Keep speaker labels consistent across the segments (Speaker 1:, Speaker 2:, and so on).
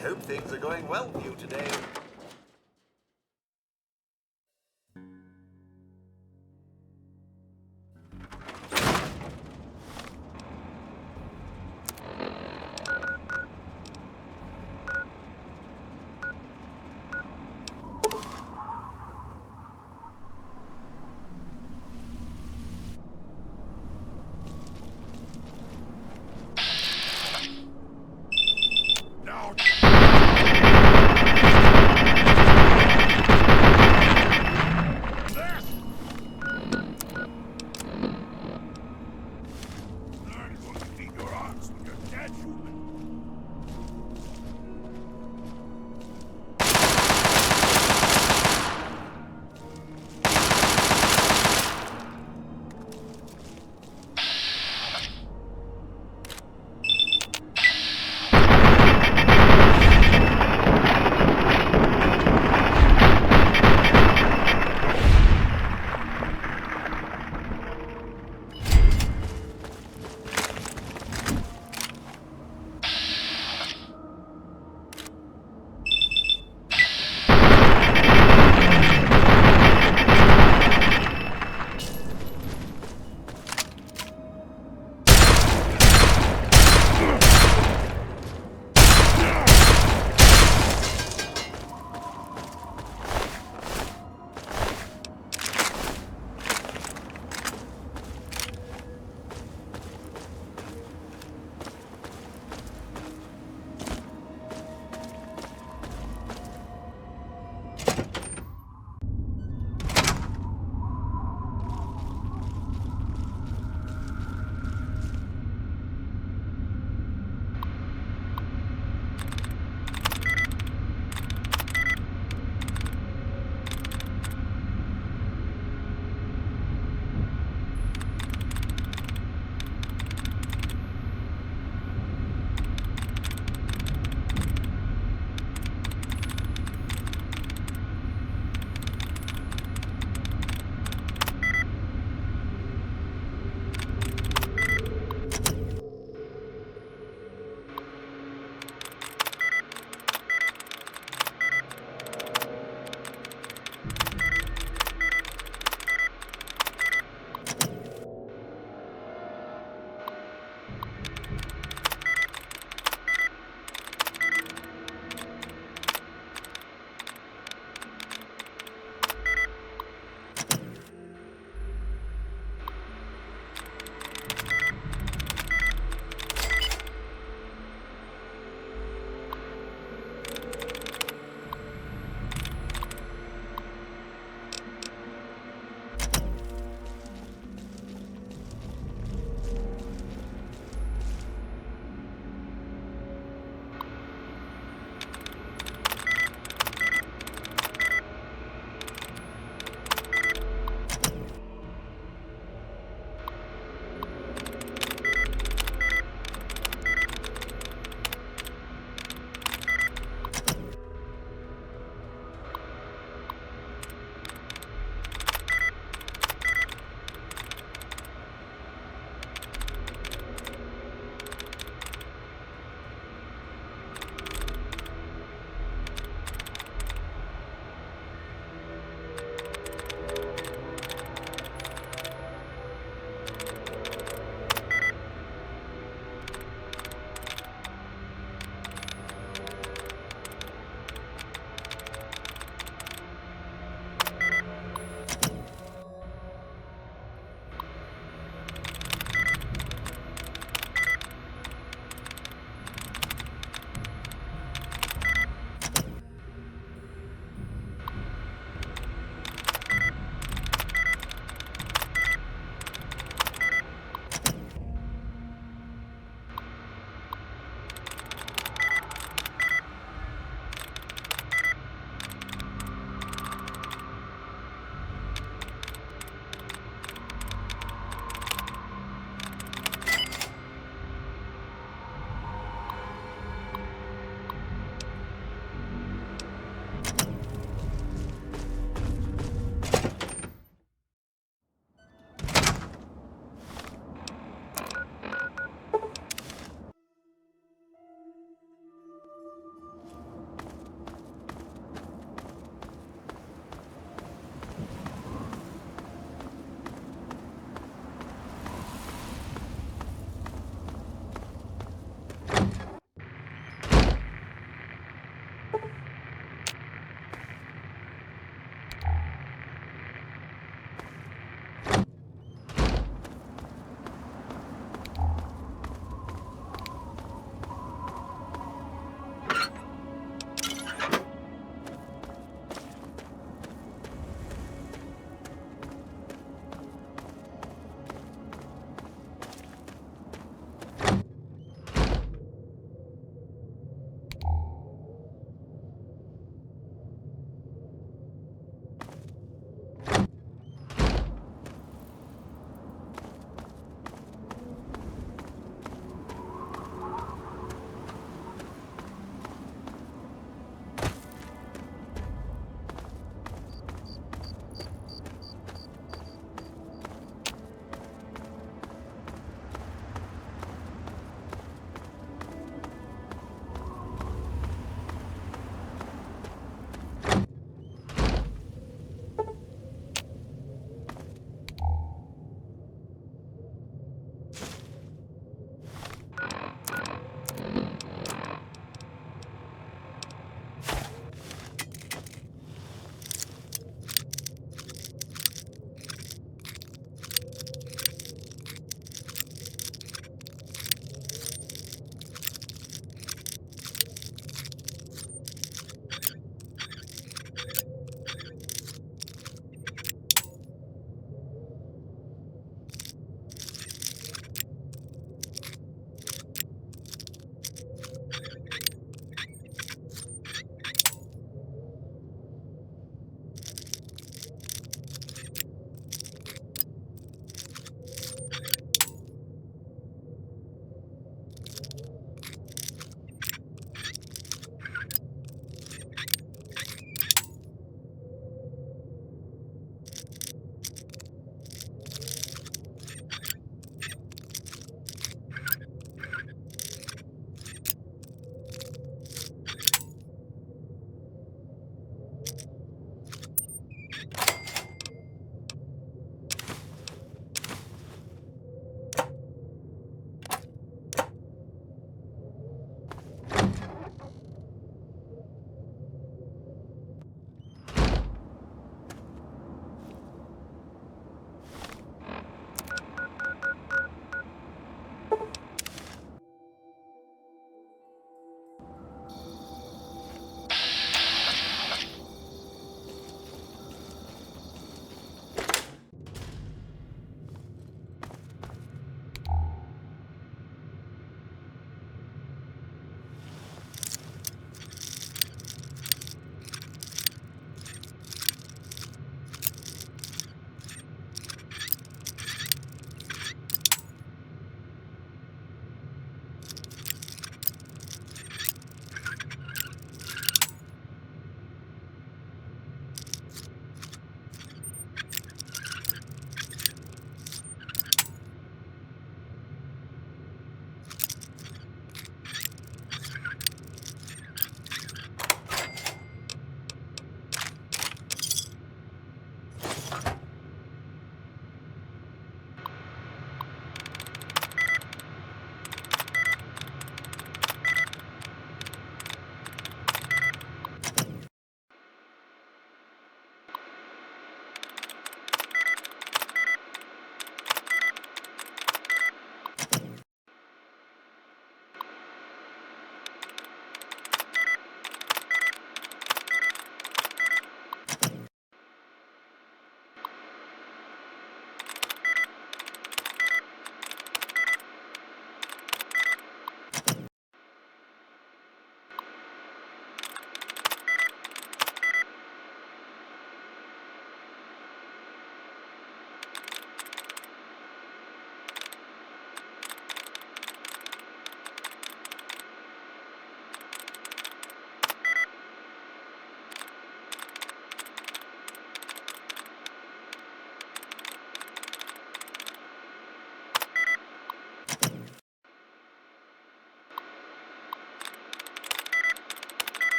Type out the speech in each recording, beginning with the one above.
Speaker 1: hope things are going well for you today.
Speaker 2: Now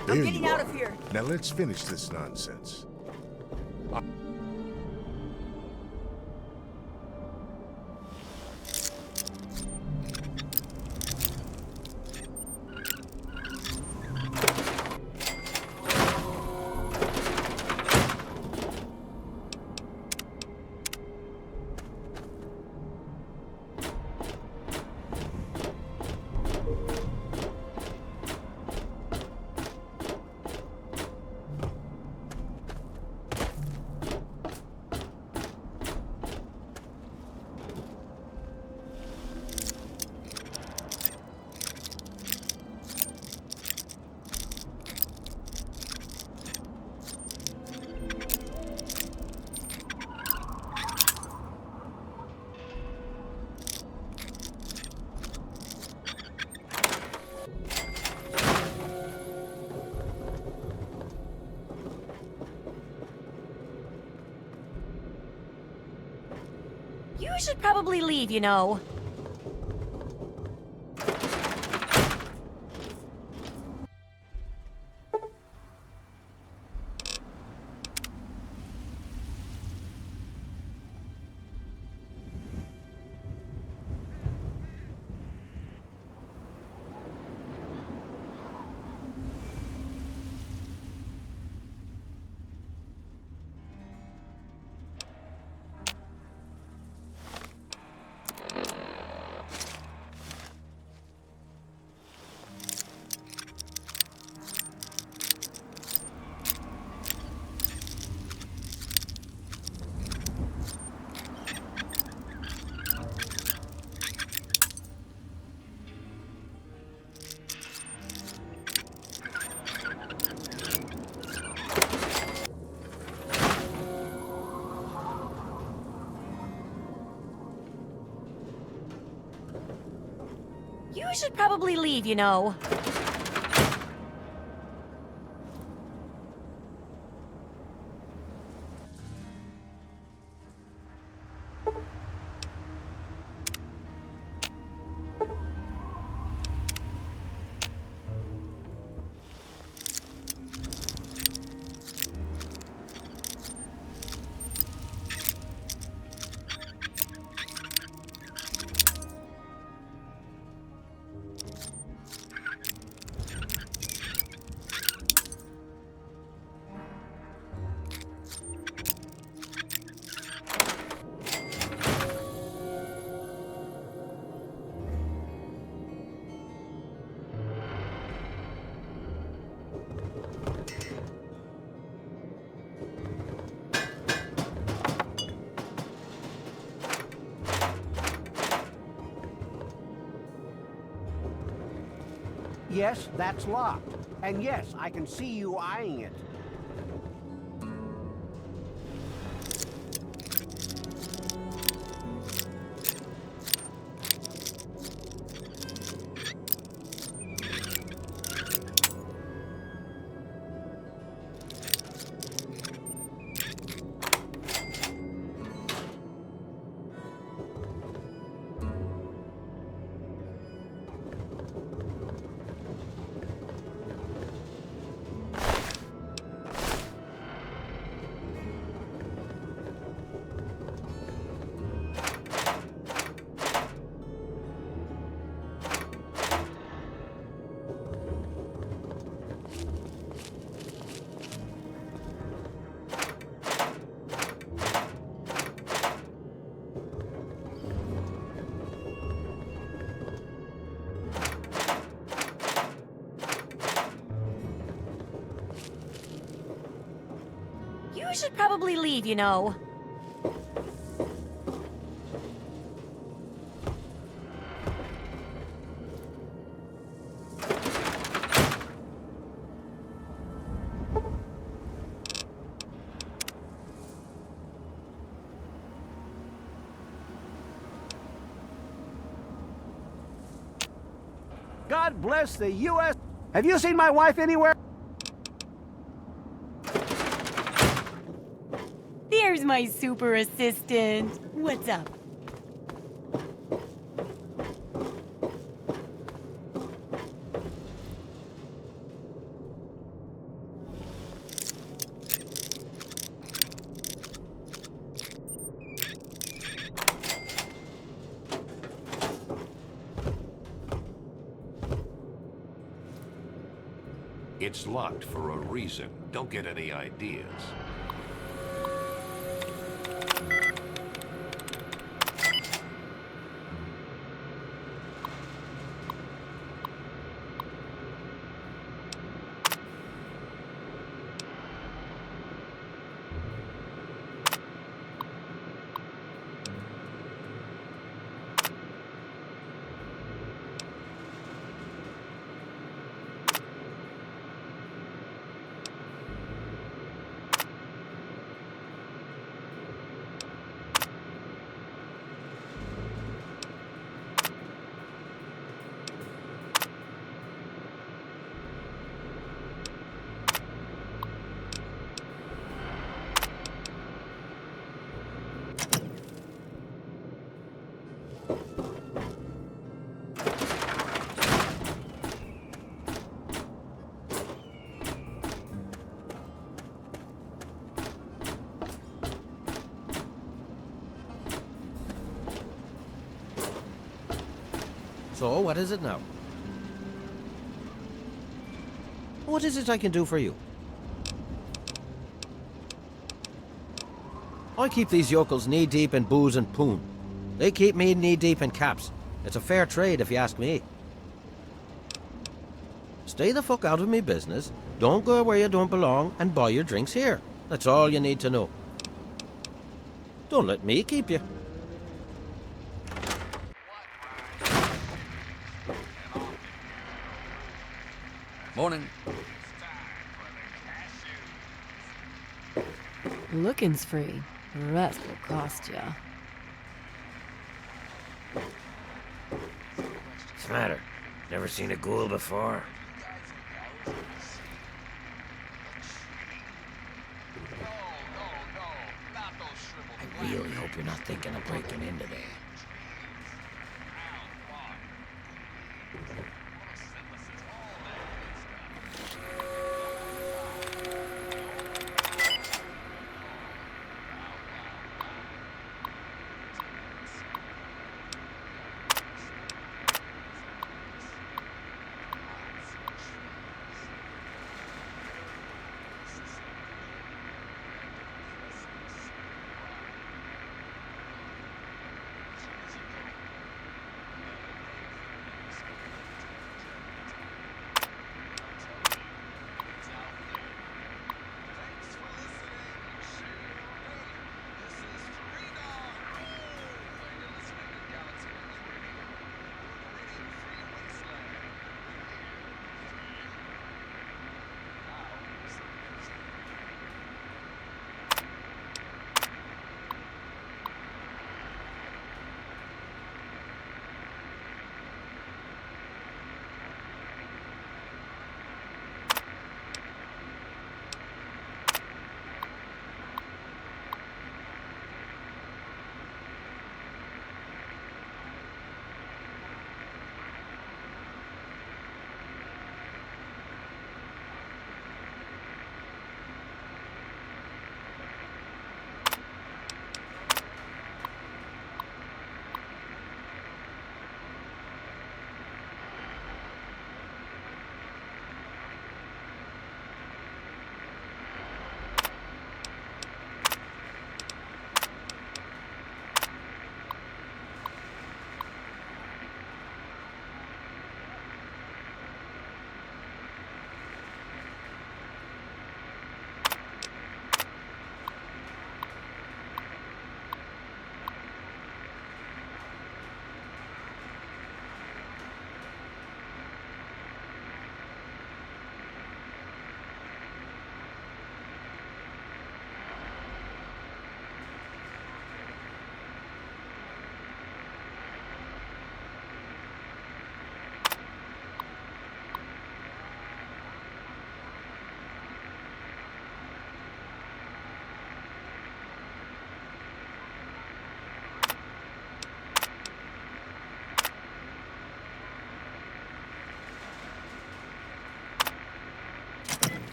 Speaker 2: I'm
Speaker 3: There
Speaker 2: getting
Speaker 3: you
Speaker 2: out
Speaker 3: are.
Speaker 2: of here.
Speaker 3: Now let's finish this nonsense.
Speaker 2: You should probably leave, you know. You should probably leave, you know.
Speaker 4: Yes, that's locked. And yes, I can see you eyeing it.
Speaker 2: You should probably leave, you know.
Speaker 4: God bless the U.S. Have you seen my wife anywhere?
Speaker 2: There's my super assistant. What's up?
Speaker 5: It's locked for a reason. Don't get any ideas.
Speaker 6: So, what is it now? What is it I can do for you? I keep these yokels knee-deep in booze and poon. They keep me knee-deep in caps. It's a fair trade, if you ask me. Stay the fuck out of me business, don't go where you don't belong, and buy your drinks here. That's all you need to know. Don't let me keep you.
Speaker 7: Morning.
Speaker 8: Looking's free. The rest will cost ya.
Speaker 6: What's the matter? Never seen a ghoul before? I really hope you're not thinking of breaking into there.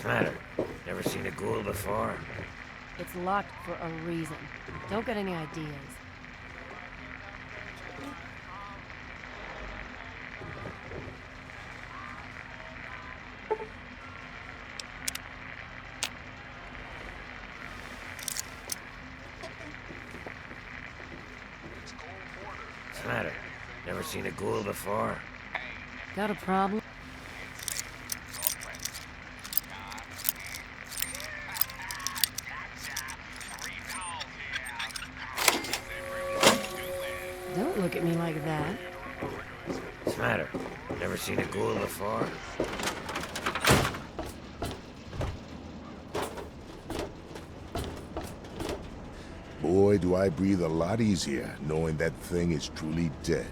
Speaker 6: What's the matter? Never seen a ghoul before?
Speaker 8: It's locked for a reason. Don't get any ideas.
Speaker 6: What's the matter? Never seen a ghoul before?
Speaker 8: Got a problem? Don't look at me like that.
Speaker 6: What's the matter? Never seen a ghoul before?
Speaker 3: Boy, do I breathe a lot easier knowing that thing is truly dead.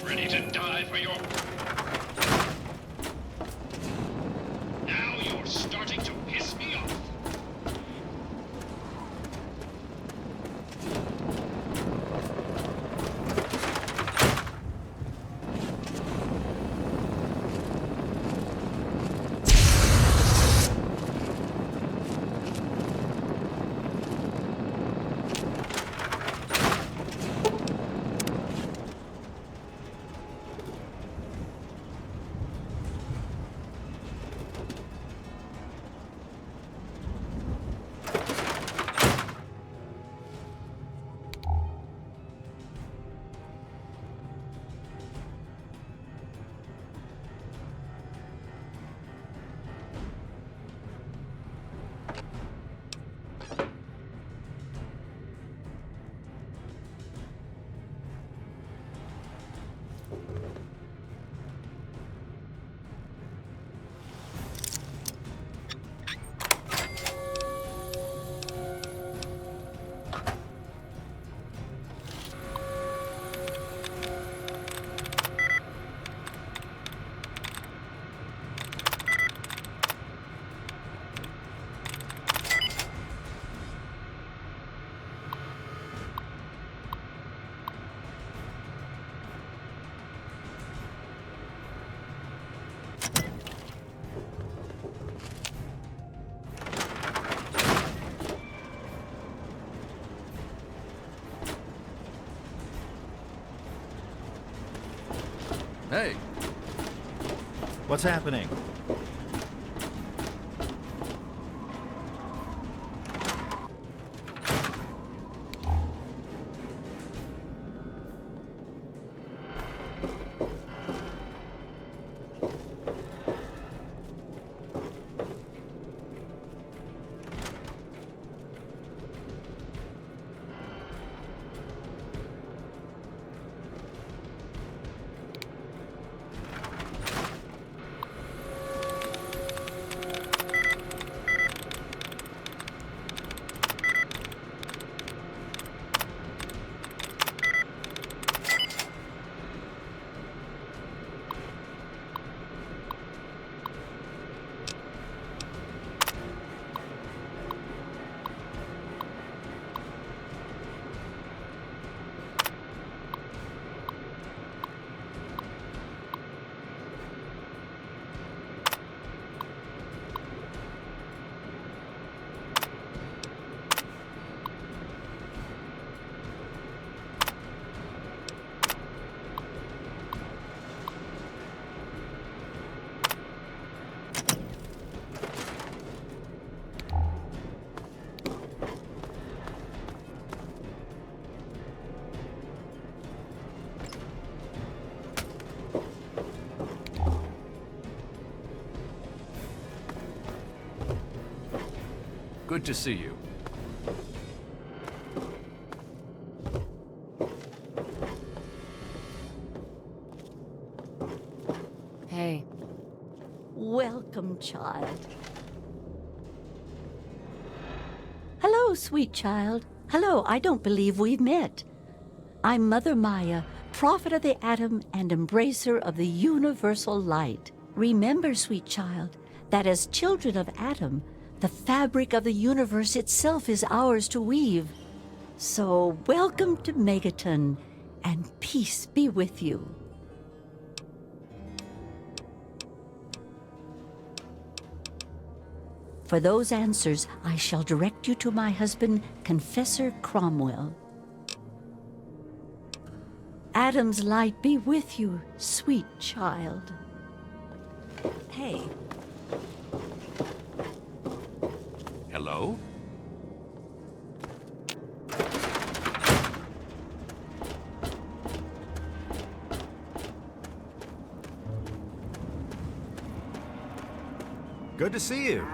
Speaker 9: Ready to die for your... Now you're starting to piss me off.
Speaker 7: Hey,
Speaker 10: What's happening?
Speaker 7: good to see you.
Speaker 8: Hey,
Speaker 2: Welcome, child. Hello, sweet child. Hello, I don't believe we've met.
Speaker 11: I'm Mother Maya, prophet of the atom and embracer of the universal light. Remember, sweet child, that as children of Atom, the fabric of the universe itself is ours to weave. So welcome to Megaton, and peace be with you. For those answers, I shall direct you to my husband, Confessor Cromwell. Adam's light be with you, sweet child. Hey.
Speaker 5: Hello?
Speaker 10: Good to see you.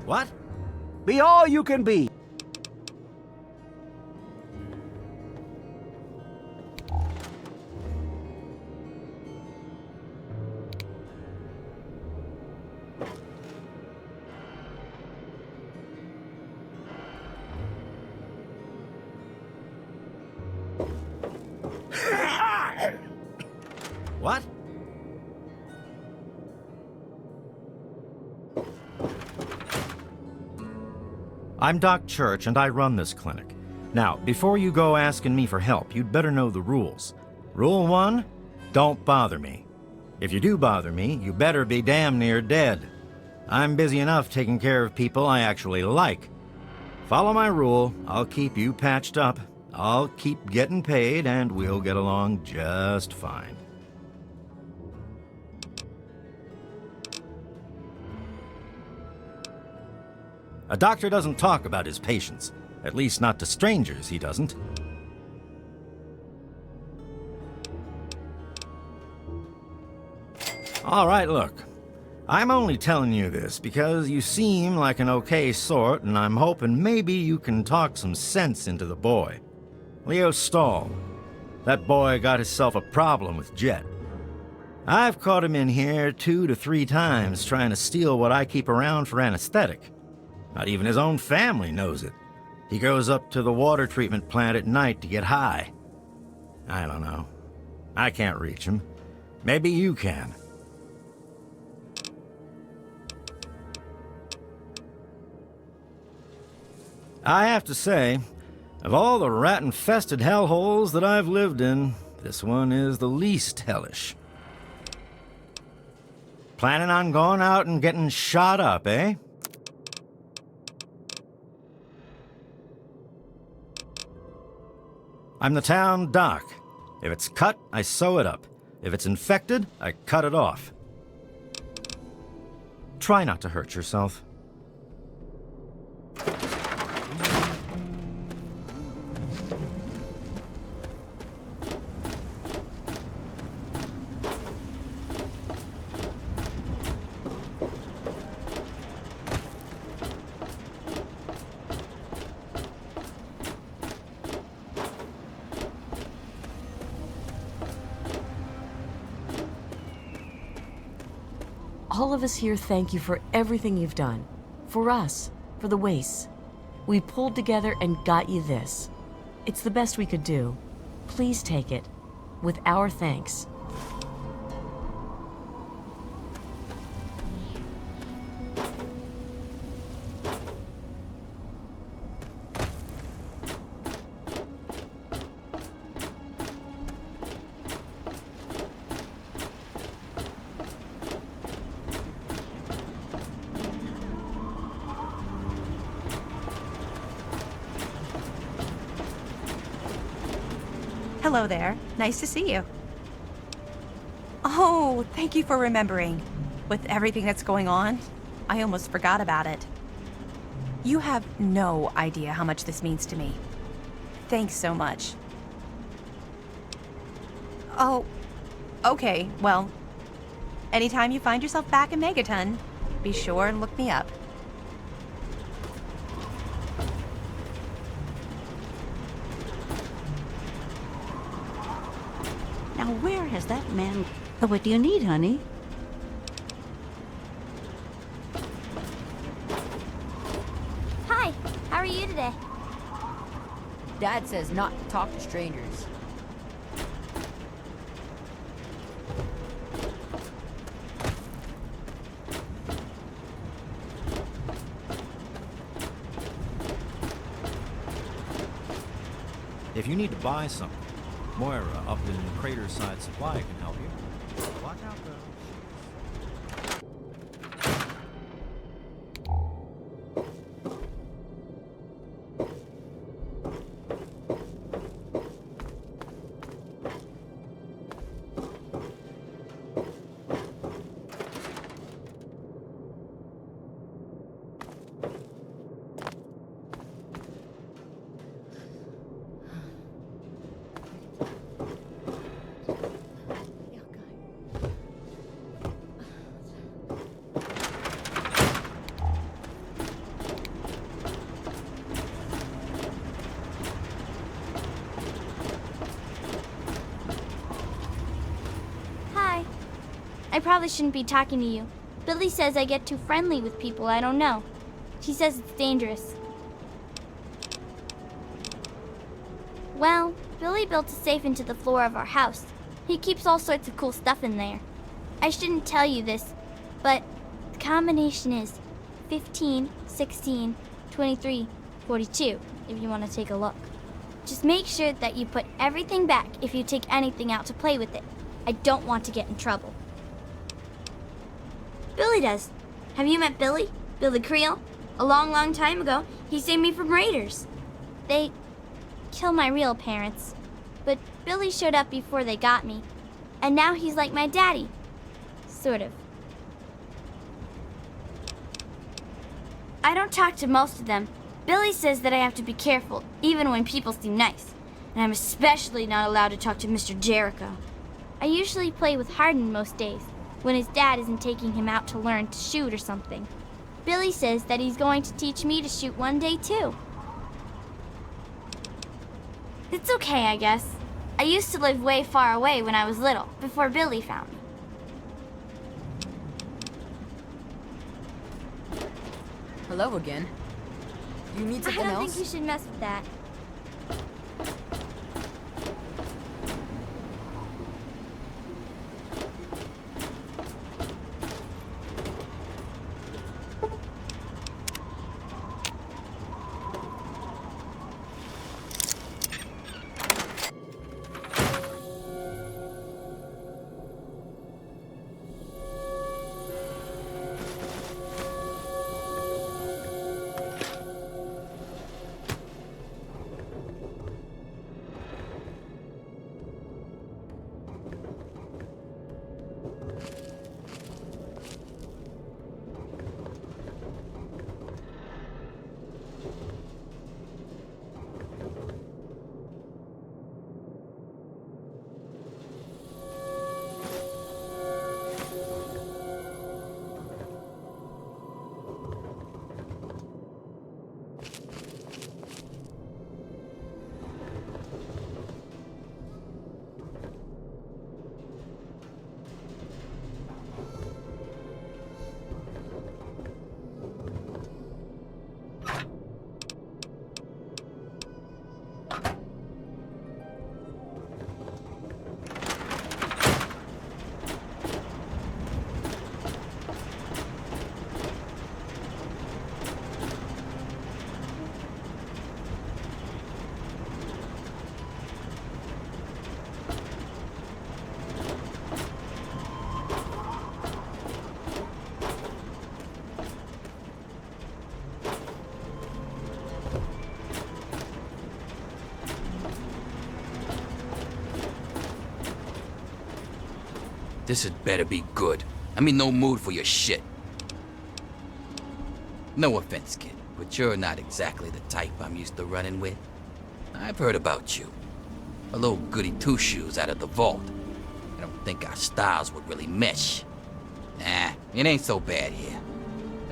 Speaker 6: What?
Speaker 4: Be all you can be.
Speaker 6: What?
Speaker 10: I'm Doc Church, and I run this clinic. Now, before you go asking me for help, you'd better know the rules. Rule 1, don't bother me. If you do bother me, you better be damn near dead. I'm busy enough taking care of people I actually like. Follow my rule, I'll keep you patched up, I'll keep getting paid, and we'll get along just fine. A doctor doesn't talk about his patients. At least not to strangers, he doesn't. All right, look. I'm only telling you this because you seem like an okay sort, and I'm hoping maybe you can talk some sense into the boy. Leo Stahl. That boy got himself a problem with Jet. I've caught him in here 2 to 3 times trying to steal what I keep around for anesthetic. Not even his own family knows it. He goes up to the water treatment plant at night to get high. I don't know. I can't reach him. Maybe you can. I have to say, of all the rat-infested hellholes that I've lived in, this one is the least hellish. Planning on going out and getting shot up, eh? I'm the town doc. If it's cut, I sew it up. If it's infected, I cut it off. Try not to hurt yourself.
Speaker 2: All of us here thank you for everything you've done. For us, for the wastes. We pulled together and got you this. It's the best we could do. Please take it. With our thanks.
Speaker 12: Hello there. Nice to see you. Oh, thank you for remembering. With everything that's going on, I almost forgot about it. You have no idea how much this means to me. Thanks so much. Oh, okay, well, anytime you find yourself back in Megaton, be sure and look me up.
Speaker 11: Now, where has that man... Oh, what do you need, honey?
Speaker 13: Hi, how are you today?
Speaker 8: Dad says not to talk to strangers.
Speaker 10: If you need to buy something, Moira up in Crater Side Supply can help you. Watch out, though.
Speaker 13: I probably shouldn't be talking to you. Billy says I get too friendly with people I don't know. She says it's dangerous. Well, Billy built a safe into the floor of our house. He keeps all sorts of cool stuff in there. I shouldn't tell you this, but the combination is 15, 16, 23, 42, if you want to take a look. Just make sure that you put everything back if you take anything out to play with it. I don't want to get in trouble. Billy does. Have you met Billy? Billy Creel? A long, long time ago, he saved me from raiders. They killed my real parents, but Billy showed up before they got me, and now he's like my daddy. Sort of. I don't talk to most of them. Billy says that I have to be careful, even when people seem nice, and I'm especially not allowed to talk to Mr. Jericho. I usually play with Hardin most days, when his dad isn't taking him out to learn to shoot or something. Billy says that he's going to teach me to shoot one day too. It's okay, I guess. I used to live way far away when I was little, before Billy found me.
Speaker 8: Hello again. You need something else?
Speaker 13: I don't think you should mess with that.
Speaker 5: This had better be good. I'm in no mood for your shit. No offense, kid, but you're not exactly the type I'm used to running with. I've heard about you. A little goody two-shoes out of the vault. I don't think our styles would really mesh. Nah, it ain't so bad here.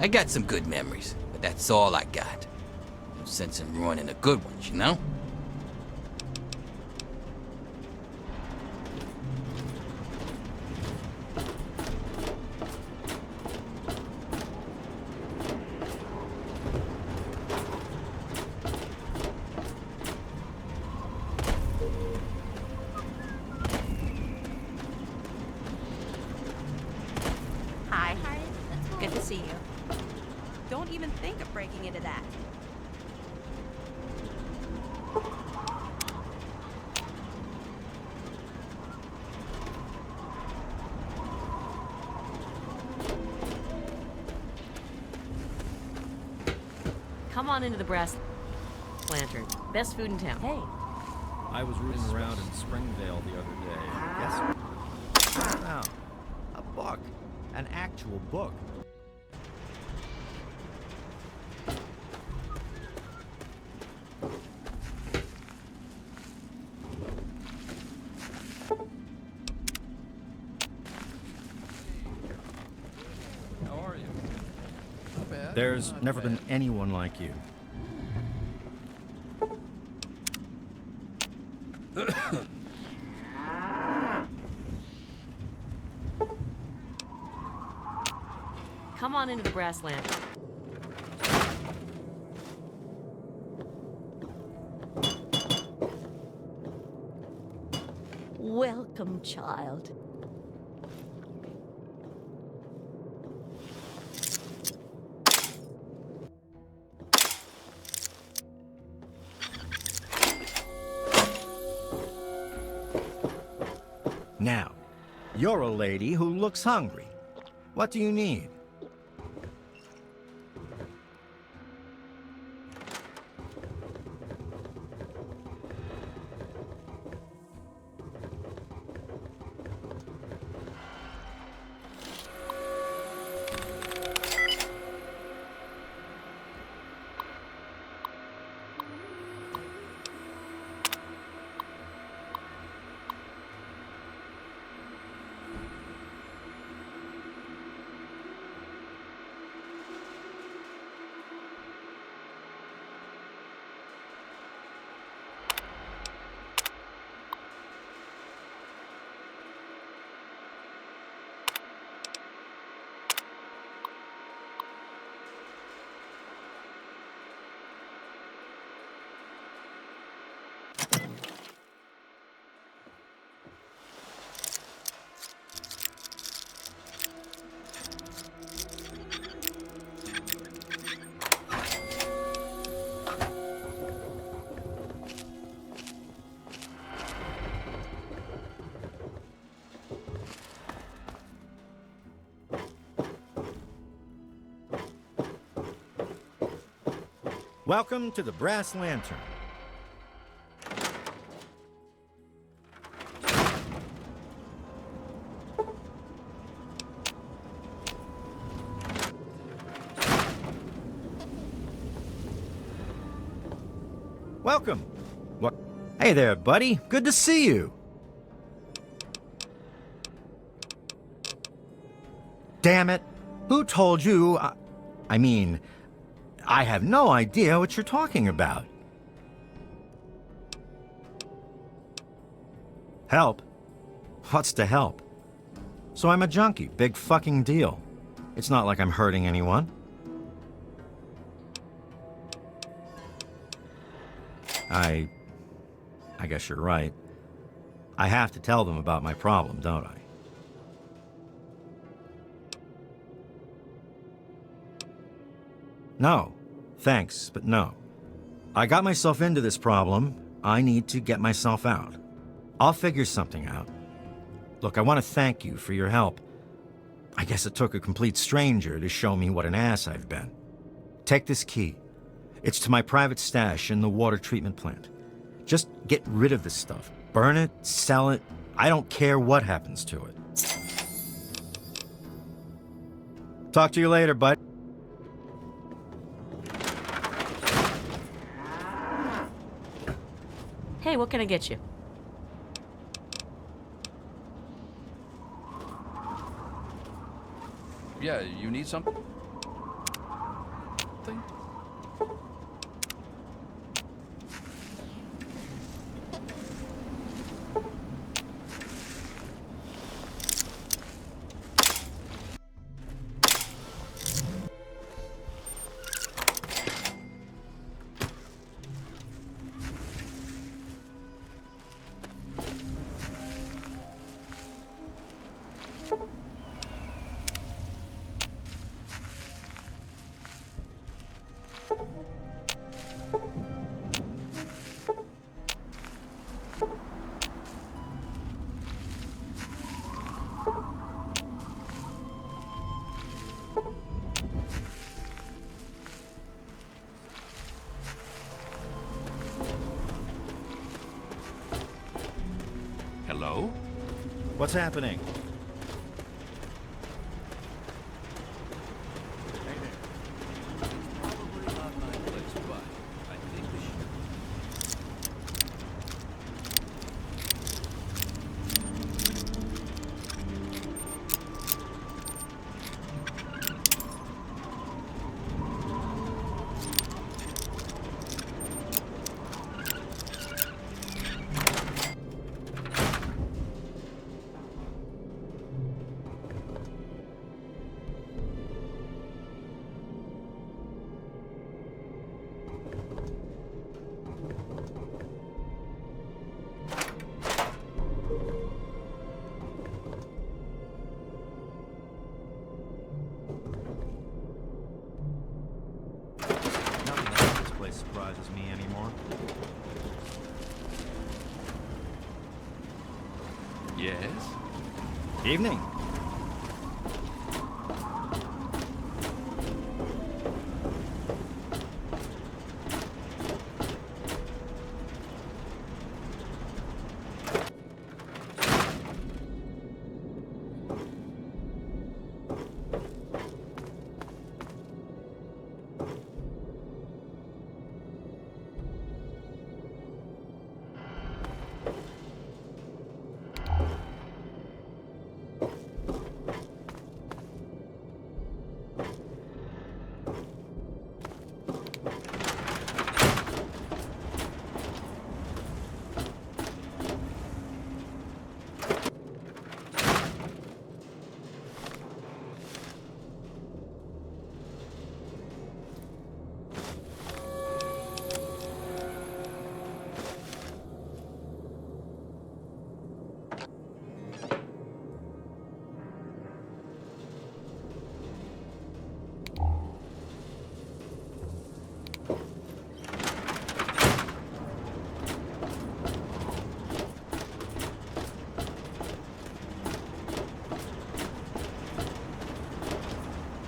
Speaker 5: I got some good memories, but that's all I got. No sense in ruining the good ones, you know?
Speaker 12: see you. Don't even think of breaking into that.
Speaker 2: Come on into the Brass Lantern. Best food in town. Hey.
Speaker 10: I was rooting around in Springvale the other day. Guess what? I found a book. An actual book.
Speaker 7: How are you? Not bad.
Speaker 10: There's
Speaker 7: Not
Speaker 10: never
Speaker 7: bad.
Speaker 10: been anyone like you.
Speaker 2: Come on into the Brass Lantern.
Speaker 11: Welcome, child.
Speaker 10: Now, you're a lady who looks hungry. What do you need? Welcome to the Brass Lantern. Welcome. What? Hey there, buddy. Good to see you. Damn it. Who told you? I mean, I have no idea what you're talking about. Help? What's to help? So I'm a junkie. Big fucking deal. It's not like I'm hurting anyone. I guess you're right. I have to tell them about my problem, don't I? No. Thanks, but no. I got myself into this problem. I need to get myself out. I'll figure something out. Look, I want to thank you for your help. I guess it took a complete stranger to show me what an ass I've been. Take this key. It's to my private stash in the water treatment plant. Just get rid of this stuff. Burn it, sell it. I don't care what happens to it. Talk to you later, bud.
Speaker 2: Hey, what can I get you?
Speaker 7: Yeah, you need something?
Speaker 10: What's happening?
Speaker 7: Probably not my place, but I think we should.
Speaker 10: Nothing about this place surprises me anymore.
Speaker 7: Yes?
Speaker 10: Evening.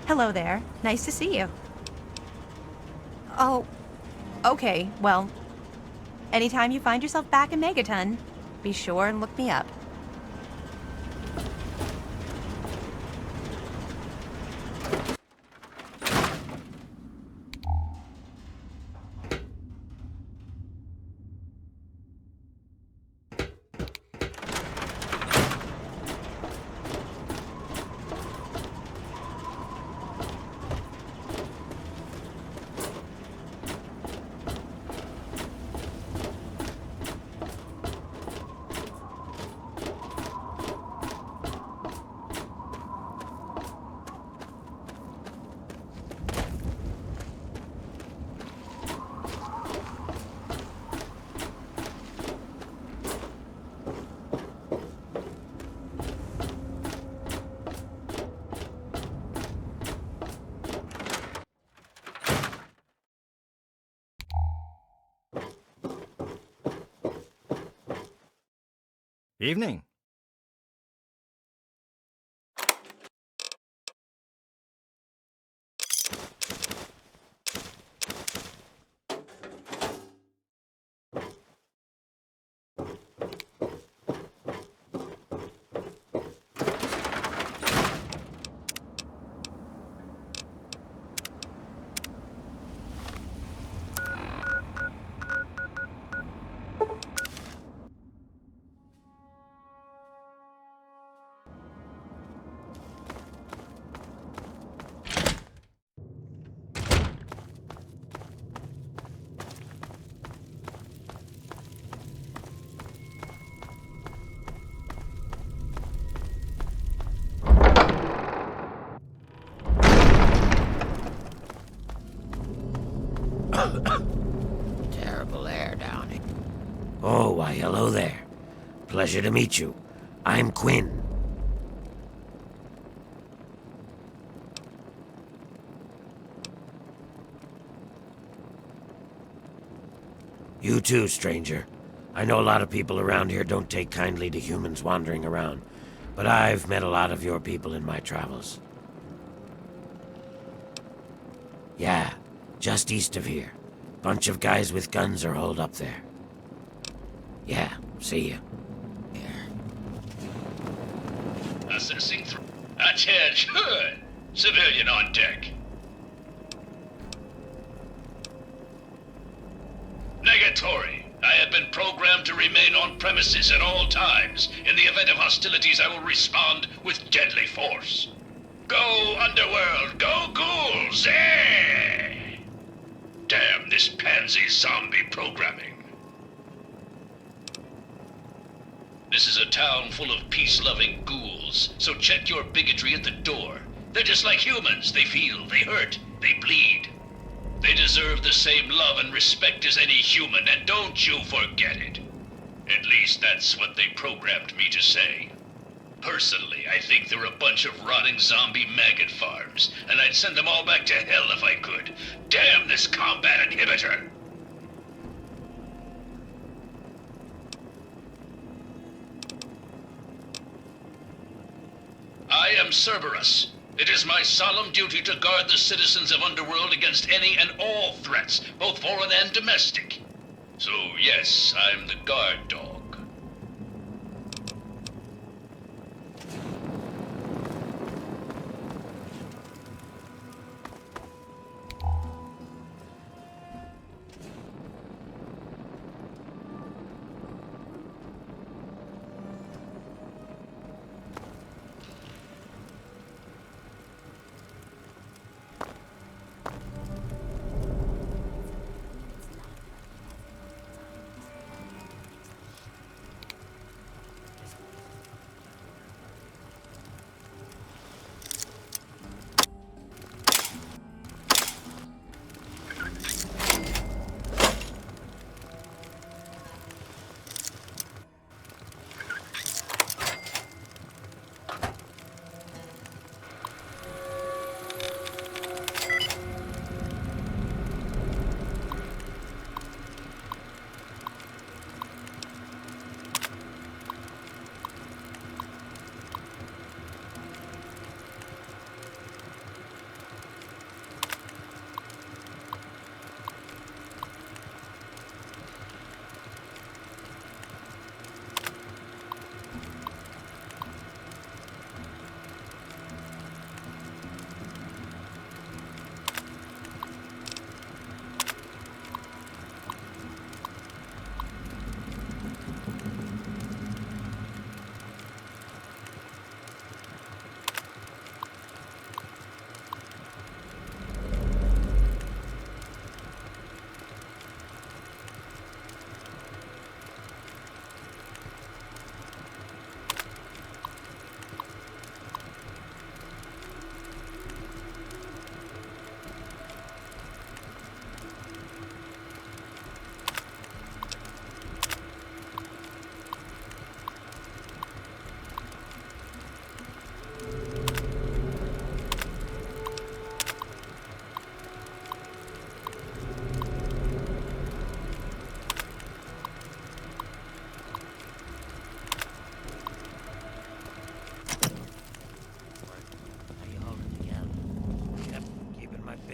Speaker 12: Hello there. Nice to see you. Oh, okay. Well, anytime you find yourself back in Megaton, be sure and look me up.
Speaker 10: Evening.
Speaker 6: Terrible air down here. Oh, why, hello there. Pleasure to meet you. I'm Quinn. You too, stranger. I know a lot of people around here don't take kindly to humans wandering around, but I've met a lot of your people in my travels. Yeah, just east of here. Bunch of guys with guns are holed up there. Yeah, see ya.
Speaker 9: processing through. Attention! Civilian on deck. Negatory, I have been programmed to remain on premises at all times. In the event of hostilities, I will respond with deadly force. Go, Underworld! Go, ghouls! Eh! Damn this pansy zombie programming. This is a town full of peace-loving ghouls, so check your bigotry at the door. They're just like humans. They feel, they hurt, they bleed. They deserve the same love and respect as any human, and don't you forget it. At least that's what they programmed me to say. Personally, I think they're a bunch of rotting zombie maggot farms, and I'd send them all back to hell if I could. Damn this combat inhibitor! I am Cerberus. It is my solemn duty to guard the citizens of Underworld against any and all threats, both foreign and domestic. So yes, I'm the guard dog.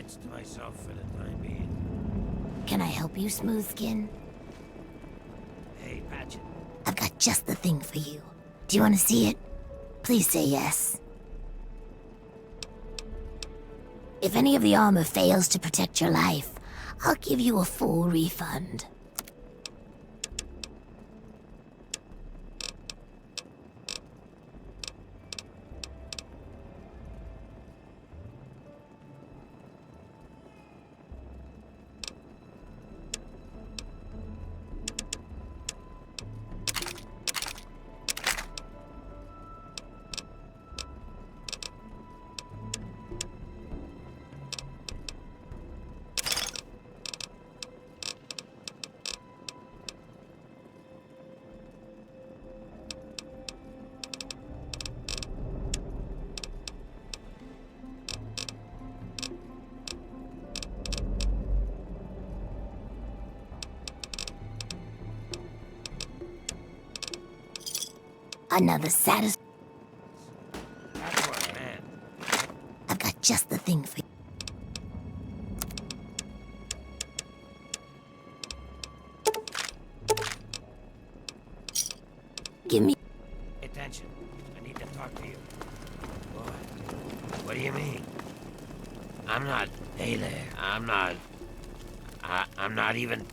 Speaker 6: To myself for the time being.
Speaker 14: Can I help you, Smoothskin?
Speaker 6: Hey, Patchet.
Speaker 14: I've got just the thing for you. Do you want to see it? Please say yes. If any of the armor fails to protect your life, I'll give you a full refund. Another satisfying. I've got just the thing for you. Give me
Speaker 6: Attention. I need to talk to you. do you mean? I'm not... Hey there, I'm not even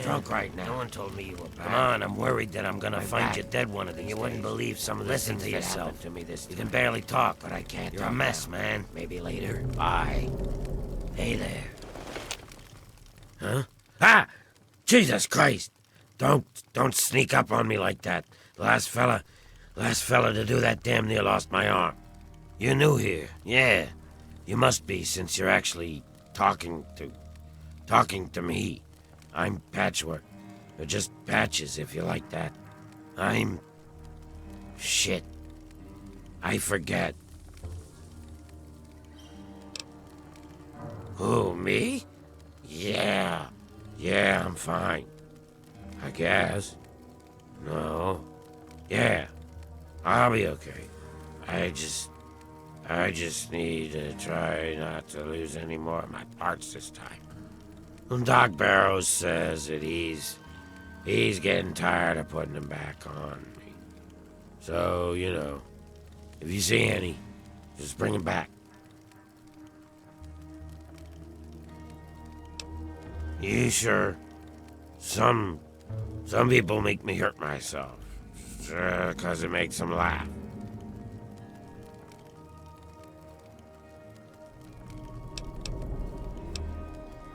Speaker 6: drunk right now. No one told me you were bad. Come on, I'm worried that I'm gonna find you dead one of these days. You wouldn't believe some of the things that happened to me this time. You can barely talk, but I can't. You're a mess, man. Maybe later. Bye. Hey there. Huh? Ah! Jesus Christ! Don't sneak up on me like that. The last fella to do that damn near lost my arm. You're new here. Yeah. You must be, since you're actually talking to me. I'm Patchwork. Or just Patches, if you like that. Shit. I forget. Who, me? Yeah. Yeah, I'm fine. I guess. No. Yeah. I'll be okay. I just need to try not to lose any more of my parts this time. And Doc Barrows says that he's getting tired of putting them back on me. So, you know, if you see any, just bring them back. You sure? Some people make me hurt myself. 'Cause it makes them laugh.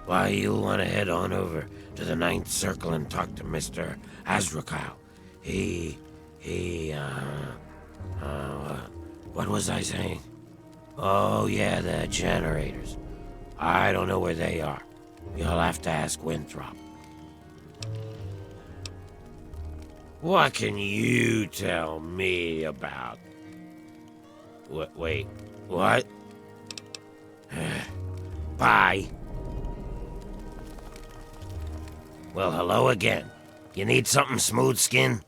Speaker 6: Why, you'll want to head on over to the Ninth Circle and talk to Mr. Azrakal. What was I saying? Oh, yeah, the generators. I don't know where they are. You'll have to ask Winthrop. What can you tell me about... Wait, what? Bye. Well, hello again. You need something smooth skin?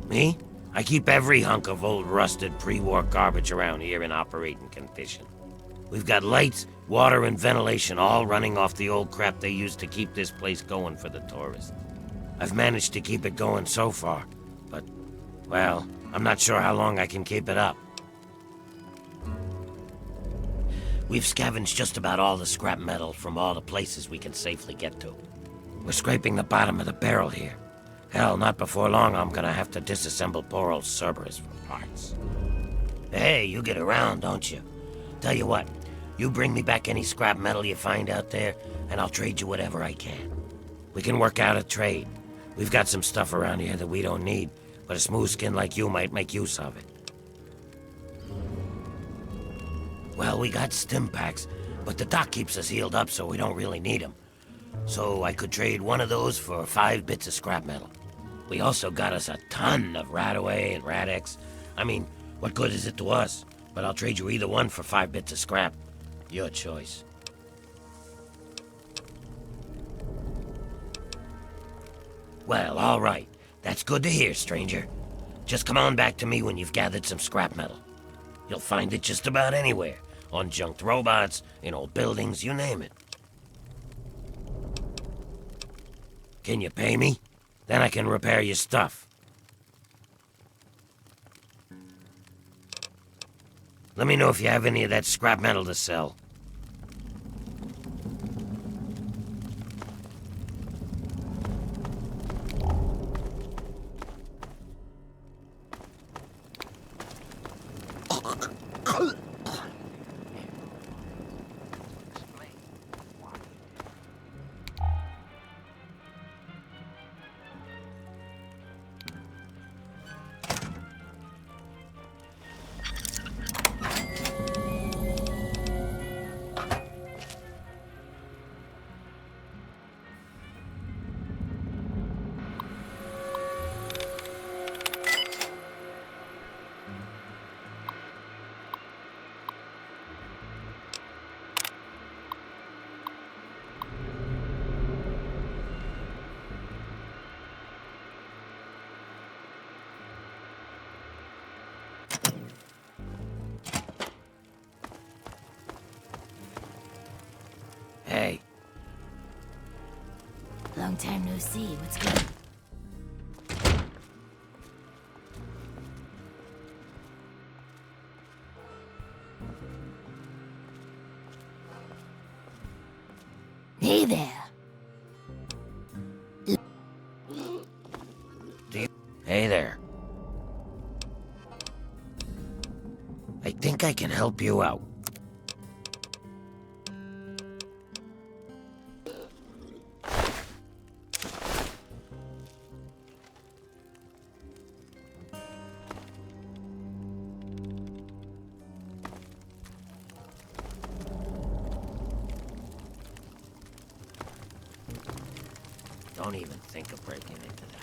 Speaker 6: Me? I keep every hunk of old rusted pre-war garbage around here in operating condition. We've got lights, water, and ventilation all running off the old crap they used to keep this place going for the tourists. I've managed to keep it going so far, but, well, I'm not sure how long I can keep it up. We've scavenged just about all the scrap metal from all the places we can safely get to. We're scraping the bottom of the barrel here. Hell, not before long I'm gonna have to disassemble poor old Cerberus for parts. Hey, you get around, don't you? Tell you what, you bring me back any scrap metal you find out there, and I'll trade you whatever I can. We can work out a trade. We've got some stuff around here that we don't need, but a smooth skin like you might make use of it. Well, we got stim packs, but the doc keeps us healed up so we don't really need them. So I could trade one of those for 5 bits of scrap metal. We also got us a ton of Radaway and Radex. I mean, what good is it to us? But I'll trade you either one for 5 bits of scrap. Your choice. Well, all right. That's good to hear, stranger. Just come on back to me when you've gathered some scrap metal. You'll find it just about anywhere. On junked robots, in old buildings, you name it. Can you pay me? Then I can repair your stuff. Let me know if you have any of that scrap metal to sell. Hey.
Speaker 14: Long time no see. What's good? Hey there.
Speaker 6: Hey there. I think I can help you out. Don't even think of breaking into that.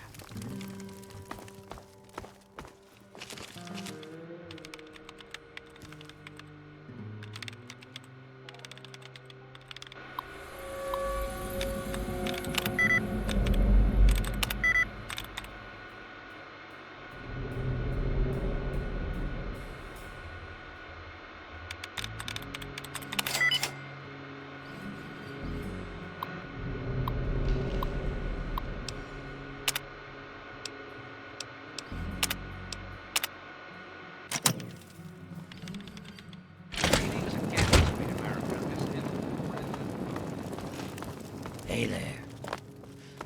Speaker 6: Hey there.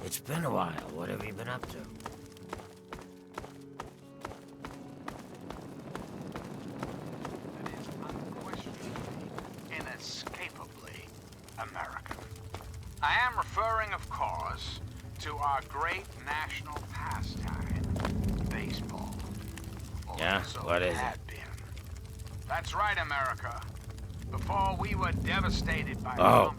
Speaker 6: It's been a while. What have you been up to?
Speaker 15: Inescapably American. I am referring, of course, to our great national pastime, baseball. Or
Speaker 6: Yeah?
Speaker 15: so
Speaker 6: What is
Speaker 15: had
Speaker 6: it?
Speaker 15: been. That's right, America. Before we were devastated by
Speaker 6: Oh.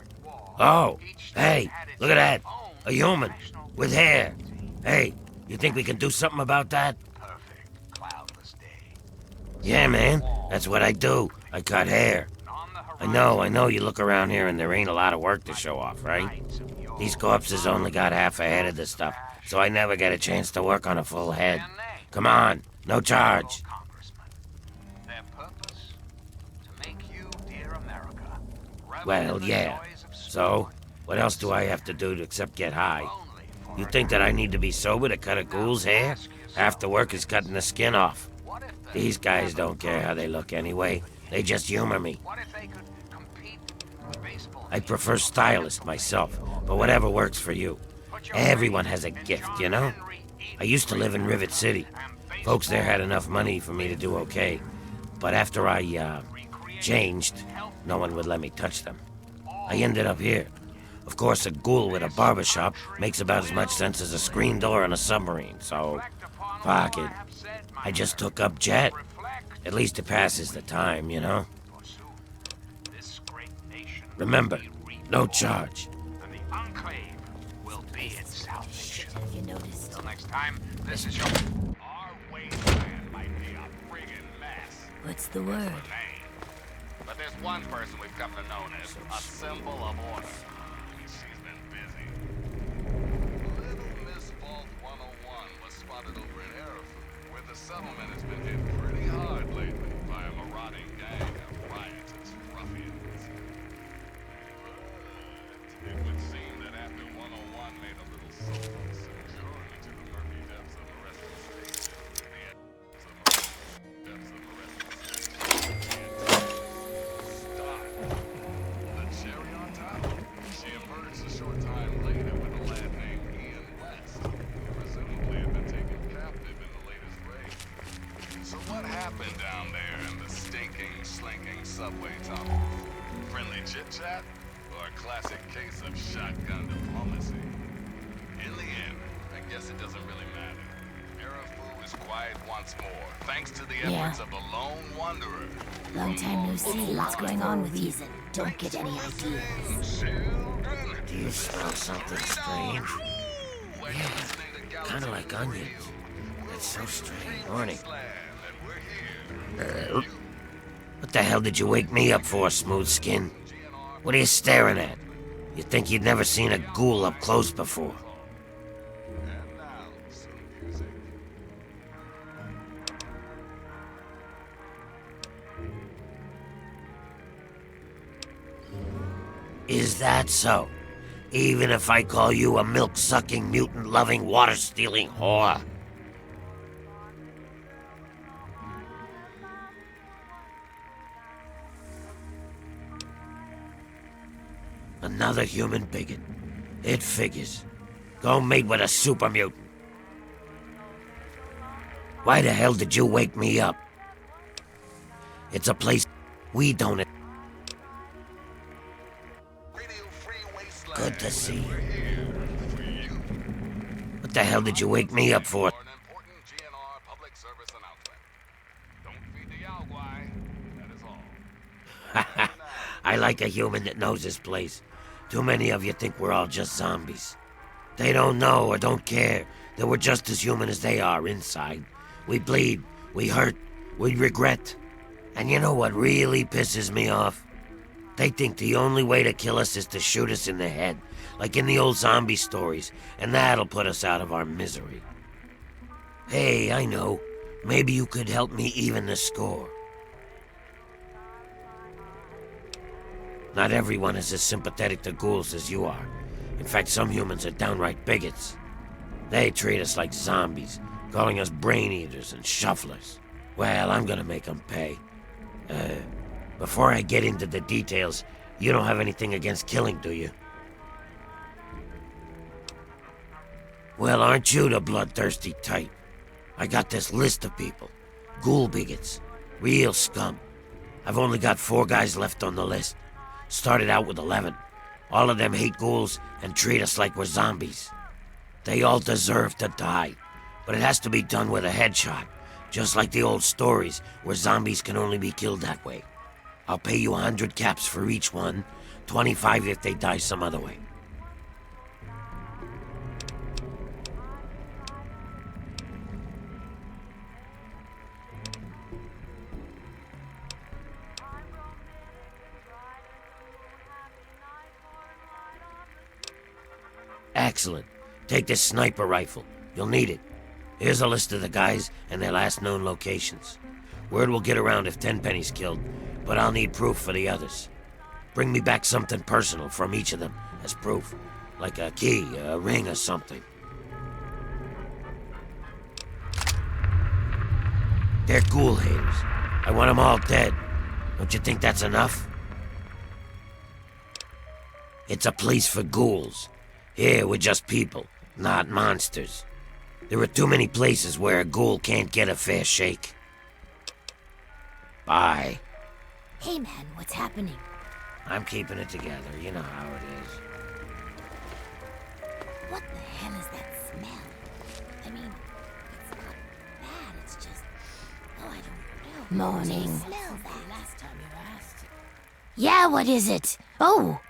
Speaker 6: Oh! Hey! Look at that! A human! With hair! Hey! You think we can do something about that?
Speaker 15: perfect, cloudless day.
Speaker 6: Yeah, man. That's what I do. I cut hair. I know you look around here and there ain't a lot of work to show off, right? These corpses only got half a head of the stuff, so I never get a chance to work on a full head. Come on, no charge.
Speaker 15: Their purpose? To make you, dear America,
Speaker 6: Well, yeah. So, what else do I have to do except get high? You think that I need to be sober to cut a ghoul's hair? Half the work is cutting the skin off. These guys don't care how they look anyway. They just humor me. I prefer stylist myself, but whatever works for you. Everyone has a gift, you know? I used to live in Rivet City. Folks there had enough money for me to do okay. But after I, changed, no one would let me touch them. I ended up here. Of course, a ghoul with a barbershop makes about as much sense as a screen door on a submarine, so... fuck it. I just took up Jet. At least it passes the time, you know? Remember, no charge.
Speaker 15: Then the Enclave will be its salvation. Till next time, this is your... Our wasteland might be a friggin' mess.
Speaker 14: What's the word?
Speaker 15: But there's one person we've come to know as a symbol of order. She's been busy. Little Miss Vault 101 was spotted over at Arafat, where the settlement has been hit pretty hard lately by a marauding gang of riotous ruffians. But it would seem that after 101 made a little soulful sojourn into the murky depths of the rest of the station, the cherry on top, she emerged a short time later with a lad named Ian West, who presumably had been taken captive in the latest raid. So what happened down there in the stinking, slinking subway tunnel? Friendly chit-chat? Or a classic case of shotgun diplomacy? In the end, I guess it doesn't really matter. Arafu is quiet once more, thanks to the efforts of a lone wanderer.
Speaker 14: Long time no see. What's going on with you? Don't get any ideas.
Speaker 6: Do you smell something strange? Yeah, kind of like onions. That's so strange. Morning. What the hell did you wake me up for, smooth skin? What are you staring at? You'd think you'd never seen a ghoul up close before. Is that so? Even if I call you a milk-sucking, mutant-loving, water-stealing whore? Another human bigot. It figures. Go mate with a super mutant. Why the hell did you wake me up? It's a place we don't... Good to see you. What the hell did you wake me up for? I like a human that knows his place. Too many of you think we're all just zombies. They don't know or don't care that we're just as human as they are inside. We bleed, we hurt, we regret. And you know what really pisses me off? They think the only way to kill us is to shoot us in the head, like in the old zombie stories, and that'll put us out of our misery. Hey, I know. Maybe you could help me even the score. Not everyone is as sympathetic to ghouls as you are. In fact, some humans are downright bigots. They treat us like zombies, calling us brain eaters and shufflers. Well, I'm gonna make them pay. Before I get into the details, you don't have anything against killing, do you? Well, aren't you the bloodthirsty type? I got this list of people. Ghoul bigots. Real scum. I've only got 4 guys left on the list. Started out with 11. All of them hate ghouls and treat us like we're zombies. They all deserve to die, but it has to be done with a headshot, just like the old stories where zombies can only be killed that way. I'll pay you 100 caps for each one, 25 if they die some other way. Excellent. Take this sniper rifle. You'll need it. Here's a list of the guys and their last known locations. Word will get around if Tenpenny's killed, but I'll need proof for the others. Bring me back something personal from each of them as proof, like a key, a ring, or something. They're ghoul haters. I want them all dead. Don't you think that's enough? It's a place for ghouls. Here, we're just people, not monsters. There are too many places where a ghoul can't get a fair shake. Bye.
Speaker 14: Hey man, what's happening?
Speaker 6: I'm keeping it together, you know how it is.
Speaker 14: What the hell is that smell? I mean, it's not bad, it's just... Oh, I don't know. Morning. Smell that. Last time you asked. Yeah, what is it? Oh!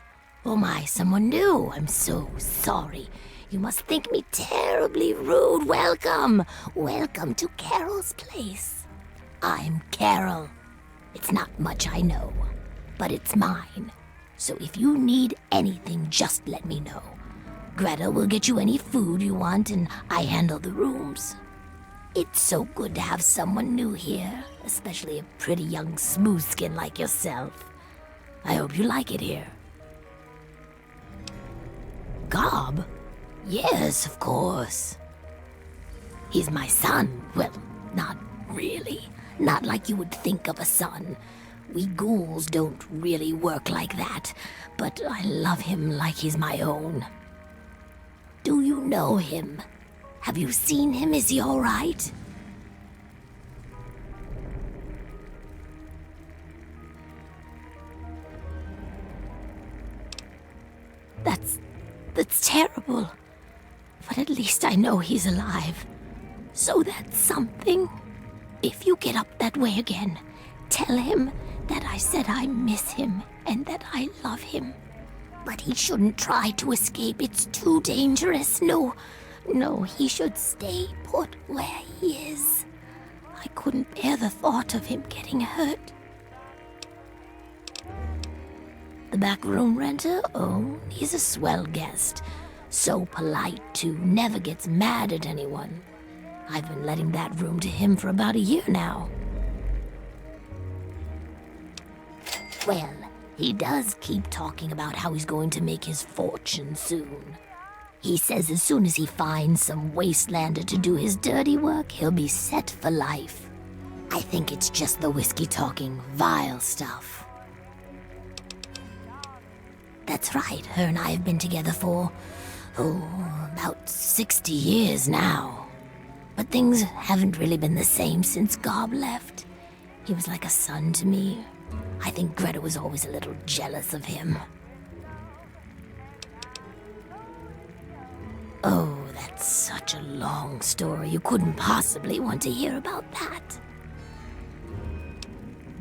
Speaker 14: Oh my, someone new. I'm so sorry. You must think me terribly rude. Welcome. Welcome to Carol's place. I'm Carol. It's not much I know, but it's mine. So if you need anything, just let me know. Greta will get you any food you want, and I handle the rooms. It's so good to have someone new here, especially a pretty young smooth skin like yourself. I hope you like it here. Gob? Yes, of course. He's my son. Well, not really. Not like you would think of a son. We ghouls don't really work like that, but I love him like he's my own. Do you know him? Have you seen him? Is he all right? That's terrible. But at least I know he's alive. So that's something. If you get up that way again, tell him that I said I miss him and that I love him. But he shouldn't try to escape. It's too dangerous. No, he should stay put where he is. I couldn't bear the thought of him getting hurt. The back room renter? Oh, he's a swell guest. So polite, too. Never gets mad at anyone. I've been letting that room to him for about a year now. Well, he does keep talking about how he's going to make his fortune soon. He says as soon as he finds some wastelander to do his dirty work, he'll be set for life. I think it's just the whiskey talking vile stuff. That's right. Her and I have been together for, about 60 years now. But things haven't really been the same since Gob left. He was like a son to me. I think Greta was always a little jealous of him. Oh, that's such a long story. You couldn't possibly want to hear about that.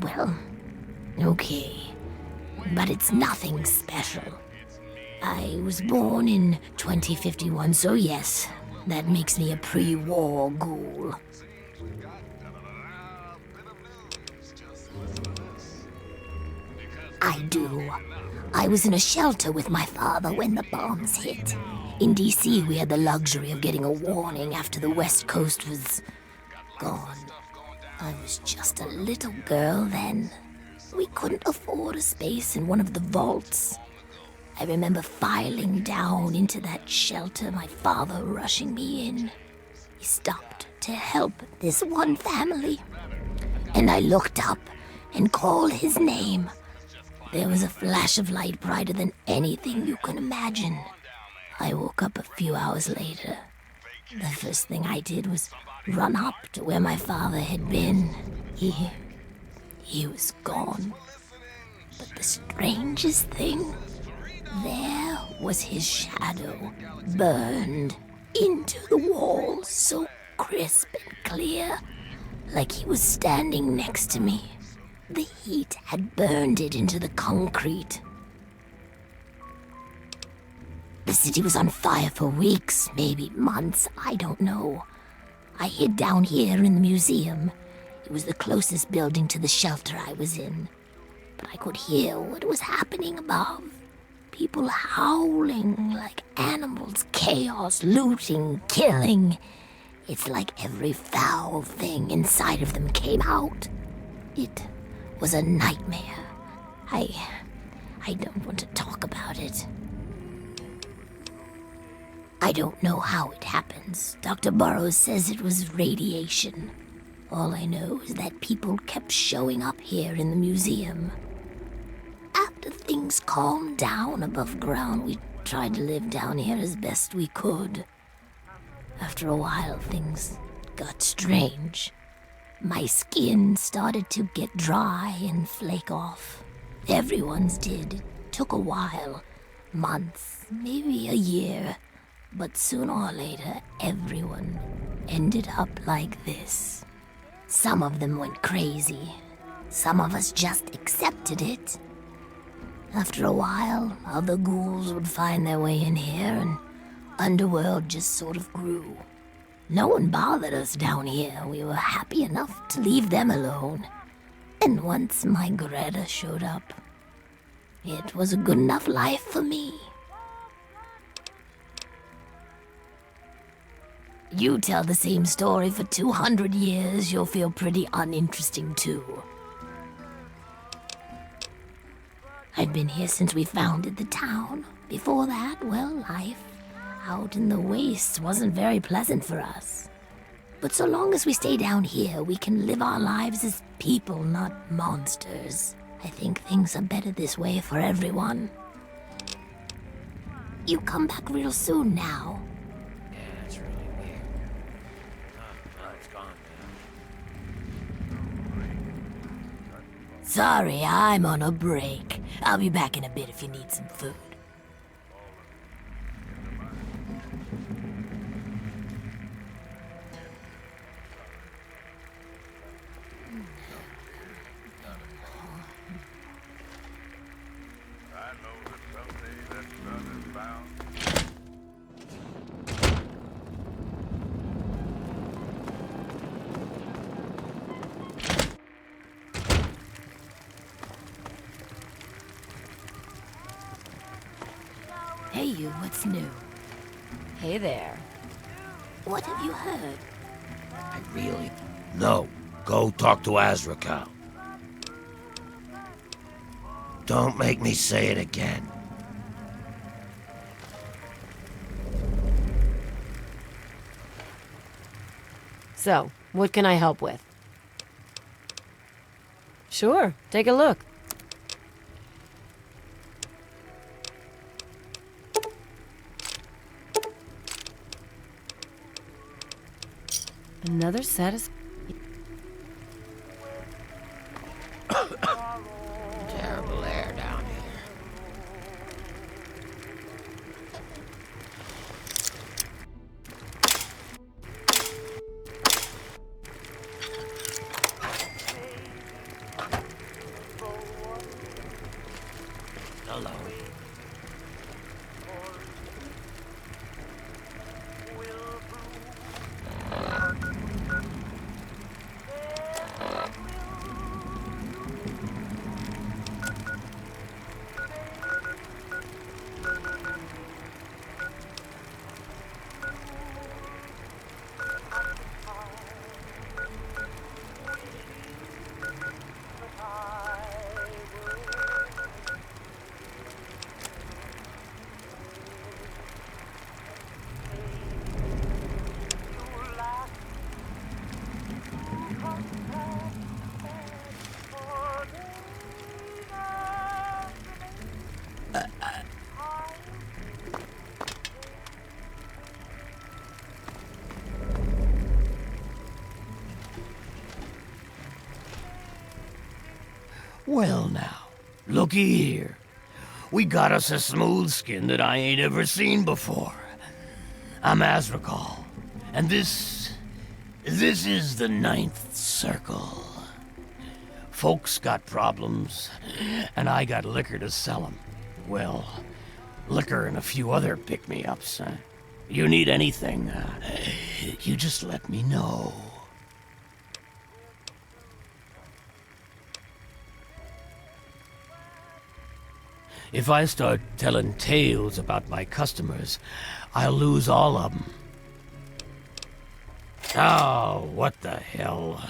Speaker 14: Well, okay. But it's nothing special. I was born in 2051, so yes, that makes me a pre-war ghoul. I do. I was in a shelter with my father when the bombs hit. In DC, we had the luxury of getting a warning after the West Coast was gone. I was just a little girl then. We couldn't afford a space in one of the vaults. I remember filing down into that shelter, my father rushing me in. He stopped to help this one family. And I looked up and called his name. There was a flash of light brighter than anything you can imagine. I woke up a few hours later. The first thing I did was run up to where my father had been. He was gone. But the strangest thing, there was his shadow, burned into the wall, so crisp and clear, like he was standing next to me. The heat had burned it into the concrete. The city was on fire for weeks, maybe months, I don't know. I hid down here in the museum. It was the closest building to the shelter I was in. But I could hear what was happening above. People howling like animals, chaos, looting, killing. It's like every foul thing inside of them came out. It was a nightmare. I don't want to talk about it. I don't know how it happens. Dr. Burroughs says it was radiation. All I know is that people kept showing up here in the museum. After things calmed down above ground, we tried to live down here as best we could. After a while, things got strange. My skin started to get dry and flake off. Everyone's did. It took a while. Months, maybe a year. But sooner or later, everyone ended up like this. Some of them went crazy. Some of us just accepted it. After a while, other ghouls would find their way in here, and Underworld just sort of grew. No one bothered us down here. We were happy enough to leave them alone. And once my Greta showed up, it was a good enough life for me. You tell the same story for 200 years, you'll feel pretty uninteresting too. I've been here since we founded the town. Before that, well, life out in the wastes wasn't very pleasant for us. But so long as we stay down here, we can live our lives as people, not monsters. I think things are better this way for everyone. You come back real soon now.
Speaker 6: Yeah, that's really weird. Oh, it's gone now.
Speaker 14: Sorry, I'm on a break. I'll be back in a bit if you need some food. Hey you, what's new?
Speaker 8: Hey there.
Speaker 14: What have you heard?
Speaker 6: I really... No. Go talk to Azrakal. Don't make me say it again.
Speaker 8: So, what can I help with? Sure, take a look. Another satisfying.
Speaker 6: Terrible air down here. Hello. Well now, looky here. We got us a smooth skin that I ain't ever seen before. I'm Azrakal, and this is the Ninth Circle. Folks got problems, and I got liquor to sell 'em. Well, liquor and a few other pick-me-ups. You need anything, you just let me know. If I start telling tales about my customers, I'll lose all of them. Oh, what the hell.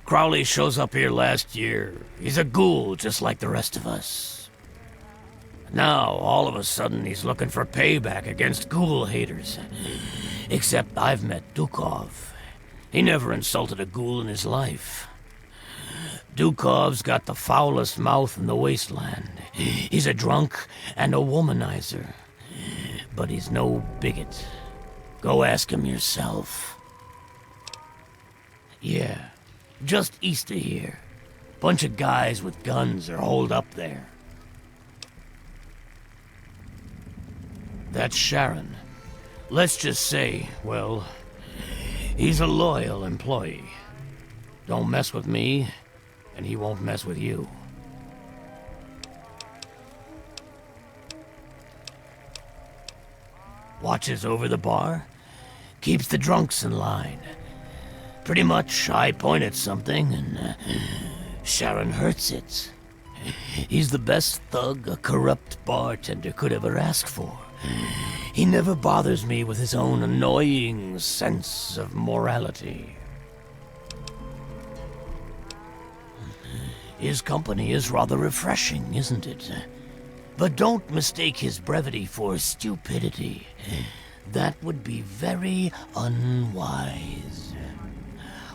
Speaker 6: Crowley shows up here last year. He's a ghoul just like the rest of us. Now, all of a sudden, he's looking for payback against ghoul haters. Except I've met Dukov. He never insulted a ghoul in his life. Dukov's got the foulest mouth in the wasteland. He's a drunk and a womanizer. But he's no bigot. Go ask him yourself. Yeah, just east of here. Bunch of guys with guns are holed up there. That's Sharon. Let's just say, well, he's a loyal employee. Don't mess with me, and he won't mess with you. Watches over the bar, keeps the drunks in line. Pretty much, I point at something, and Sharon hurts it. He's the best thug a corrupt bartender could ever ask for. He never bothers me with his own annoying sense of morality. His company is rather refreshing, isn't it? But don't mistake his brevity for stupidity. That would be very unwise.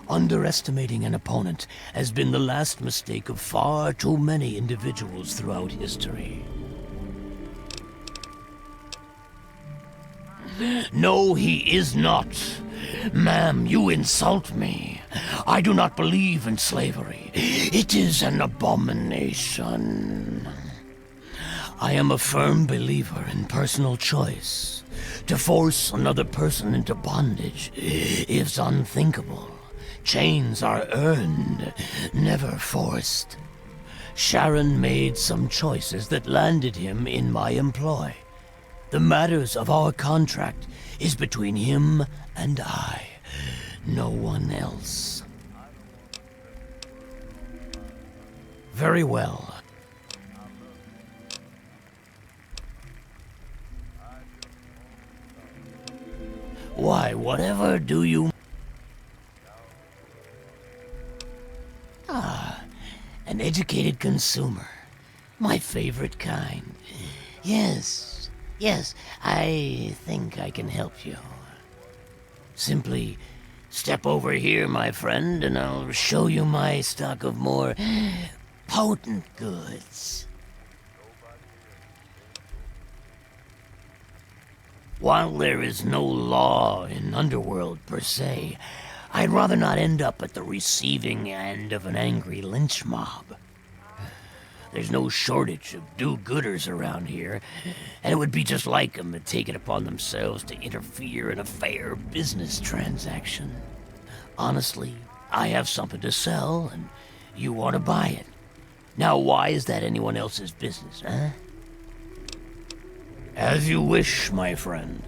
Speaker 6: Underestimating an opponent has been the last mistake of far too many individuals throughout history. No, he is not. Ma'am, you insult me. I do not believe in slavery. It is an abomination. I am a firm believer in personal choice. To force another person into bondage is unthinkable. Chains are earned, never forced. Sharon made some choices that landed him in my employ. The matters of our contract is between him and I, no one else. Very well. Why, whatever do you... An educated consumer. My favorite kind. Yes, I think I can help you. Simply step over here, my friend, and I'll show you my stock of more potent goods. While there is no law in Underworld per se, I'd rather not end up at the receiving end of an angry lynch mob. There's no shortage of do-gooders around here, and it would be just like them to take it upon themselves to interfere in a fair business transaction. Honestly, I have something to sell, and you want to buy it. Now, why is that anyone else's business, huh? As you wish, my friend.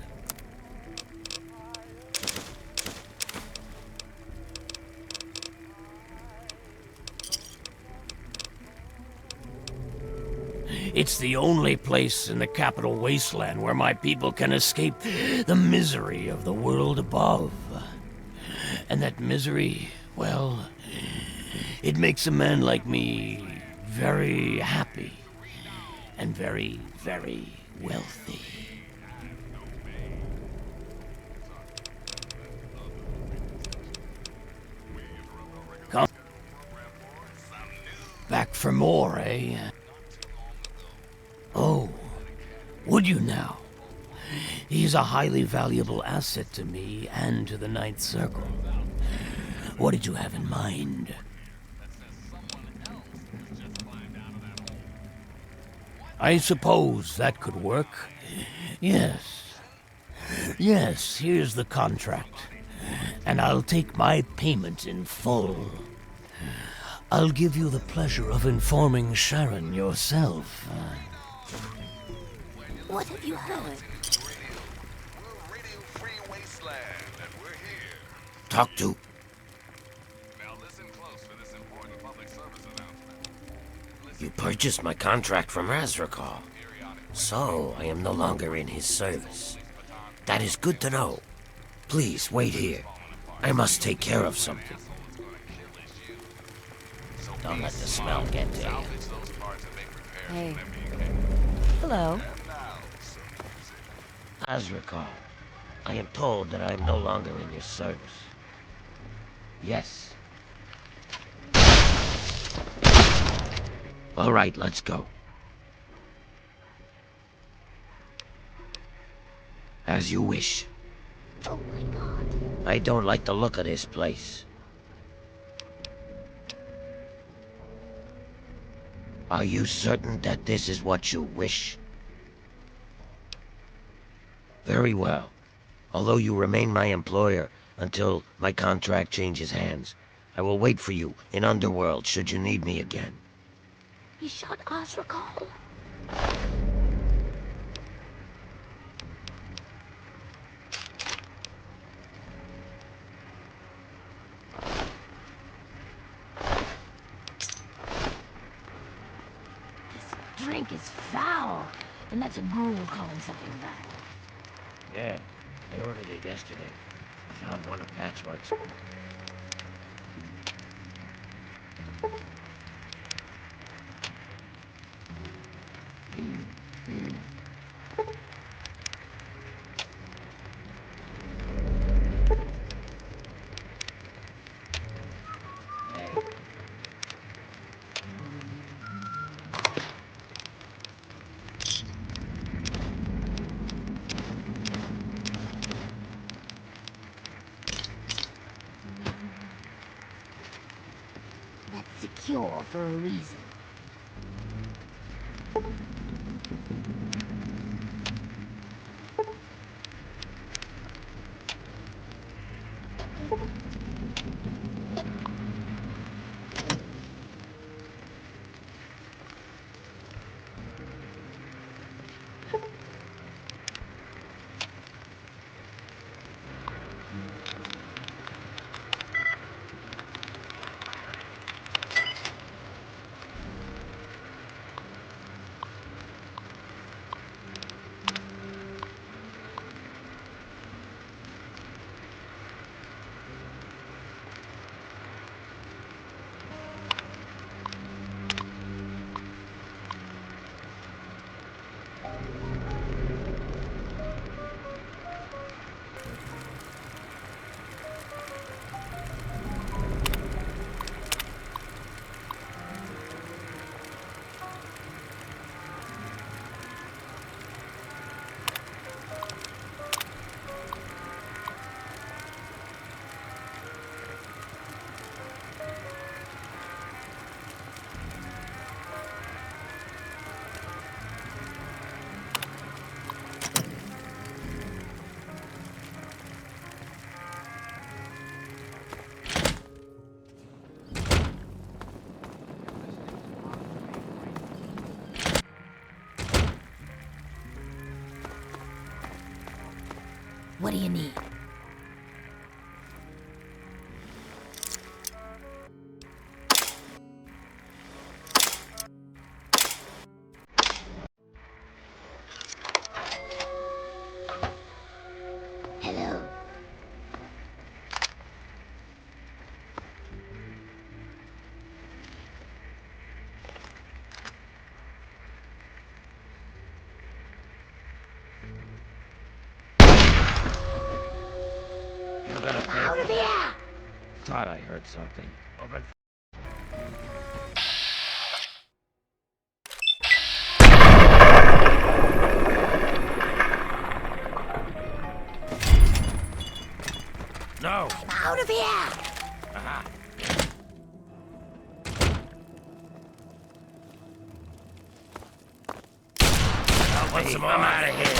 Speaker 6: It's the only place in the capital wasteland where my people can escape the misery of the world above. And that misery, well, it makes a man like me very happy and very, very wealthy. Come back for more, eh? Oh, would you now? He's a highly valuable asset to me and to the Ninth Circle. What did you have in mind? I suppose that could work. Yes. Yes, here's the contract. And I'll take my payment in full. I'll give you the pleasure of informing Sharon yourself.
Speaker 14: What have you heard?
Speaker 6: Talk to. You purchased my contract from Azrakal. So, I am no longer in his service. That is good to know. Please, wait here. I must take care of something. Don't let the smell get to you.
Speaker 8: Hey. Hello.
Speaker 6: Azrakal, I am told that I am no longer in your service. Yes. All right, let's go. As you wish.
Speaker 14: Oh my God.
Speaker 6: I don't like the look of this place. Are you certain that this is what you wish? Very well. Although you remain my employer until my contract changes hands, I will wait for you in Underworld should you need me again.
Speaker 14: He shot Azrakal. This drink is foul, and that's a ghoul calling something that.
Speaker 6: Yeah, I ordered it yesterday. Found one of Patchwork's.
Speaker 14: That's secure for a reason. What do you need? Hello.
Speaker 6: I'm gonna pay.
Speaker 14: Out of here!
Speaker 6: Thought I heard something. Open. No!
Speaker 14: I'm out of here!
Speaker 6: Aha! Help me, I'm out of here.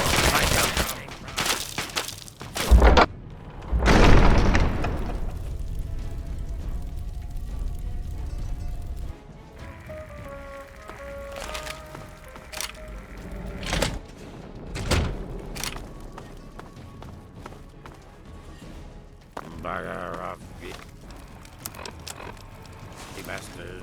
Speaker 6: Bugger off, you bastard.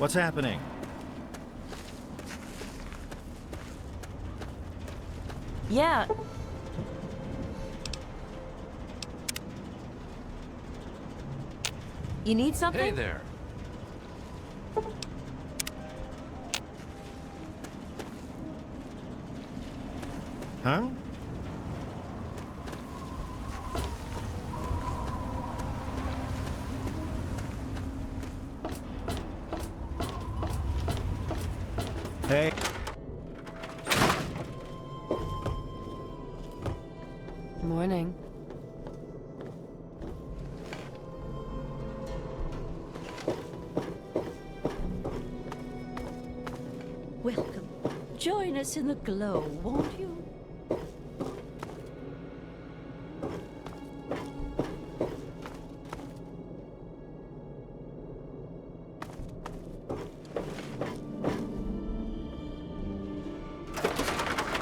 Speaker 10: What's happening?
Speaker 2: Yeah. You need something?
Speaker 7: Hey there.
Speaker 10: Huh? Hey.
Speaker 8: Morning.
Speaker 11: Welcome. Join us in the glow, won't you?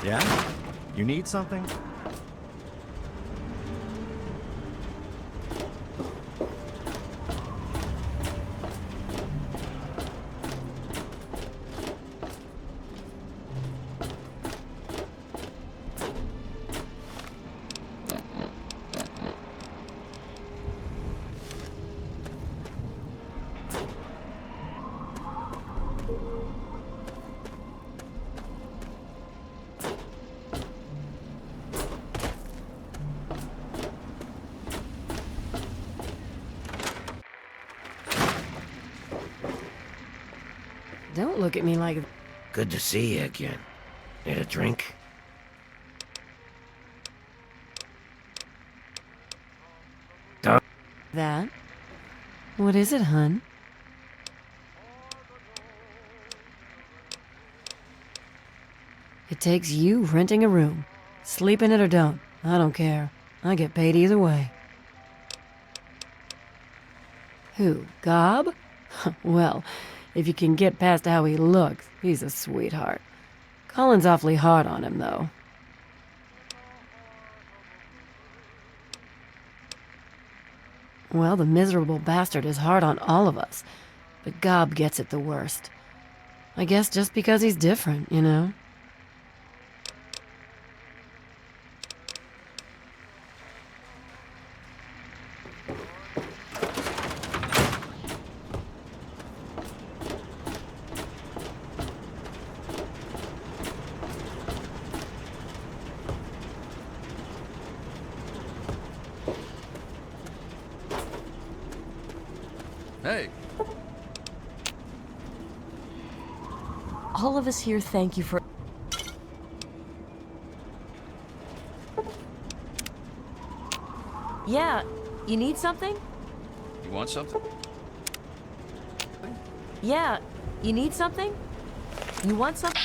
Speaker 10: Yeah? You need something?
Speaker 8: Don't look at me like...
Speaker 6: Good to see you again. Need a drink?
Speaker 8: that. What is it, hun? It takes you renting a room. Sleep in it or don't. I don't care. I get paid either way. Who, Gob? Well, if you can get past how he looks, he's a sweetheart. Colin's awfully hard on him, though. Well, the miserable bastard is hard on all of us, but Gob gets it the worst. I guess just because he's different, you know?
Speaker 7: Hey.
Speaker 2: All of us here thank you for... Yeah, you need something?
Speaker 7: You want something?
Speaker 2: Yeah, you need something? You want something?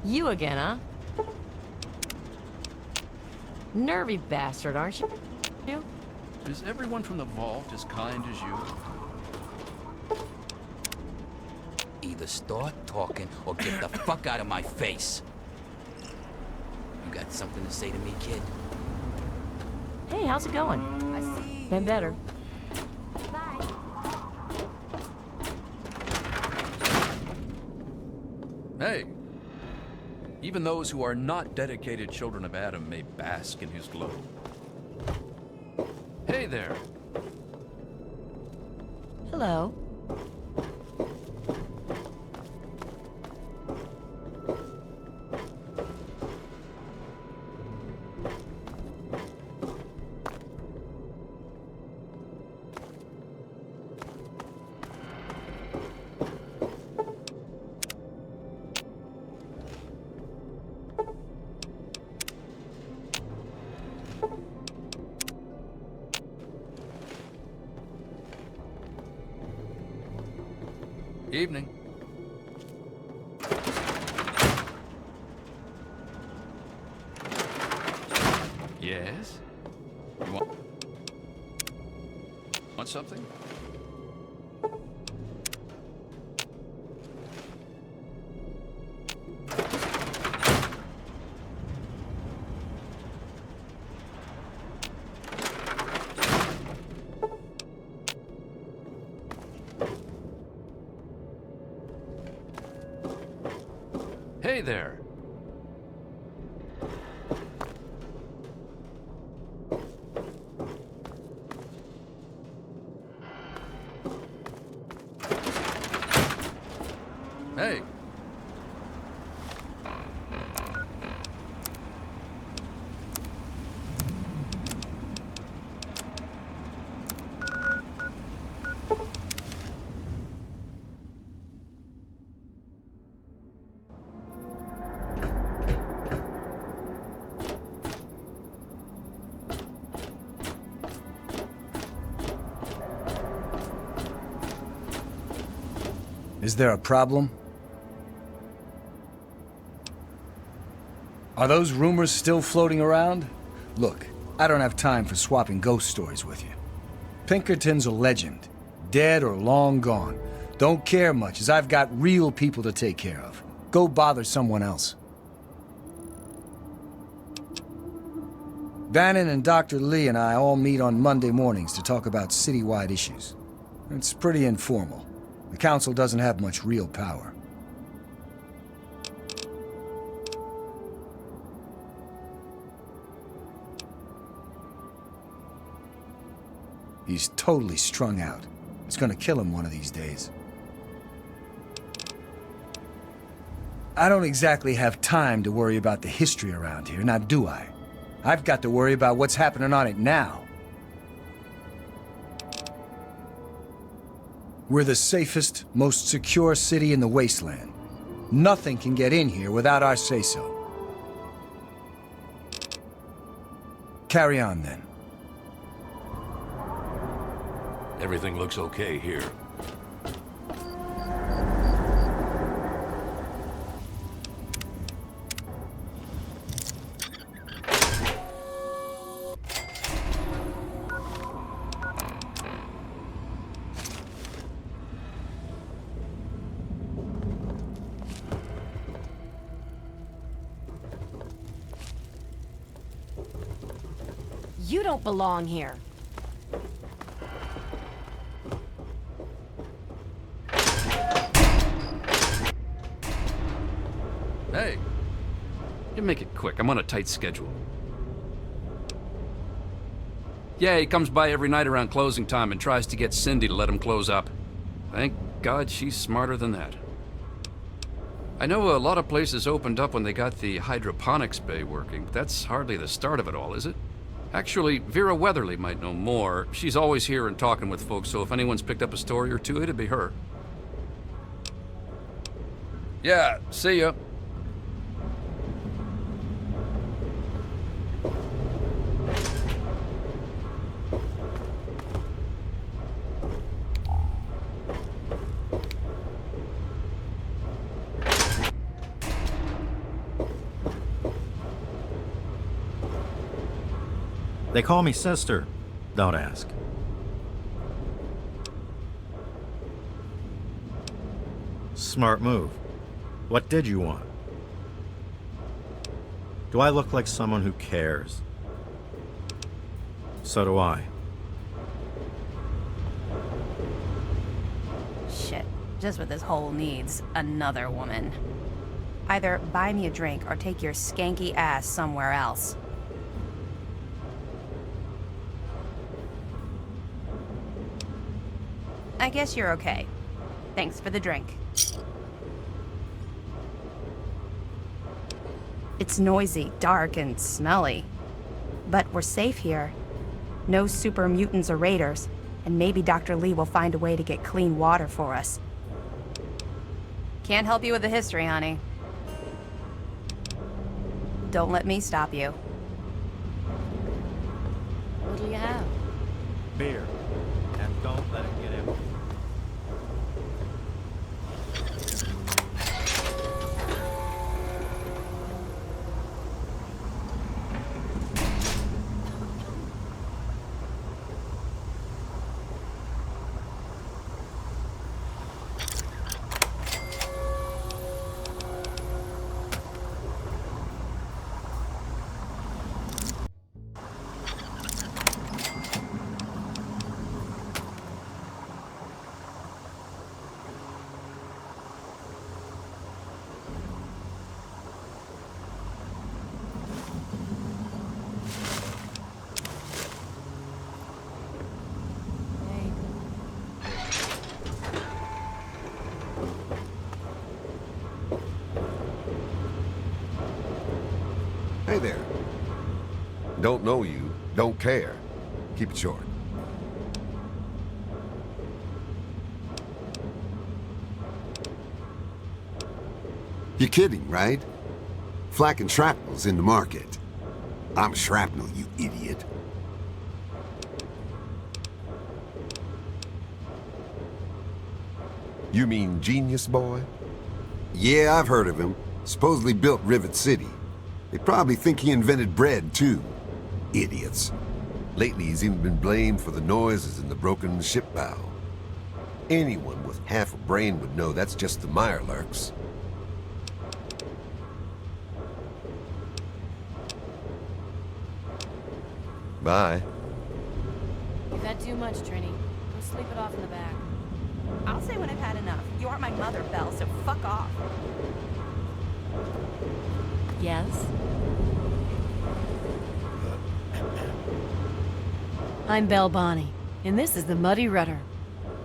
Speaker 2: You again, huh? Nervy bastard, aren't you?
Speaker 7: Is everyone from the vault as kind as you?
Speaker 5: Either start talking or get the fuck out of my face. You got something to say to me, kid?
Speaker 2: Hey, how's it going?
Speaker 12: I see.
Speaker 2: Been better.
Speaker 12: Bye.
Speaker 7: Hey. Even those who are not dedicated children of Adam may bask in his glow. Hey there.
Speaker 2: Hello.
Speaker 7: Evening. Yes? You want something? Hey there. Hey.
Speaker 16: Is there a problem? Are those rumors still floating around? Look, I don't have time for swapping ghost stories with you. Pinkerton's a legend, dead or long gone. Don't care much, as I've got real people to take care of. Go bother someone else. Bannon and Dr. Lee and I all meet on Monday mornings to talk about citywide issues. It's pretty informal. The council doesn't have much real power. He's totally strung out. It's gonna kill him one of these days. I don't exactly have time to worry about the history around here, now do I? I've got to worry about what's happening on it now. We're the safest, most secure city in the wasteland. Nothing can get in here without our say-so. Carry on, then.
Speaker 17: Everything looks okay here.
Speaker 8: You don't belong here.
Speaker 7: Hey. You make it quick. I'm on a tight schedule. Yeah, he comes by every night around closing time and tries to get Cindy to let him close up. Thank God she's smarter than that. I know a lot of places opened up when they got the hydroponics bay working, but that's hardly the start of it all, is it? Actually, Vera Weatherly might know more. She's always here and talking with folks, so if anyone's picked up a story or two, it'd be her. Yeah, see ya.
Speaker 10: They call me sister. Don't ask. Smart move. What did you want? Do I look like someone who cares? So do I.
Speaker 12: Shit. Just what this hole needs. Another woman. Either buy me a drink or take your skanky ass somewhere else. I guess you're okay. Thanks for the drink. It's noisy, dark, and smelly. But we're safe here. No super mutants or raiders, and maybe Dr. Lee will find a way to get clean water for us. Can't help you with the history, honey. Don't let me stop you.
Speaker 8: What'll you have?
Speaker 10: Beer. And don't let it get in.
Speaker 18: Hey there. Don't know you, don't care. Keep it short. You're kidding, right? Flak and shrapnel's in the market. I'm shrapnel, you idiot. You mean Genius Boy? Yeah, I've heard of him. Supposedly built Rivet City. They probably think he invented bread, too. Idiots. Lately, he's even been blamed for the noises in the broken ship bow. Anyone with half a brain would know that's just the Mirelurks. Bye.
Speaker 8: You've had too much, Trini. Go sleep it off in the back.
Speaker 12: I'll say when I've had enough. You aren't my mother, Belle, so fuck off.
Speaker 8: Yes? I'm Belle Bonnie, and this is the Muddy Rudder.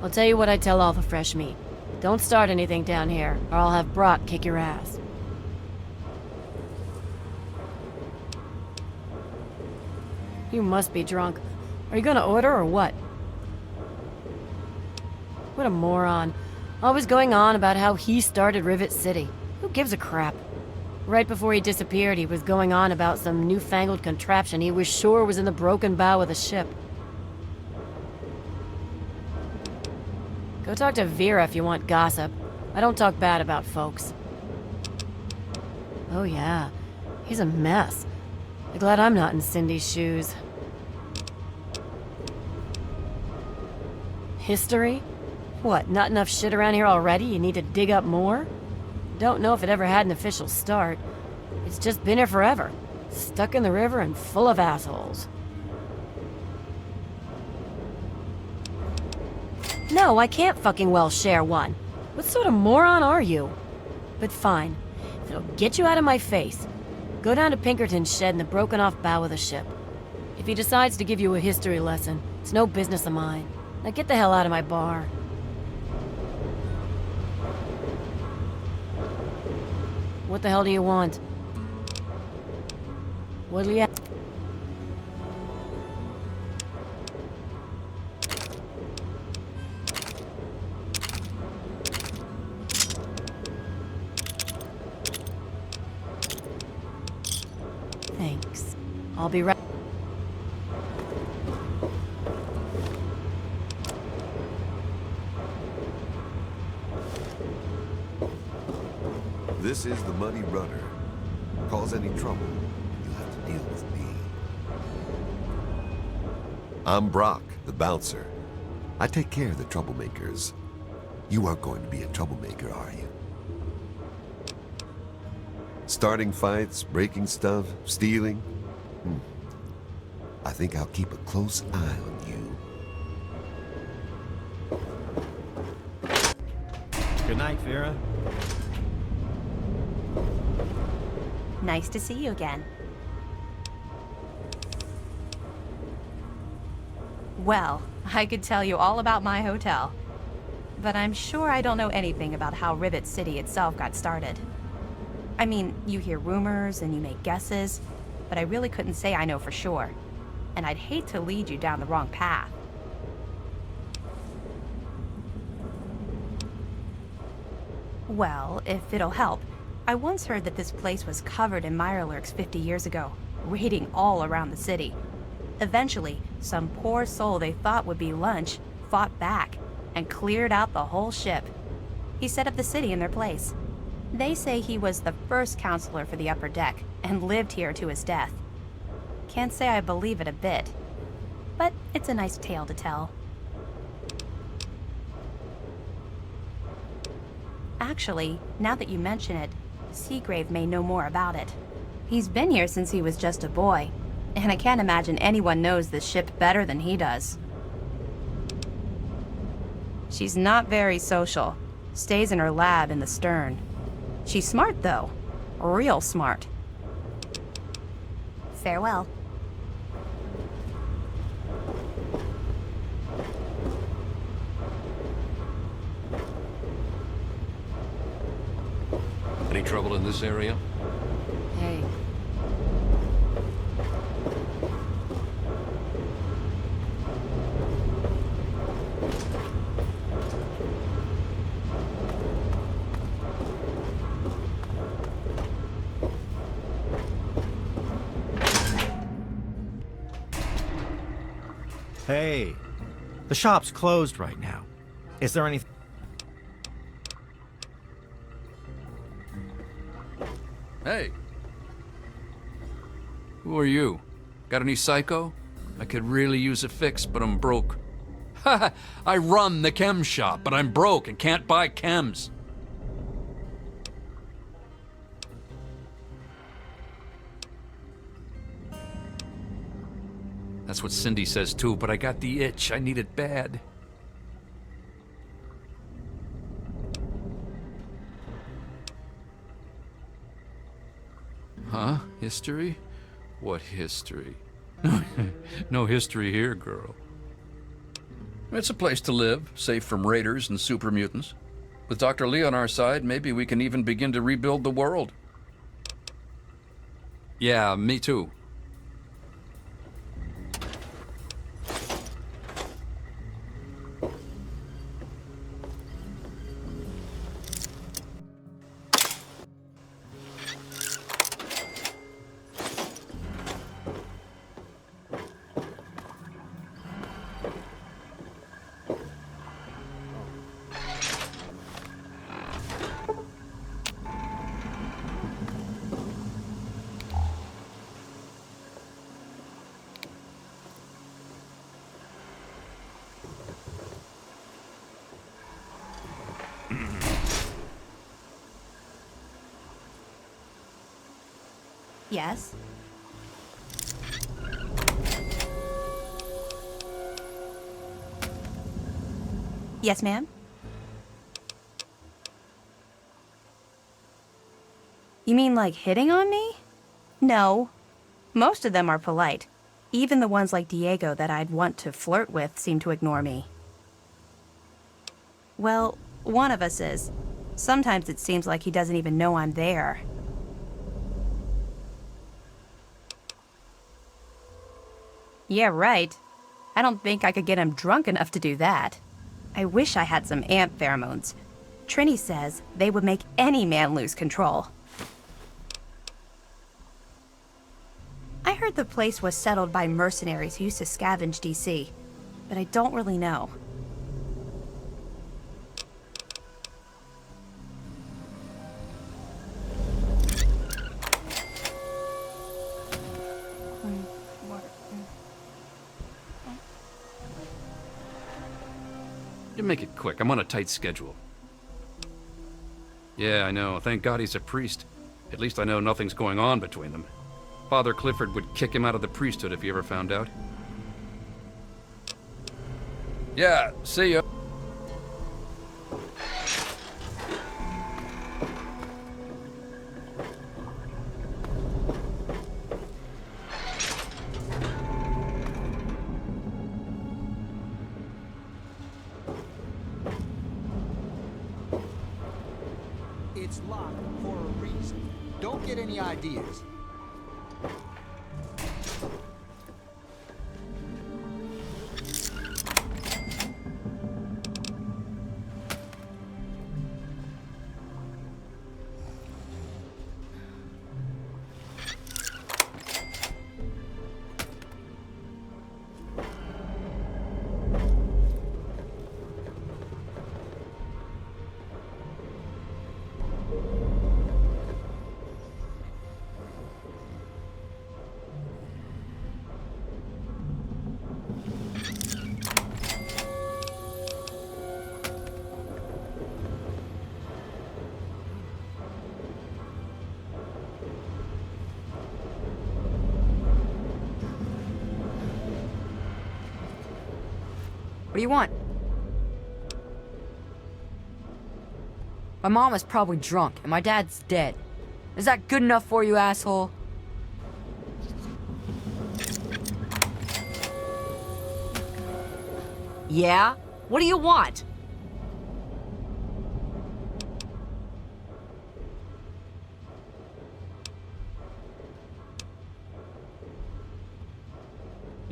Speaker 8: I'll tell you what I tell all the fresh meat. Don't start anything down here, or I'll have Brock kick your ass. You must be drunk. Are you gonna order or what? What a moron. Always going on about how he started Rivet City. Who gives a crap? Right before he disappeared, he was going on about some newfangled contraption he was sure was in the broken bow of the ship. Go talk to Vera if you want gossip. I don't talk bad about folks. Oh yeah, he's a mess. I'm glad I'm not in Cindy's shoes. History? What, not enough shit around here already? You need to dig up more? Don't know if it ever had an official start. It's just been here forever. Stuck in the river and full of assholes. No, I can't fucking well share one. What sort of moron are you? But fine. If it'll get you out of my face, go down to Pinkerton's shed in the broken-off bow of the ship. If he decides to give you a history lesson, it's no business of mine. Now get the hell out of my bar. What the hell do you want? What'll you... Thanks. I'll be right...
Speaker 18: This is the Muddy Rudder. Cause any trouble, you'll have to deal with me. I'm Brock, the bouncer. I take care of the troublemakers. You aren't going to be a troublemaker, are you? Starting fights, breaking stuff, stealing? I think I'll keep a close eye on you.
Speaker 10: Good night, Vera.
Speaker 12: Nice to see you again. Well, I could tell you all about my hotel, but I'm sure I don't know anything about how Rivet City itself got started. I mean, you hear rumors and you make guesses, but I really couldn't say I know for sure, and I'd hate to lead you down the wrong path. Well, if it'll help, I once heard that this place was covered in Mirelurks 50 years ago, raiding all around the city. Eventually, some poor soul they thought would be lunch fought back and cleared out the whole ship. He set up the city in their place. They say he was the first counselor for the upper deck and lived here to his death. Can't say I believe it a bit, but it's a nice tale to tell. Actually, now that you mention it, Seagrave may know more about it. He's been here since he was just a boy, and I can't imagine anyone knows this ship better than he does. She's not very social. Stays in her lab in the stern. She's smart, though. Real smart. Farewell.
Speaker 17: Any trouble in this area?
Speaker 8: Hey.
Speaker 10: Hey, the shop's closed right now. Is there anything?
Speaker 7: Hey. Who are you? Got any psycho? I could really use a fix, but I'm broke. Ha! I run the chem shop, but I'm broke and can't buy chems. That's what Cindy says too, but I got the itch. I need it bad. Huh? History? What history? No history here, girl. It's a place to live, safe from raiders and super mutants. With Dr. Lee on our side, maybe we can even begin to rebuild the world. Yeah, me too.
Speaker 12: Yes? Yes, ma'am? You mean like hitting on me? No. Most of them are polite. Even the ones like Diego that I'd want to flirt with seem to ignore me. Well, one of us is. Sometimes it seems like he doesn't even know I'm there. Yeah, right. I don't think I could get him drunk enough to do that. I wish I had some ant pheromones. Trini says they would make any man lose control. I heard the place was settled by mercenaries who used to scavenge DC, but I don't really know.
Speaker 7: You make it quick. I'm on a tight schedule. Yeah, I know. Thank God he's a priest. At least I know nothing's going on between them. Father Clifford would kick him out of the priesthood if he ever found out. Yeah, see ya.
Speaker 19: It's locked for a reason. Don't get any ideas.
Speaker 20: What do you want? My mom is probably drunk, and my dad's dead. Is that good enough for you, asshole?
Speaker 2: Yeah? What do you want?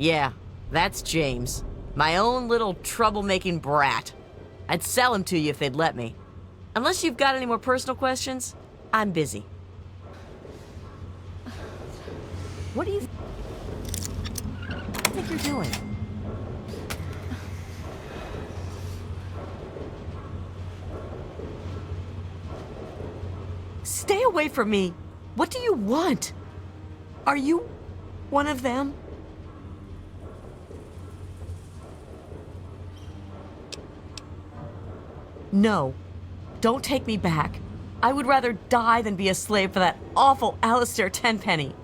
Speaker 2: Yeah, that's James. My own little troublemaking brat. I'd sell him to you if they'd let me. Unless you've got any more personal questions, I'm busy. What do you think you're doing? Stay away from me! What do you want? Are you one of them? No. Don't take me back. I would rather die than be a slave for that awful Alistair Tenpenny.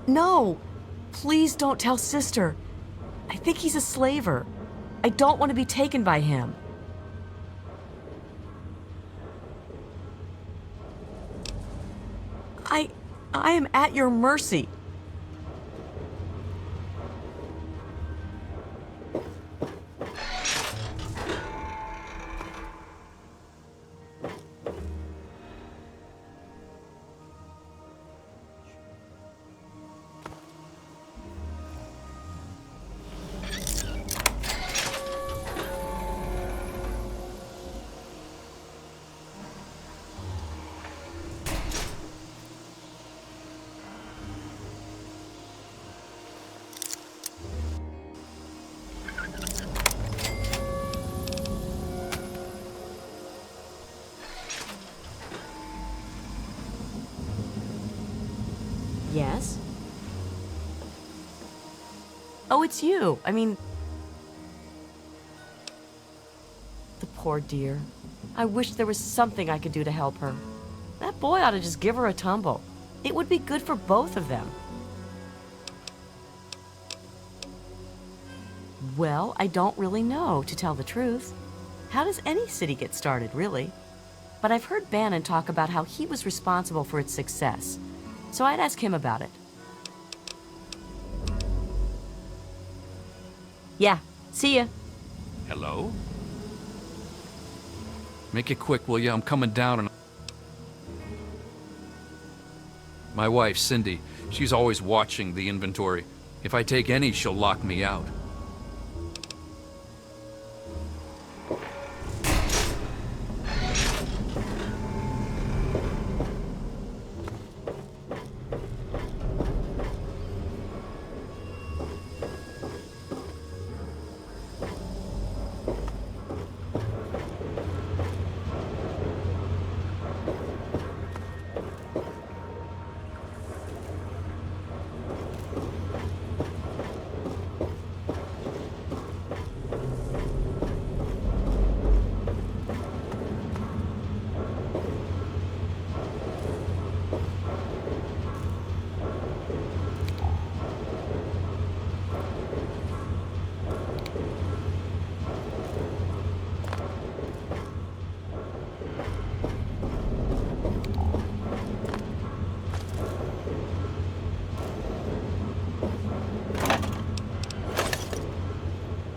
Speaker 2: No! Please don't tell Sister. I think he's a slaver. I don't want to be taken by him. I am at your mercy. Yes? Oh, it's you. I mean... The poor dear. I wish there was something I could do to help her. That boy ought to just give her a tumble. It would be good for both of them. Well, I don't really know, to tell the truth. How does any city get started, really? But I've heard Bannon talk about how he was responsible for its success. So I'd ask him about it. Yeah, see ya.
Speaker 7: Hello? Make it quick, will you? I'm coming down and... My wife, Cindy, she's always watching the inventory. If I take any, she'll lock me out.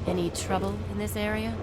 Speaker 8: Any trouble in this area?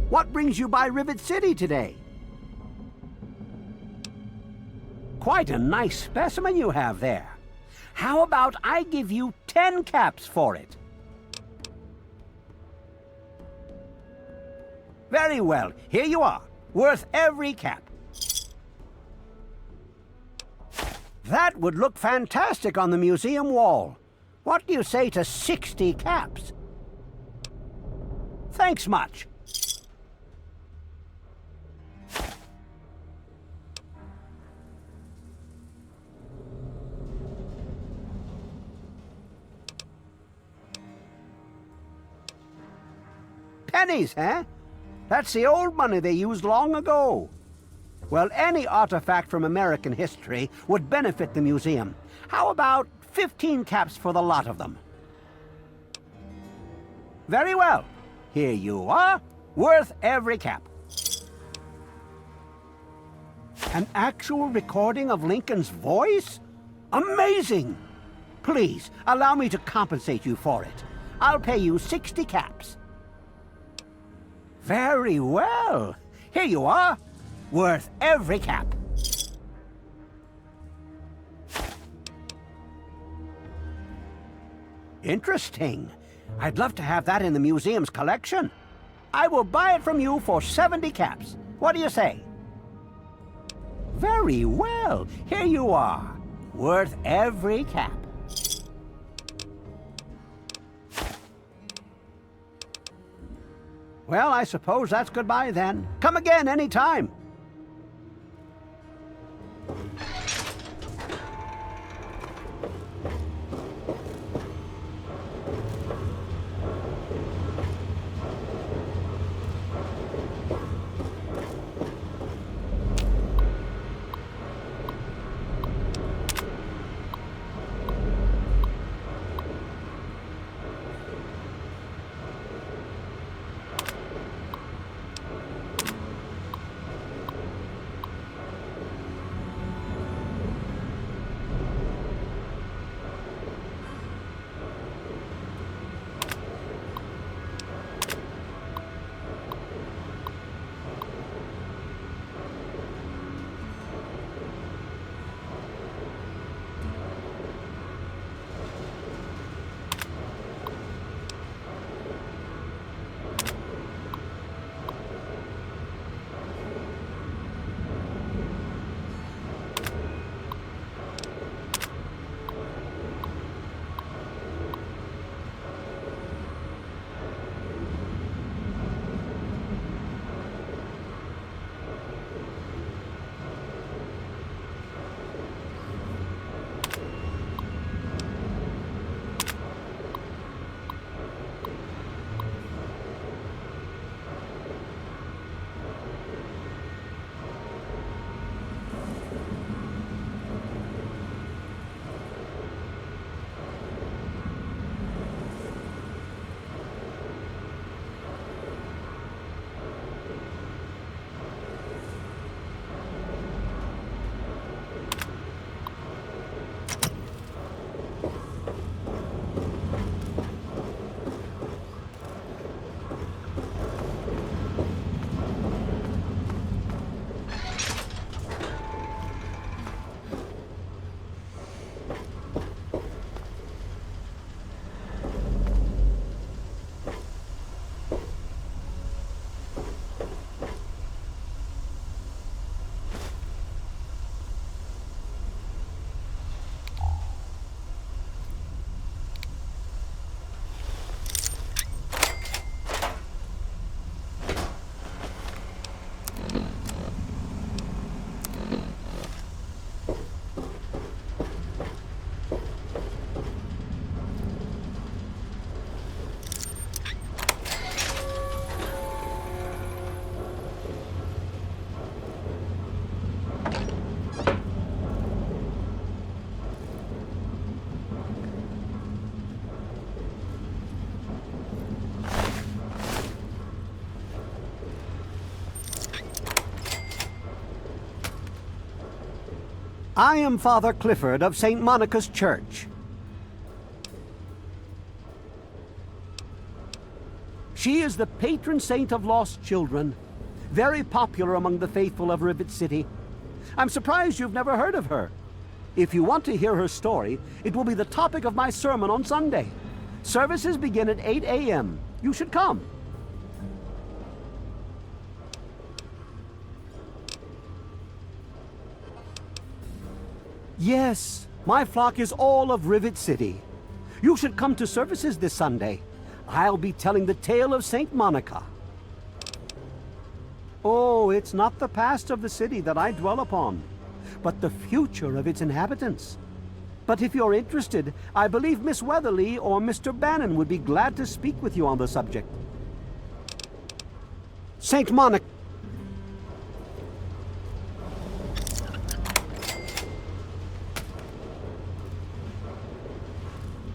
Speaker 4: What brings you by Rivet City today? Quite a nice specimen you have there. How about I give you 10 caps for it? Very well, here you are, worth every cap. That would look fantastic on the museum wall. What do you say to 60 caps? Thanks much. Pennies, eh? That's the old money they used long ago. Well, any artifact from American history would benefit the museum. How about 15 caps for the lot of them? Very well. Here you are, worth every cap. An actual recording of Lincoln's voice? Amazing! Please, allow me to compensate you for it. I'll pay you 60 caps. Very well. Here you are, worth every cap. Interesting. I'd love to have that in the museum's collection. I will buy it from you for 70 caps. What do you say? Very well. Here you are, worth every cap. Well, I suppose that's goodbye then. Come again any time. I am Father Clifford of St. Monica's Church. She is the patron saint of lost children, very popular among the faithful of Rivet City. I'm surprised you've never heard of her. If you want to hear her story, it will be the topic of my sermon on Sunday. Services begin at 8 a.m. You should come. Yes, my flock is all of Rivet City. You should come to services this Sunday. I'll be telling the tale of Saint Monica. Oh, it's not the past of the city that I dwell upon, but the future of its inhabitants. But if you're interested, I believe Miss Weatherly or Mr. Bannon would be glad to speak with you on the subject. Saint Monica.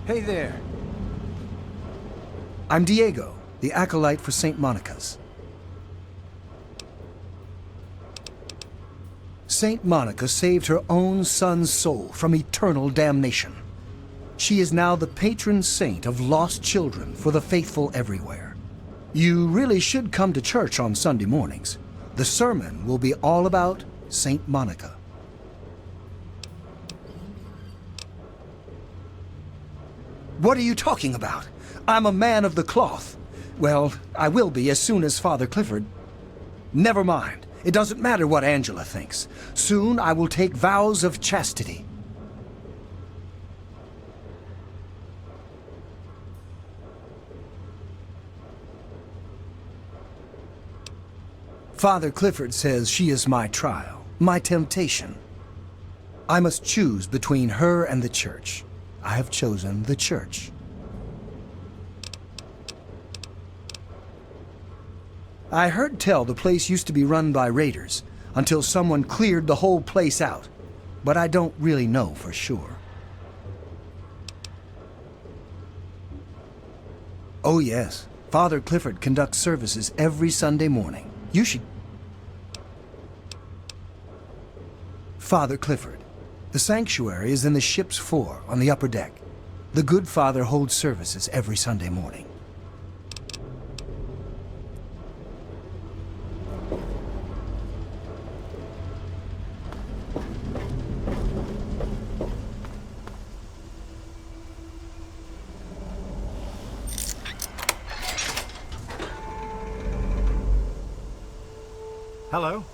Speaker 16: Hey there. I'm Diego, the acolyte for St. Monica's. St. Monica saved her own son's soul from eternal damnation. She is now the patron saint of lost children for the faithful everywhere. You really should come to church on Sunday mornings. The sermon will be all about St. Monica. What are you talking about? I'm a man of the cloth. Well, I will be as soon as Father Clifford. Never mind. It doesn't matter what Angela thinks. Soon I will take vows of chastity. Father Clifford says she is my trial, my temptation. I must choose between her and the church. I have chosen the church. I heard tell the place used to be run by raiders until someone cleared the whole place out, but I don't really know for sure. Oh yes, Father Clifford conducts services every Sunday morning. You should... Father Clifford. The sanctuary is in the ship's fore on the upper deck. The good father holds services every Sunday morning.
Speaker 21: Hello?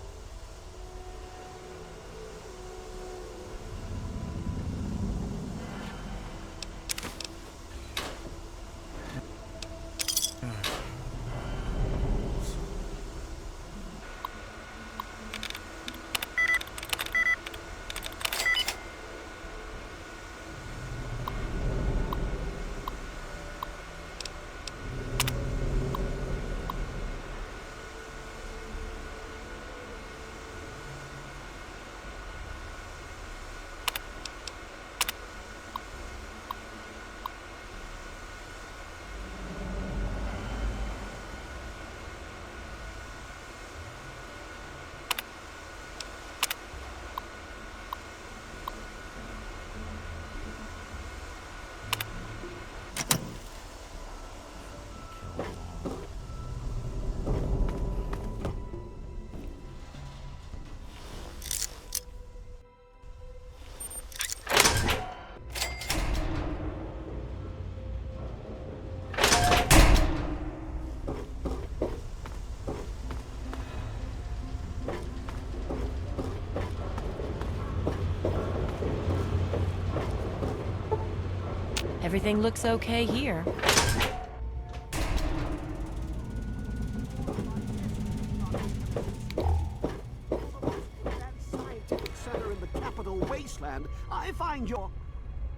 Speaker 8: Everything looks okay here.
Speaker 4: Center in the capital wasteland, I find your...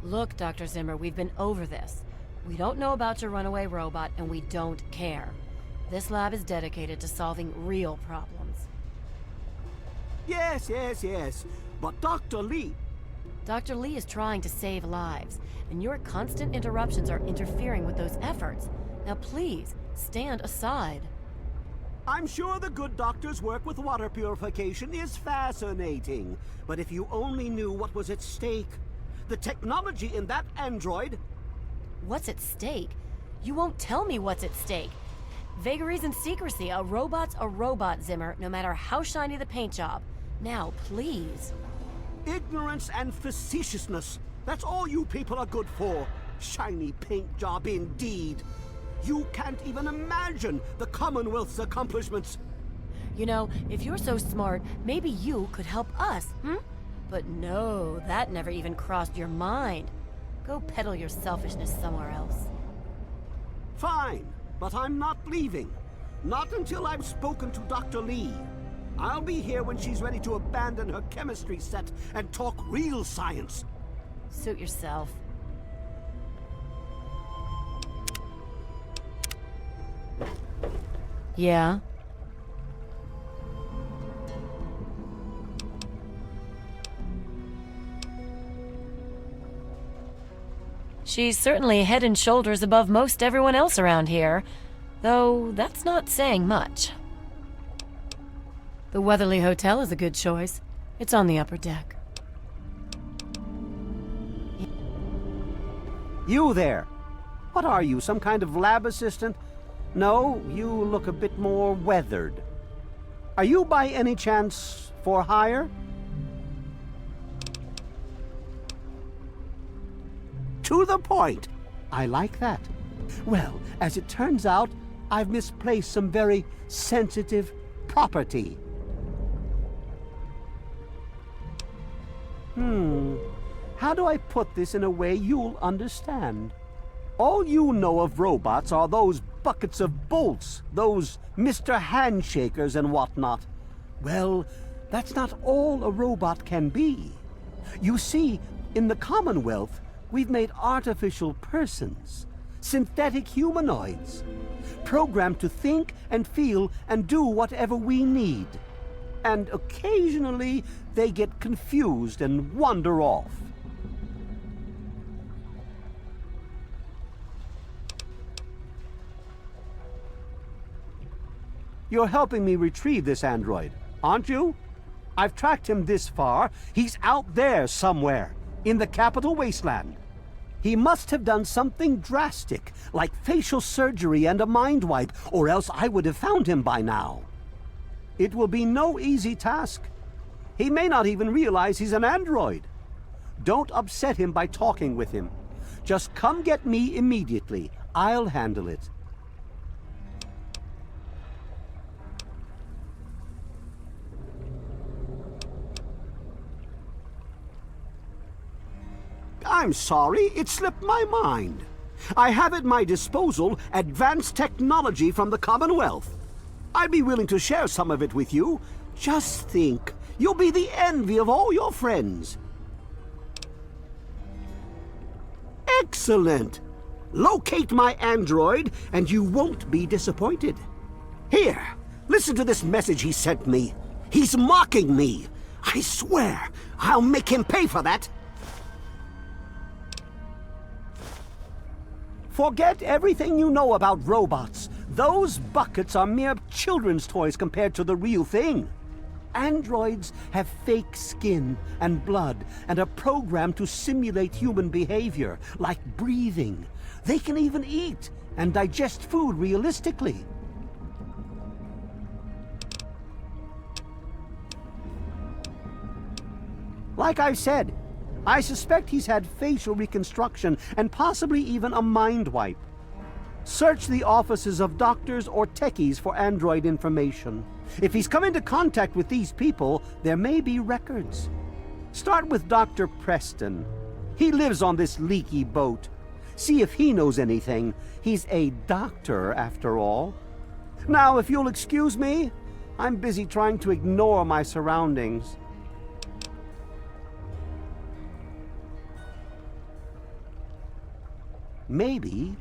Speaker 8: Look, Dr. Zimmer, we've been over this. We don't know about your runaway robot, and we don't care. This lab is dedicated to solving real problems.
Speaker 4: Yes, yes, yes. But Dr. Lee...
Speaker 8: Dr. Lee is trying to save lives, and your constant interruptions are interfering with those efforts. Now please, stand aside.
Speaker 4: I'm sure the good doctor's work with water purification is fascinating. But if you only knew what was at stake. The technology in that android...
Speaker 8: What's at stake? You won't tell me what's at stake. Vagaries and secrecy. A robot's a robot, Zimmer, no matter how shiny the paint job. Now, please.
Speaker 4: Ignorance and facetiousness. That's all you people are good for. Shiny paint job indeed. You can't even imagine the Commonwealth's accomplishments.
Speaker 8: You know, if you're so smart, maybe you could help us, But no, that never even crossed your mind. Go peddle your selfishness somewhere else.
Speaker 4: Fine, but I'm not leaving. Not until I've spoken to Dr. Lee. I'll be here when she's ready to abandon her chemistry set and talk real science.
Speaker 8: Suit yourself. Yeah? She's certainly head and shoulders above most everyone else around here, though that's not saying much. The Weatherly Hotel is a good choice. It's on the upper deck.
Speaker 4: You there. What are you, some kind of lab assistant? No, you look a bit more weathered. Are you by any chance for hire? To the point. I like that. Well, as it turns out, I've misplaced some very sensitive property. How do I put this in a way you'll understand? All you know of robots are those buckets of bolts, those Mr. Handshakers and whatnot. Well, that's not all a robot can be. You see, in the Commonwealth, we've made artificial persons, synthetic humanoids, programmed to think and feel and do whatever we need. And occasionally, they get confused and wander off. You're helping me retrieve this android, aren't you? I've tracked him this far. He's out there somewhere, in the capital wasteland. He must have done something drastic, like facial surgery and a mind wipe, or else I would have found him by now. It will be no easy task. He may not even realize he's an android. Don't upset him by talking with him. Just come get me immediately. I'll handle it. I'm sorry, it slipped my mind. I have at my disposal advanced technology from the Commonwealth. I'd be willing to share some of it with you. Just think, you'll be the envy of all your friends. Excellent! Locate my android, and you won't be disappointed. Here, listen to this message he sent me. He's mocking me. I swear, I'll make him pay for that. Forget everything you know about robots. Those buckets are mere children's toys compared to the real thing. Androids have fake skin and blood and are programmed to simulate human behavior, like breathing. They can even eat and digest food realistically. Like I said, I suspect he's had facial reconstruction and possibly even a mind wipe. Search the offices of doctors or techies for android information. If he's come into contact with these people, there may be records. Start with Dr. Preston. He lives on this leaky boat. See if he knows anything. He's a doctor, after all. Now, if you'll excuse me, I'm busy trying to ignore my surroundings. Maybe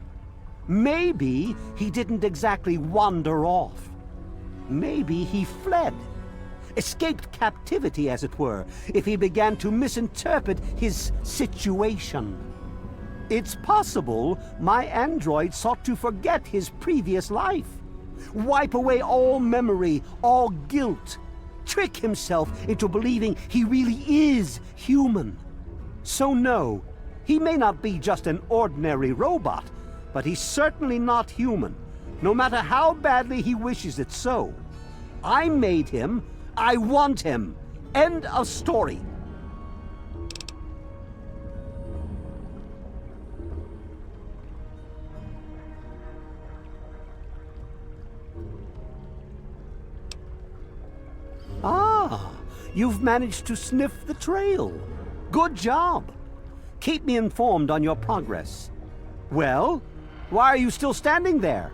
Speaker 4: he didn't exactly wander off. Maybe he fled. Escaped captivity, as it were, if he began to misinterpret his situation. It's possible my android sought to forget his previous life. Wipe away all memory, all guilt. Trick himself into believing he really is human. So no, he may not be just an ordinary robot, but he's certainly not human. no matter how badly he wishes it so. I made him. I want him. End of story. Ah, you've managed to sniff the trail. Good job. Keep me informed on your progress. Well, why are you still standing there?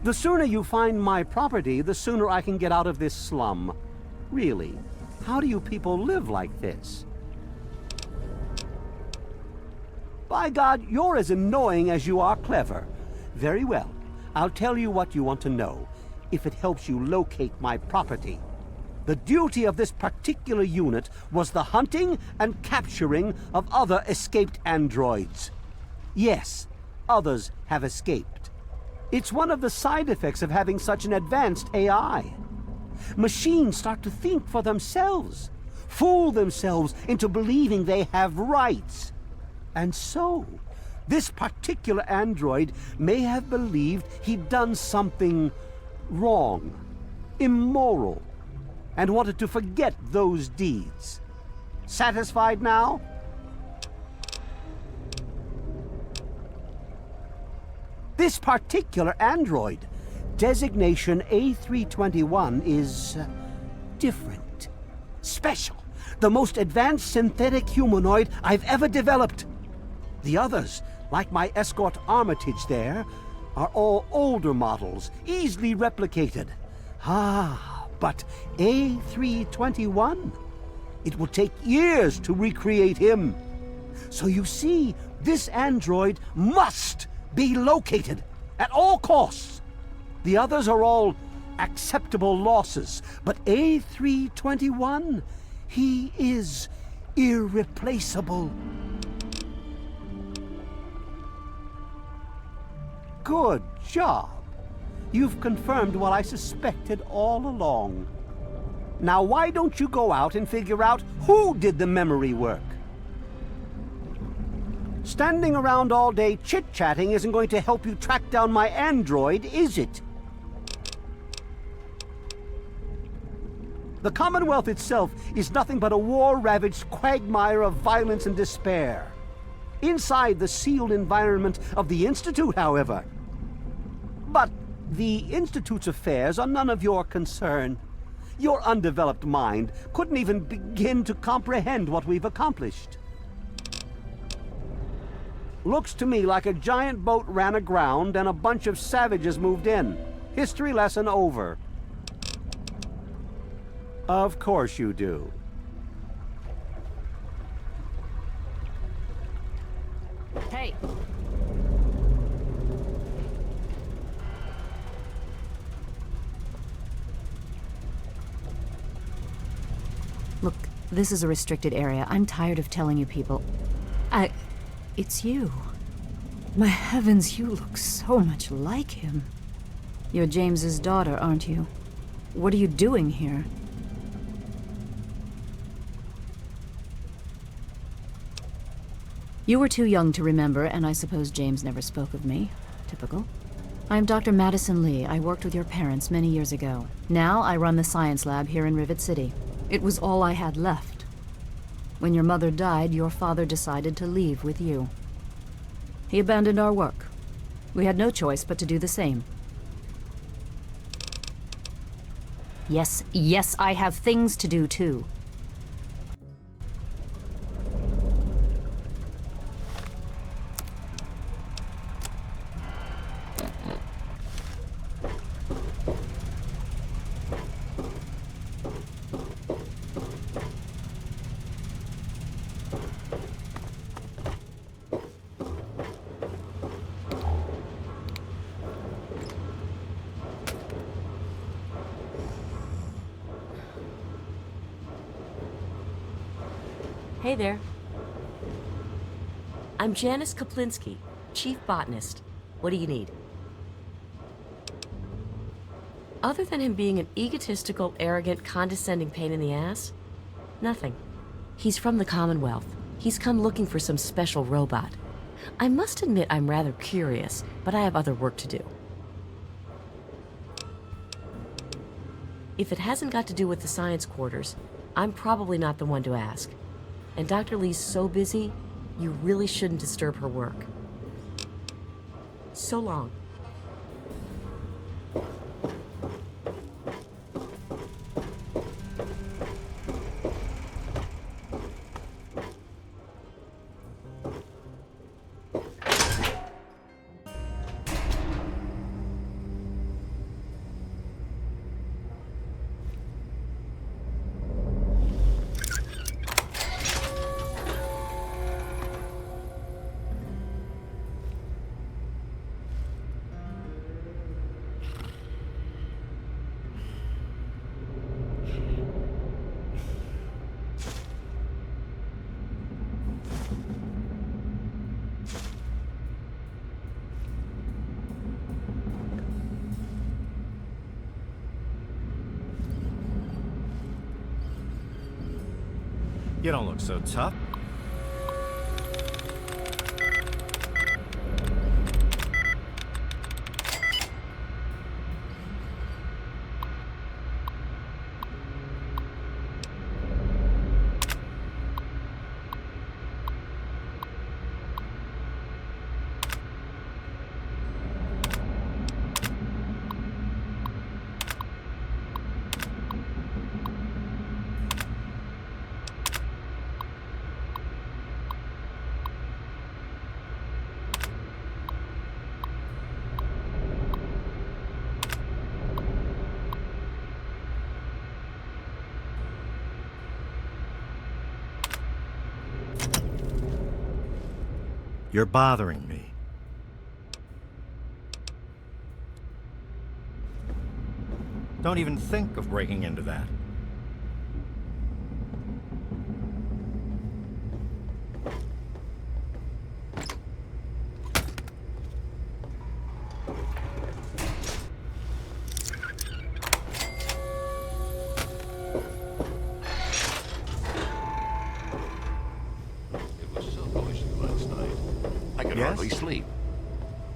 Speaker 4: The sooner you find my property, the sooner I can get out of this slum. Really, how do you people live like this? By God, you're as annoying as you are clever. Very well. I'll tell you what you want to know, if it helps you locate my property. The duty of this particular unit was the hunting and capturing of other escaped androids. Yes, others have escaped. It's one of the side effects of having such an advanced AI. Machines start to think for themselves, fool themselves into believing they have rights. And so, this particular android may have believed he'd done something wrong, immoral, and wanted to forget those deeds. Satisfied now? This particular android, designation A321, is different, special, the most advanced synthetic humanoid I've ever developed. The others, like my escort Armitage there, are all older models, easily replicated. Ah, but A321? It will take years to recreate him. So you see, this android must be located at all costs. The others are all acceptable losses, but A321, he is irreplaceable. Good job. You've confirmed what I suspected all along. Now why don't you go out and figure out who did the memory work? Standing around all day chit-chatting isn't going to help you track down my android, is it? The Commonwealth itself is nothing but a war-ravaged quagmire of violence and despair. Inside the sealed environment of the Institute, however. But the Institute's affairs are none of your concern. Your undeveloped mind couldn't even begin to comprehend what we've accomplished. Looks to me like a giant boat ran aground and a bunch of savages moved in. History lesson over. Of course you do.
Speaker 2: Hey! Look, this is a restricted area. I'm tired of telling you people. It's you. My heavens, you look so much like him. You're James's daughter, aren't you? What are you doing here? You were too young to remember, and I suppose James never spoke of me. Typical. I'm Dr. Madison Lee. I worked with your parents many years ago. Now I run the science lab here in Rivet City. It was all I had left. When your mother died, your father decided to leave with you. He abandoned our work. We had no choice but to do the same. Yes, I have things to do too. Hey there. I'm Janice Kaplinsky, Chief Botanist. What do you need? Other than him being an egotistical, arrogant, condescending pain in the ass, nothing. He's from the Commonwealth. He's come looking for some special robot. I must admit I'm rather curious, but I have other work to do. If it hasn't got to do with the science quarters, I'm probably not the one to ask. And Dr. Lee's so busy, you really shouldn't disturb her work. So long.
Speaker 10: You don't look so tough. You're bothering me. Don't even think of breaking into that.
Speaker 17: Hardly sleep.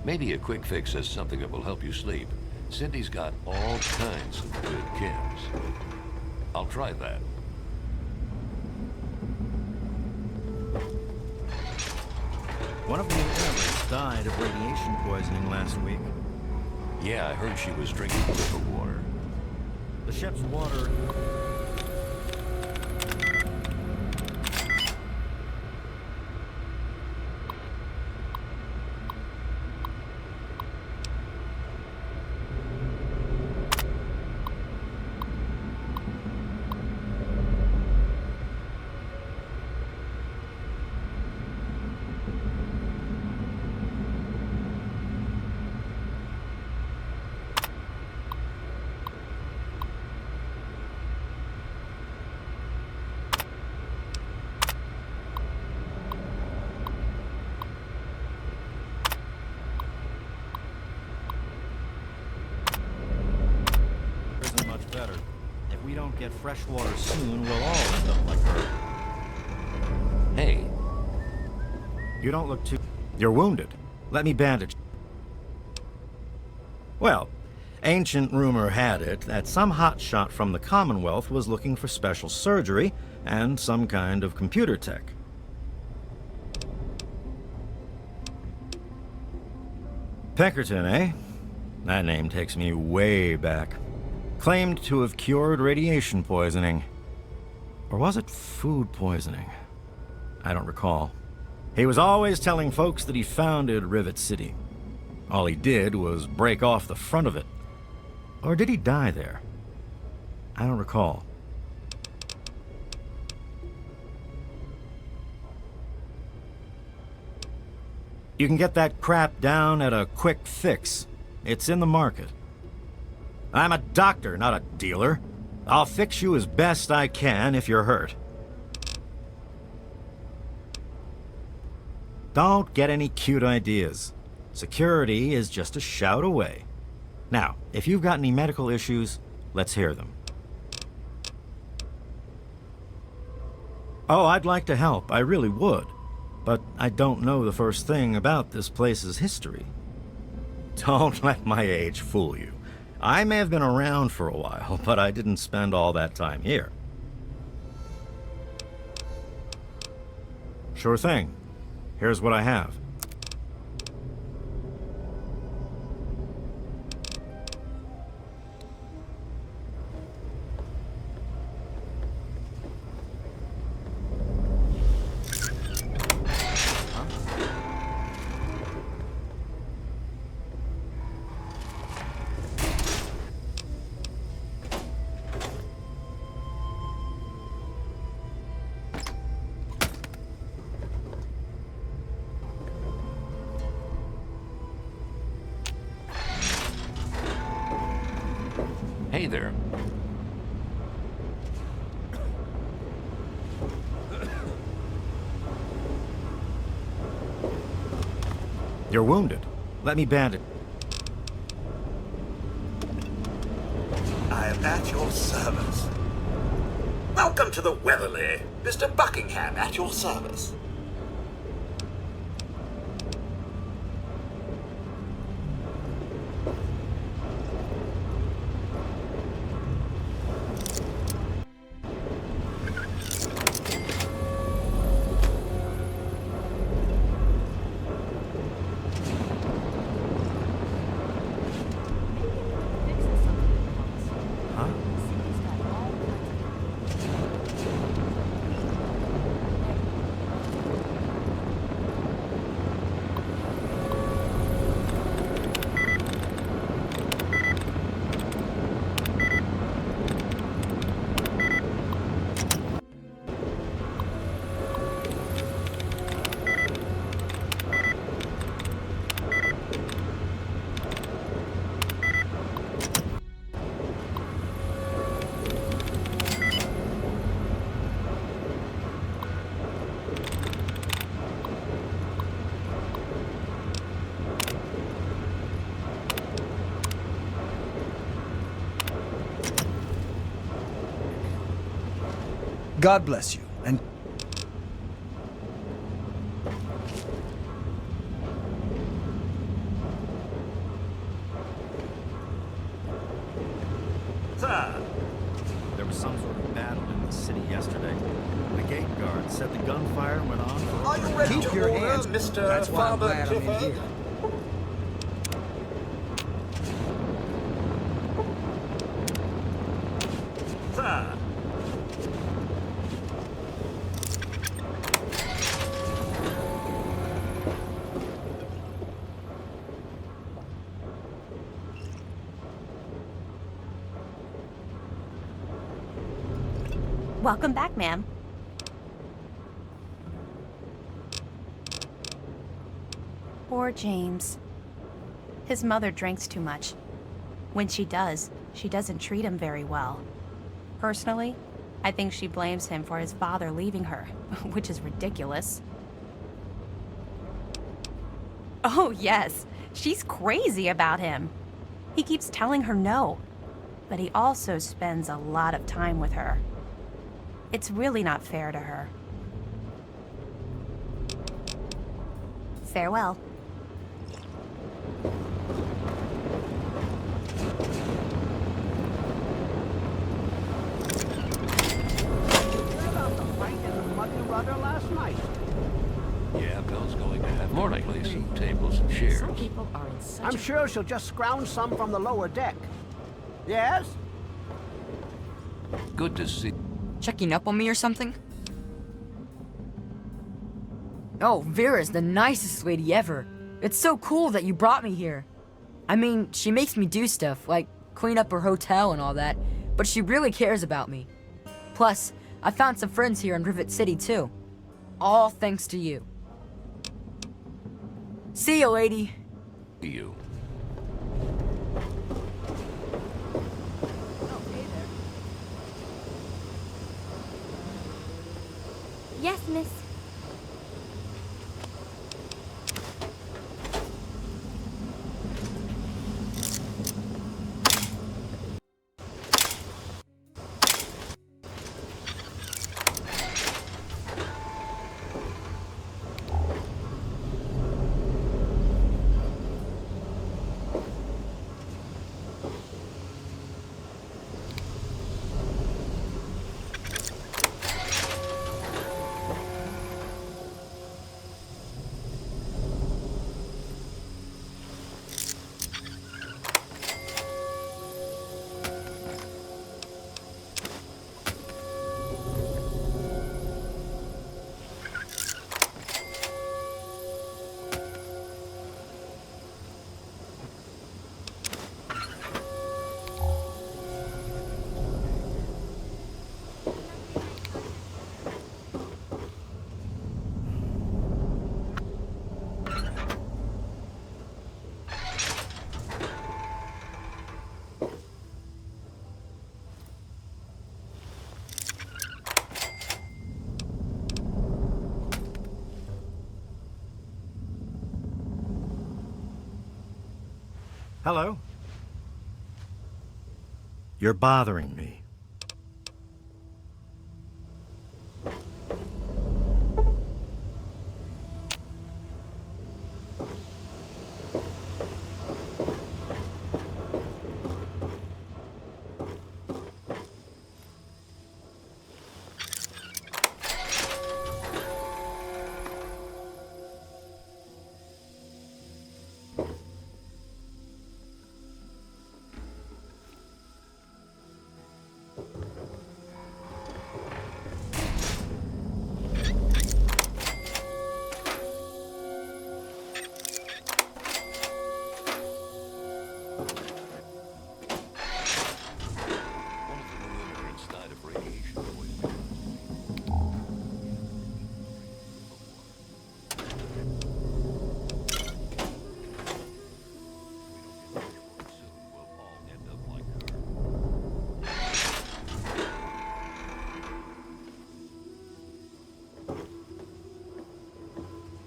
Speaker 17: Maybe a quick fix has something that will help you sleep. Cindy's got all kinds of good chems. I'll try that.
Speaker 10: One of the inhabitants died of radiation poisoning last week.
Speaker 17: Yeah, I heard she was drinking river water.
Speaker 10: The ship's water... better. If we don't get fresh water soon, we'll all end up like her.
Speaker 17: Hey.
Speaker 10: You don't look too... You're wounded. Let me bandage. Well, ancient rumor had it that some hotshot from the Commonwealth was looking for special surgery and some kind of computer tech. Pinkerton, eh? That name takes me way back. Claimed to have cured radiation poisoning. Or was it food poisoning? I don't recall. He was always telling folks that he founded Rivet City. All he did was break off the front of it. Or did he die there? I don't recall. You can get that crap down at a quick fix. It's in the market. I'm a doctor, not a dealer. I'll fix you as best I can if you're hurt. Don't get any cute ideas. Security is just a shout away. Now, if you've got any medical issues, let's hear them. Oh, I'd like to help. I really would. but I don't know the first thing about this place's history. Don't let my age fool you. I may have been around for a while, but I didn't spend all that time here. Sure thing. Here's what I have.
Speaker 17: Hey there.
Speaker 10: You're wounded. Let me bandage.
Speaker 1: I am at your service. Welcome to the Weatherly. Mr. Buckingham at your service.
Speaker 16: God bless you, and...
Speaker 1: Sir.
Speaker 10: There was some sort of battle in the city yesterday. The gate guard said the gunfire went on for...
Speaker 1: Are you ready
Speaker 16: Keep
Speaker 1: to
Speaker 16: your
Speaker 1: order,
Speaker 16: hands...
Speaker 1: Mr.
Speaker 16: That's why I'm
Speaker 1: Father
Speaker 16: glad I'm in
Speaker 1: Clifford?
Speaker 16: here.
Speaker 1: Sir.
Speaker 12: Welcome back, ma'am. Poor James. His mother drinks too much. When she does, she doesn't treat him very well. Personally, I think she blames him for his father leaving her, which is ridiculous. Oh, yes. She's crazy about him. He keeps telling her no, but he also spends a lot of time with her. It's really not fair to her. Farewell.
Speaker 4: Last night.
Speaker 17: Yeah, Bill's going to have to place some tables and chairs.
Speaker 2: Some people are in such
Speaker 4: I'm sure she'll just scrounge some from the lower deck. Yes?
Speaker 17: Good to see.
Speaker 20: Checking up on me or something? Oh, Vera's the nicest lady ever. It's so cool that you brought me here. I mean, she makes me do stuff, like clean up her hotel and all that, but she really cares about me. Plus, I found some friends here in Rivet City, too. All thanks to you. See you, lady.
Speaker 17: You.
Speaker 13: Yes, miss.
Speaker 10: Hello? You're bothering me.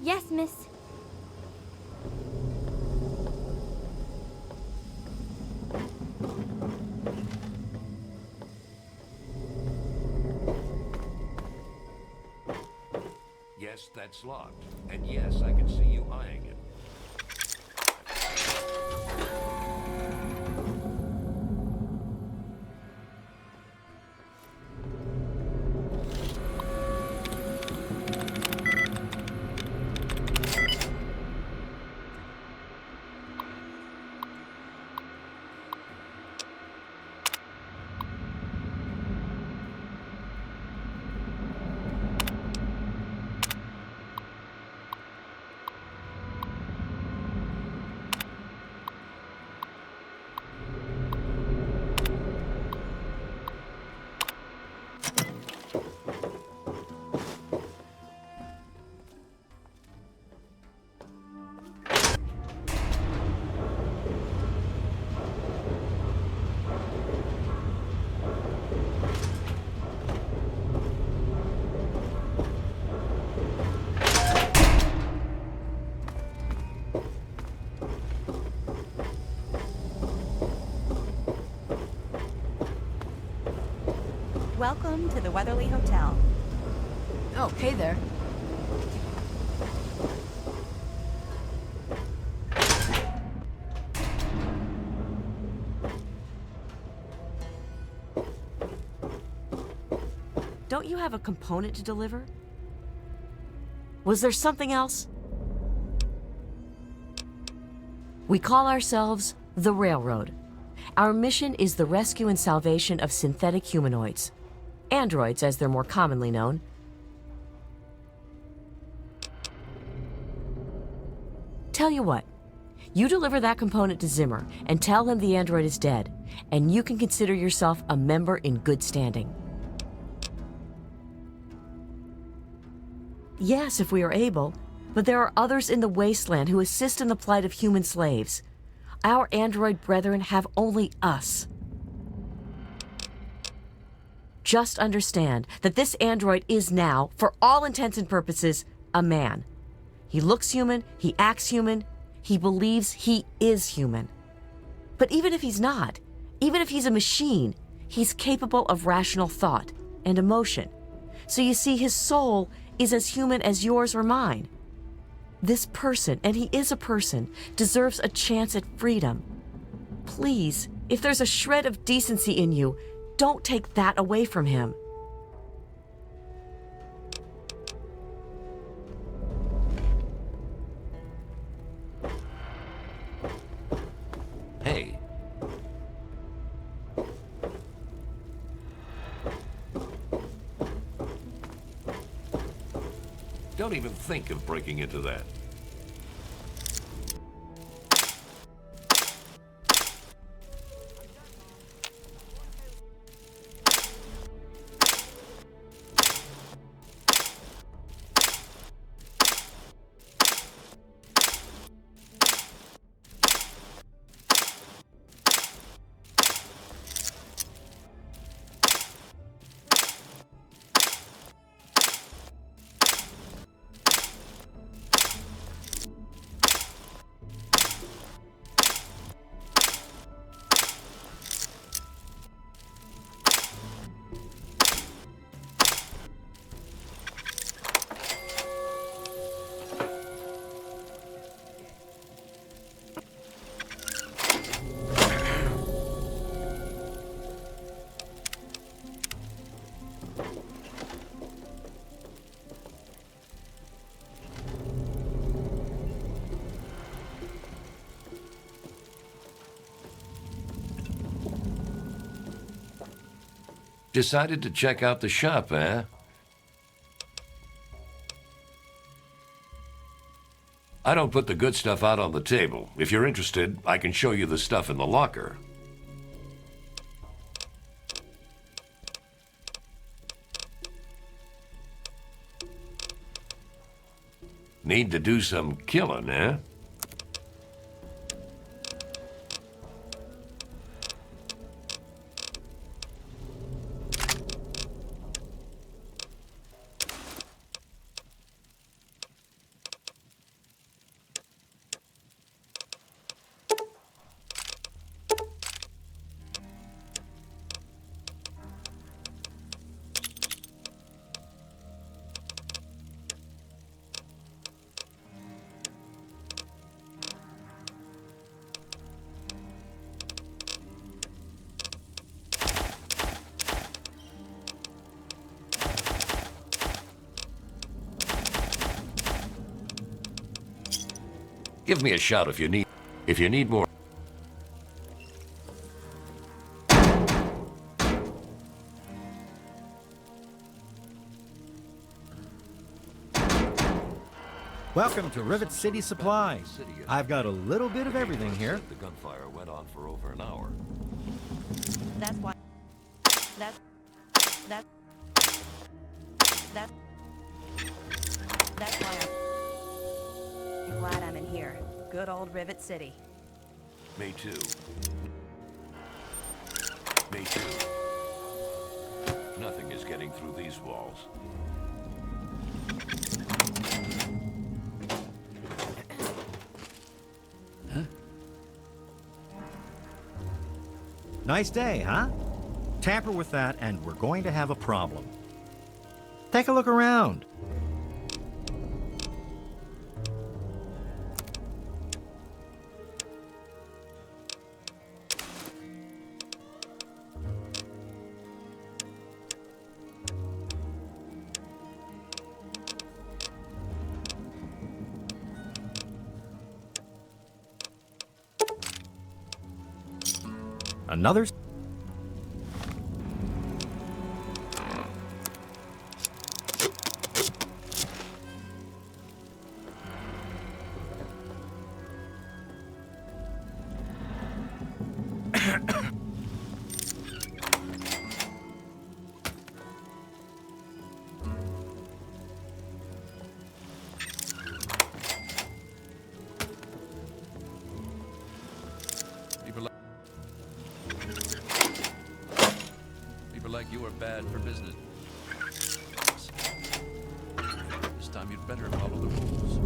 Speaker 13: Yes, miss.
Speaker 17: Yes, that's locked. And yes, I can see you eyeing it.
Speaker 12: Welcome to the Weatherly Hotel.
Speaker 20: Oh, hey there.
Speaker 2: Don't you have a component to deliver? Was there something else? We call ourselves the Railroad. Our mission is the rescue and salvation of synthetic humanoids. Androids, as they're more commonly known. Tell you what, you deliver that component to Zimmer and tell him the android is dead, and you can consider yourself a member in good standing. Yes, if we are able, but there are others in the wasteland who assist in the plight of human slaves. Our android brethren have only us. Just understand that this android is now, for all intents and purposes, a man. He looks human, he acts human, he believes he is human. But even if he's not, even if he's a machine, he's capable of rational thought and emotion. So you see, his soul is as human as yours or mine. This person, and he is a person, deserves a chance at freedom. Please, if there's a shred of decency in you, don't take that away from him.
Speaker 17: Hey. Don't even think of breaking into that. Decided to check out the shop, eh? I don't put the good stuff out on the table. If you're interested, I can show you the stuff in the locker. Need to do some killing, eh? Give me a shout if you need more.
Speaker 10: Welcome to Rivet City Supplies. I've got a little bit of everything here.
Speaker 17: The gunfire went on for over an hour.
Speaker 12: That's why. That's why I'm glad I'm in here. Good old Rivet City.
Speaker 17: Me too. Me too. Nothing is getting through these walls.
Speaker 10: Nice day, huh? Tamper with that and we're going to have a problem. Take a look around. Another.
Speaker 7: Like you are bad for business. This time you'd better follow the rules.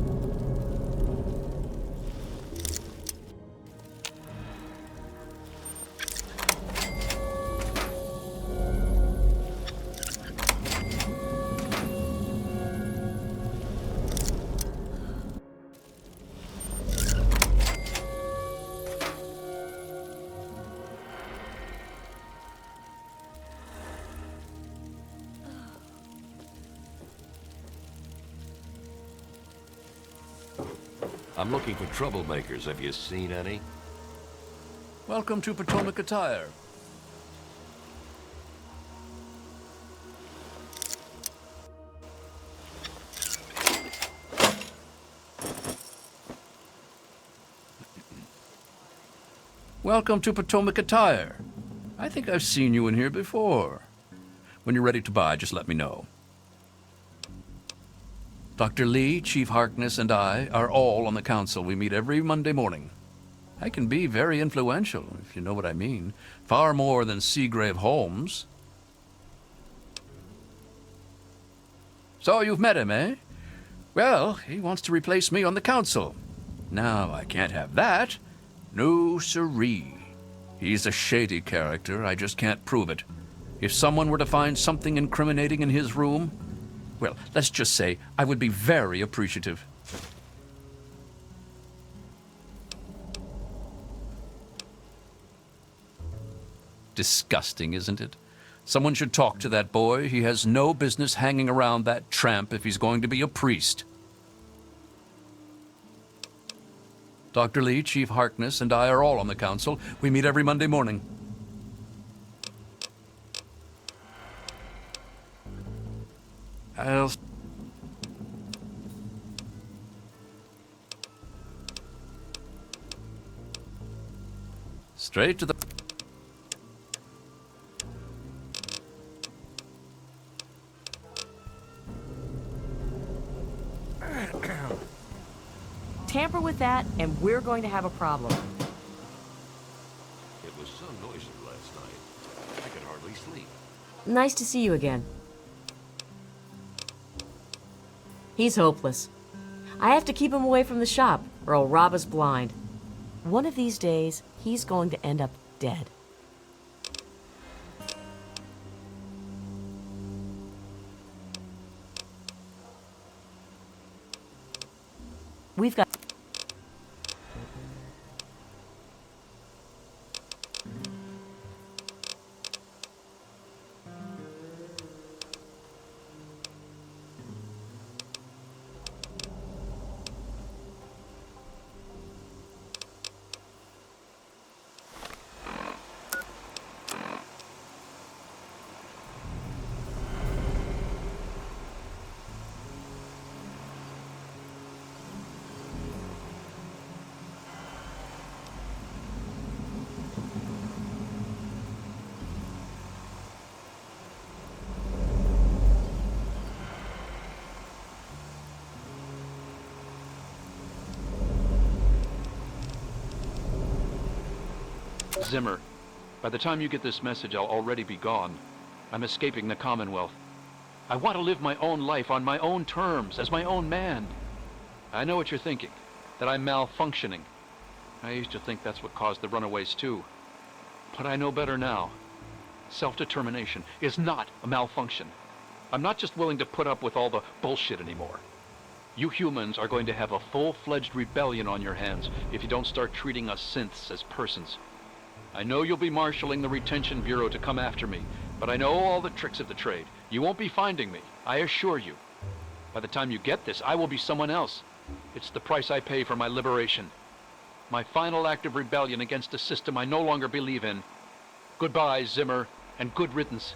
Speaker 17: I'm looking for troublemakers. Have you seen any?
Speaker 7: Welcome to Potomac Attire. Welcome to Potomac Attire. I think I've seen you in here before. When you're ready to buy, just let me know. Dr. Lee, Chief Harkness, and I are all on the council. We meet every Monday morning. I can be very influential, if you know what I mean. Far more than Seagrave Holmes. So you've met him, eh? Well, he wants to replace me on the council. Now, I can't have that. No siree. He's a shady character. I just can't prove it. If someone were to find something incriminating in his room, well, let's just say I would be very appreciative. Disgusting, isn't it? Someone should talk to that boy. He has no business hanging around that tramp if he's going to be a priest. Dr. Lee, Chief Harkness, and I are all on the council. We meet every Monday morning. I'll... Straight to the...
Speaker 2: Tamper with that, and we're going to have a problem.
Speaker 17: It was so noisy last night. I could hardly sleep.
Speaker 2: Nice to see you again. He's hopeless. I have to keep him away from the shop, or he'll rob us blind. One of these days, he's going to end up dead. We've got...
Speaker 7: Zimmer, by the time you get this message, I'll already be gone. I'm escaping the Commonwealth. I want to live my own life on my own terms, as my own man. I know what you're thinking, that I'm malfunctioning. I used to think that's what caused the runaways too. But I know better now. Self-determination is not a malfunction. I'm not just willing to put up with all the bullshit anymore. You humans are going to have a full-fledged rebellion on your hands if you don't start treating us synths as persons. I know you'll be marshaling the Retention Bureau to come after me, but I know all the tricks of the trade. You won't be finding me, I assure you. By the time you get this, I will be someone else. It's the price I pay for my liberation. My final act of rebellion against a system I no longer believe in. Goodbye, Zimmer, and good riddance.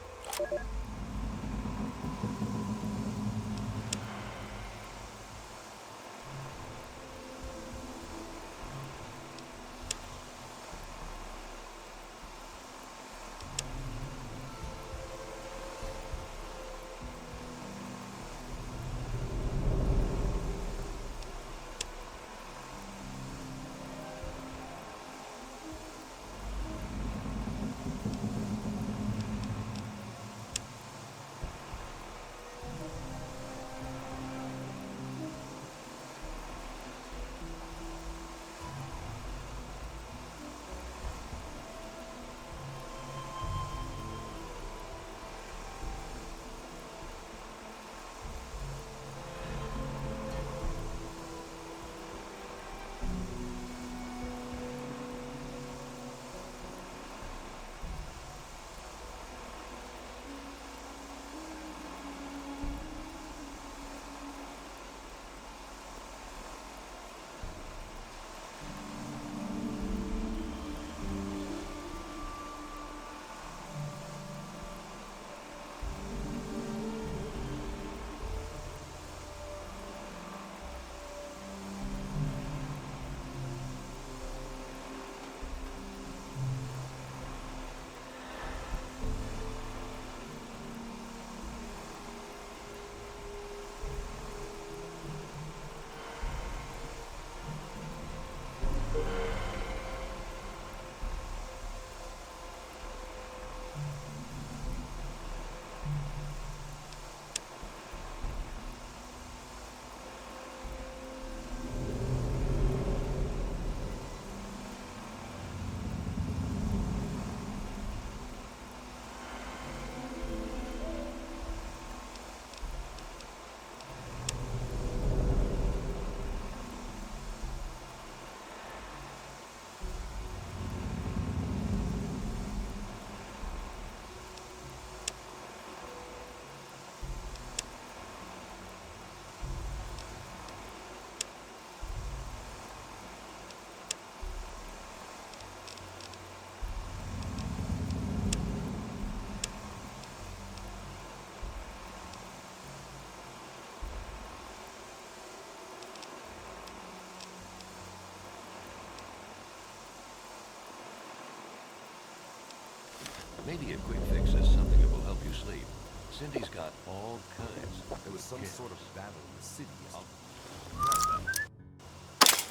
Speaker 17: Maybe a quick fix is something that will help you sleep. Cindy's got all kinds.
Speaker 18: There was some sort of battle in the city.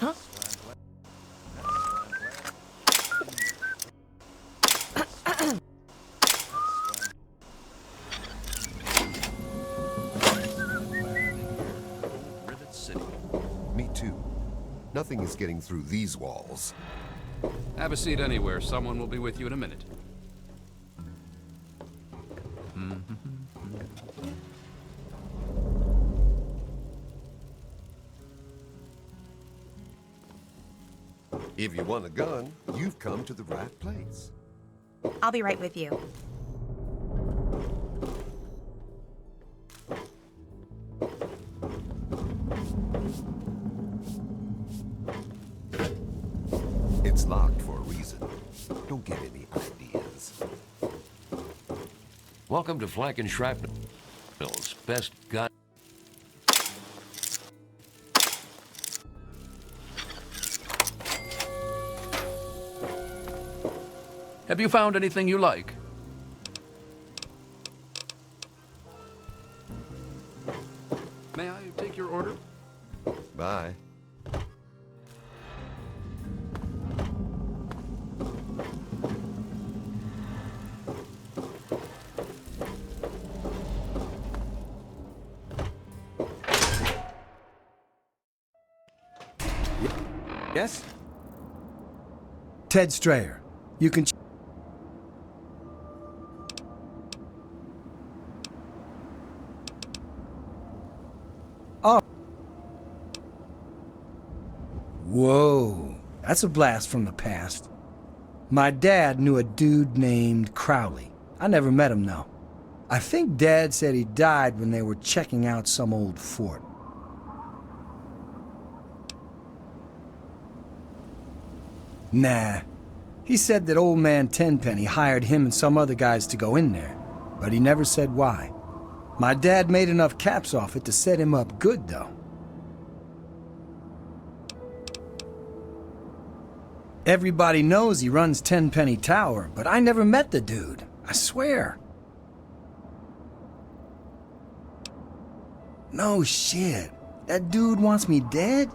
Speaker 20: Huh?
Speaker 17: Rivet City.
Speaker 18: Me too. Nothing is getting through these walls.
Speaker 7: Have a seat anywhere. Someone will be with you in a minute.
Speaker 18: If you want a gun, you've come to the right place.
Speaker 12: I'll be right with you.
Speaker 18: It's locked for a reason. Don't get any ideas.
Speaker 17: Welcome to Flak and Shrapnel's best gun.
Speaker 7: Have you found anything you like? May I take your order?
Speaker 18: Bye.
Speaker 16: Yes? Ted Strayer. You can... Oh. Whoa. That's a blast from the past. My dad knew a dude named Crowley. I never met him, though. I think Dad said he died when they were checking out some old fort. Nah. He said that old man Tenpenny hired him and some other guys to go in there, but he never said why. My dad made enough caps off it to set him up good, though. Everybody knows he runs Tenpenny Tower, but I never met the dude. I swear. No shit. That dude wants me dead?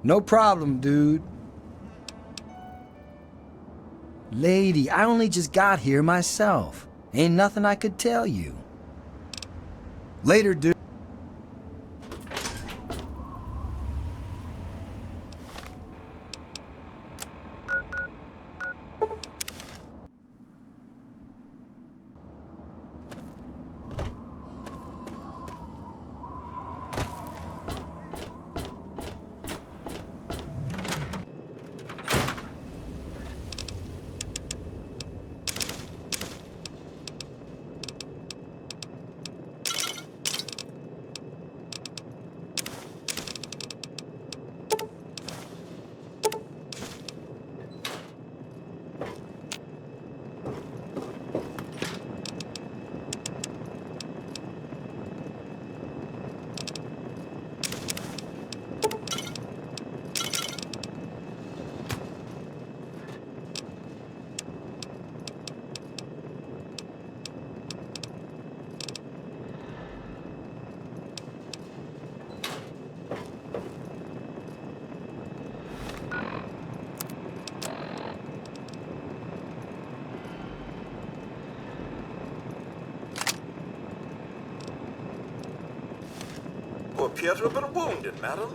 Speaker 16: No problem, dude. Lady, I only just got here myself. Ain't nothing I could tell you. Later, dude.
Speaker 1: You appear to have been wounded, madam.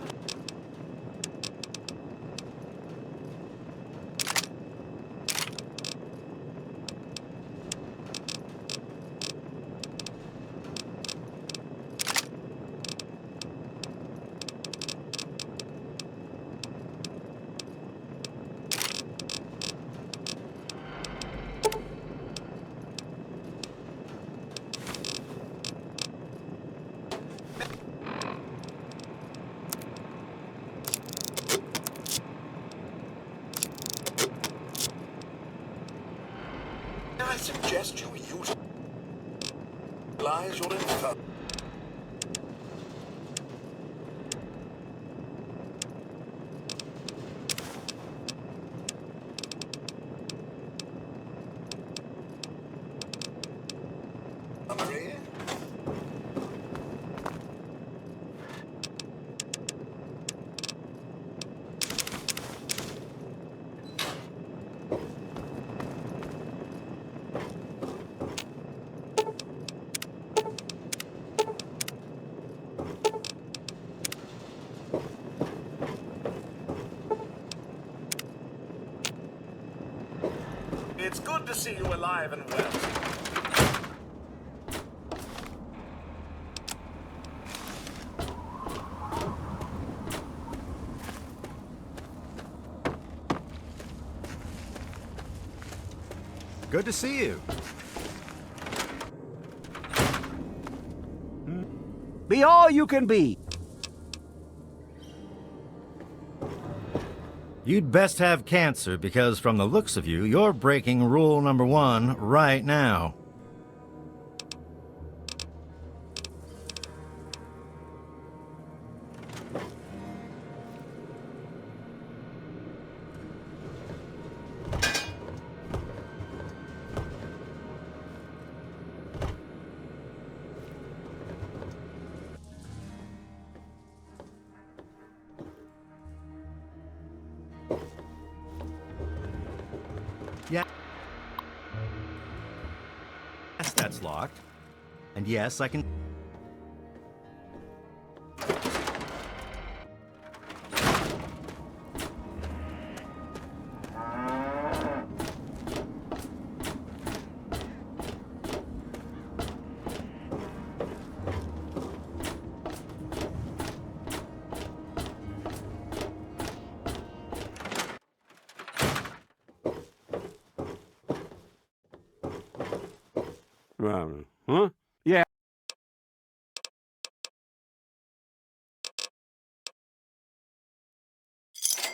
Speaker 1: I suggest you utilize your info. Good to see you alive and well.
Speaker 21: Good to see you.
Speaker 4: Be all you can be.
Speaker 10: You'd best have cancer because from the looks of you, you're breaking rule number 1 right now. Yeah. Yes, that's locked. And yes, I can...
Speaker 4: Huh? Yeah.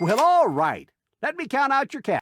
Speaker 4: Well, all right. Let me count out your cash.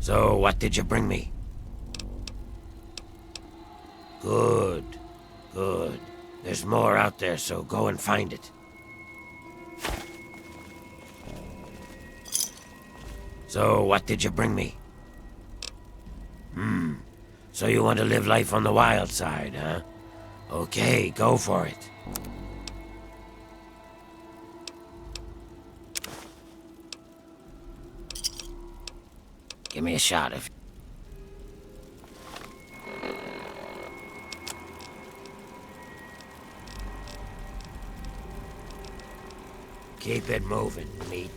Speaker 6: So, what did you bring me? Good. Good. There's more out there, so go and find it. So, what did you bring me? So you want to live life on the wild side, huh? Okay, go for it. Give me a shot if... Keep it moving, meat.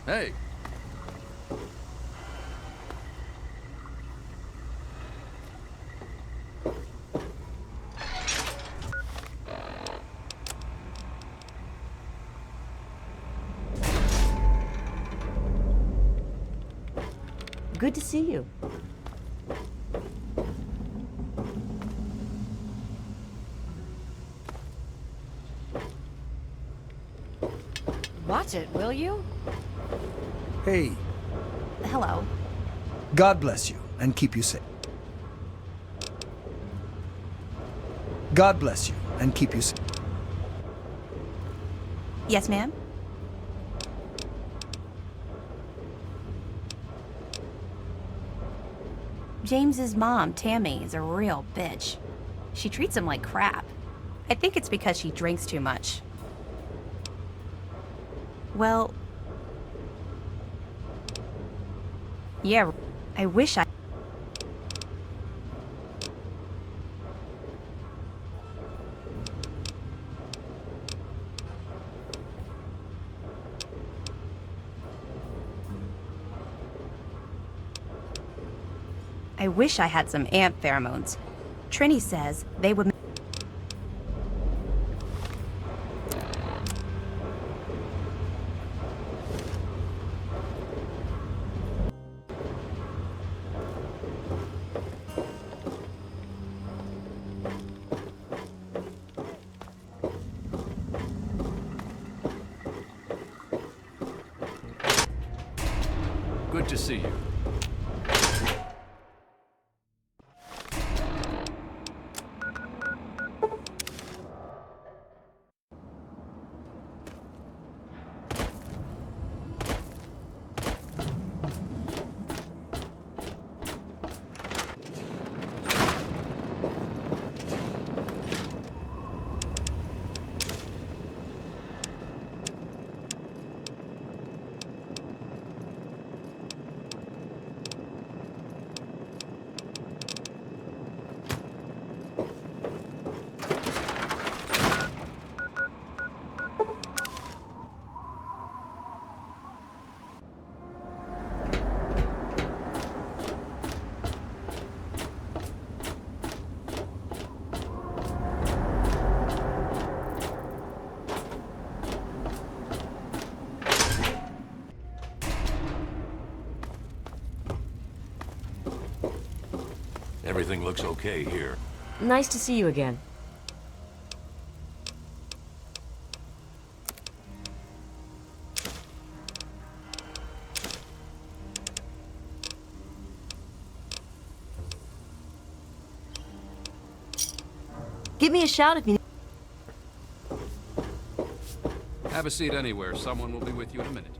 Speaker 7: Hey.
Speaker 2: Good to see you.
Speaker 20: Watch it, will you?
Speaker 16: Hey,
Speaker 12: Hello.
Speaker 16: God bless you and keep you safe. God bless you and keep you safe.
Speaker 12: Yes, ma'am? James's mom, Tammy, is a real bitch. She treats him like crap. I think it's because she drinks too much. Well... yeah, I wish I... I wish I had some ant pheromones. Trini says they would...
Speaker 7: Good to see you.
Speaker 17: Everything looks okay here.
Speaker 2: Nice to see you again. Give me a shout if you need.
Speaker 7: Have a seat anywhere. Someone will be with you in a minute.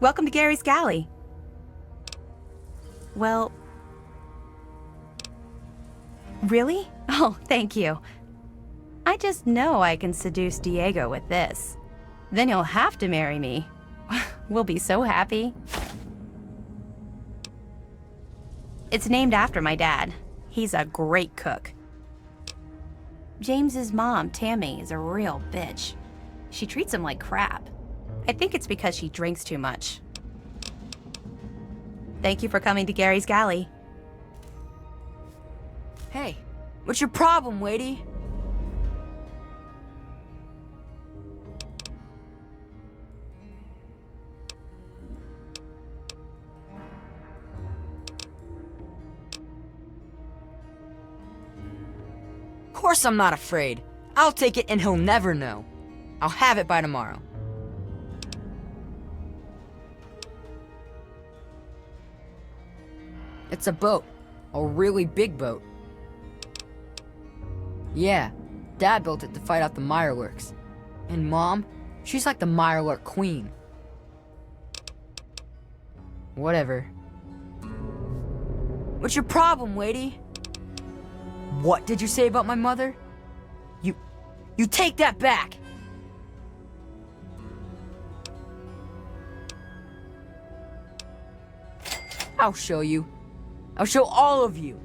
Speaker 12: Welcome to Gary's Galley. Well... really? Oh, thank you. I just know I can seduce Diego with this. Then he'll have to marry me. We'll be so happy. It's named after my dad. He's a great cook. James's mom, Tammy, is a real bitch. She treats him like crap. I think it's because she drinks too much. Thank you for coming to Gary's Galley.
Speaker 20: Hey, what's your problem, lady? Of course I'm not afraid. I'll take it and he'll never know. I'll have it by tomorrow. It's a boat. A really big boat. Yeah, Dad built it to fight off the Mirelurks. And Mom, she's like the Mirelurk queen. Whatever. What's your problem, lady? What did you say about my mother? You take that back! I'll show you. I'll show all of you.